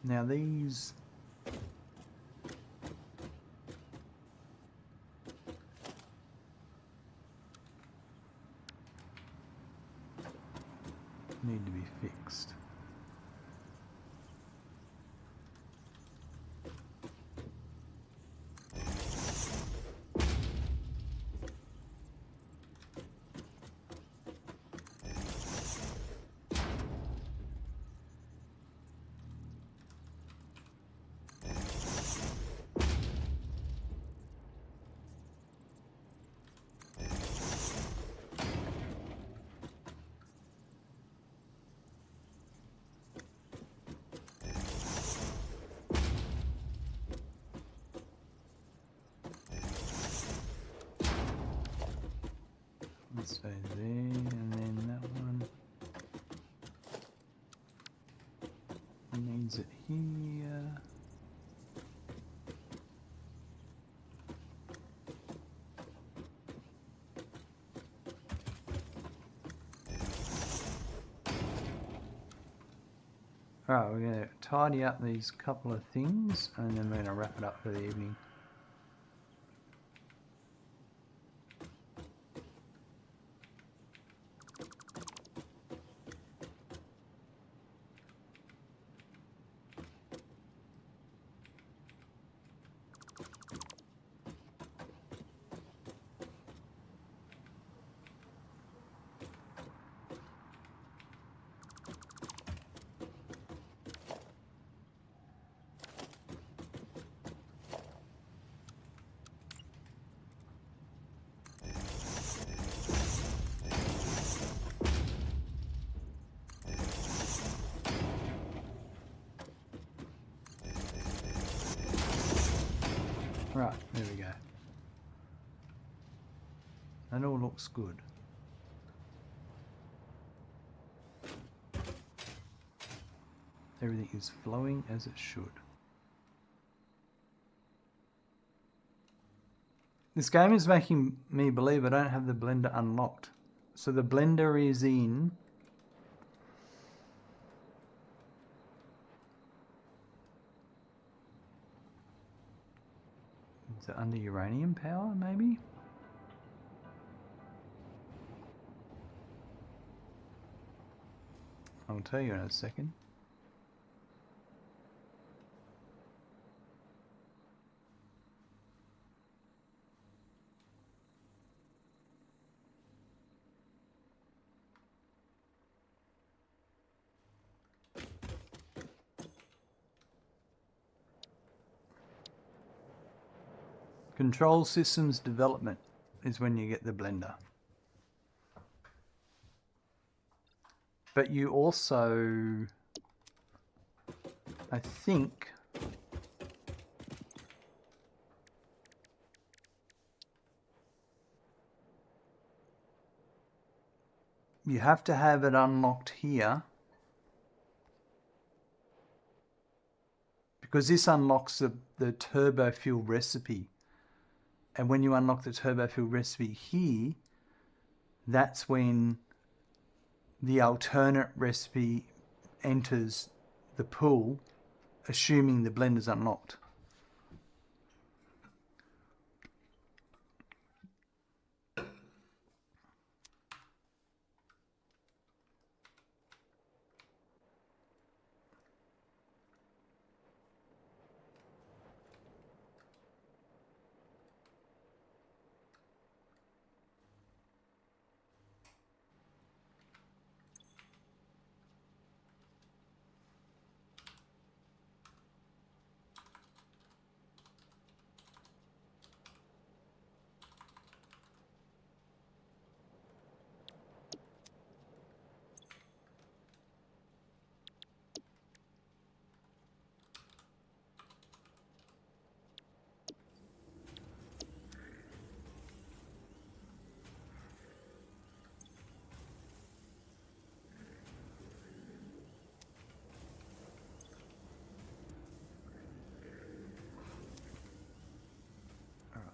Now these... need to be fixed. Let's stay there, and then that one needs it here. Alright, we're going to tidy up these couple of things and then we're going to wrap it up for the evening. Right, there we go. That all looks good. Everything is flowing as it should. This game is making me believe I don't have the blender unlocked. So the blender is in... Is it under uranium power, maybe? I'll tell you in a second. Control systems development is when you get the blender. But you also, I think, you have to have it unlocked here because this unlocks the turbo fuel recipe. And when you unlock the turbo fuel recipe here, that's when the alternate recipe enters the pool, assuming the blender's unlocked.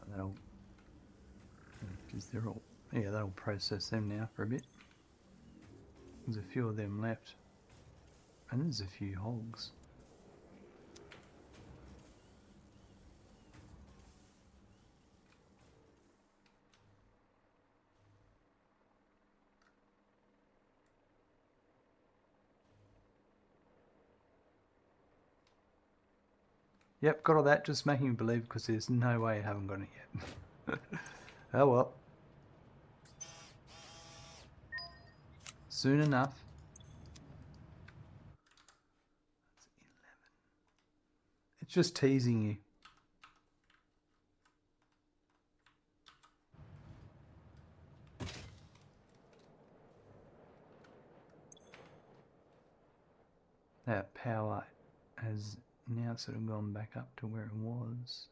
That'll, because they're all, yeah, that'll process them now for a bit. There's a few of them left, and there's a few hogs. Yep, got all that, just making me believe because there's no way I haven't got it yet. Oh well. Soon enough. That's 11. It's just teasing you. That power has now sort of gone back up to where it was.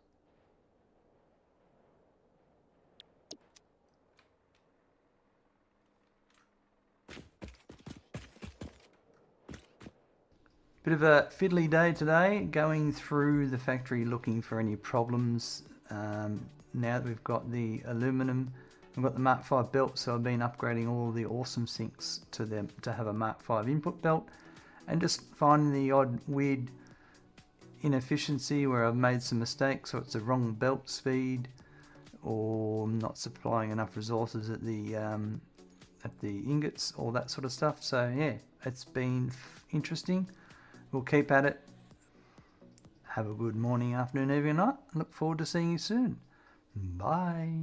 Bit of a fiddly day today, going through the factory looking for any problems. Now that we've got the aluminum, we've got the Mark V belt, so I've been upgrading all the awesome sinks to them to have a Mark V input belt, and just finding the odd weird inefficiency where I've made some mistakes, or it's the wrong belt speed, or I'm not supplying enough resources at the ingots, all that sort of stuff. So yeah, it's been interesting. We'll keep at it. Have a good morning, afternoon, evening, night. Look forward to seeing you soon. Bye.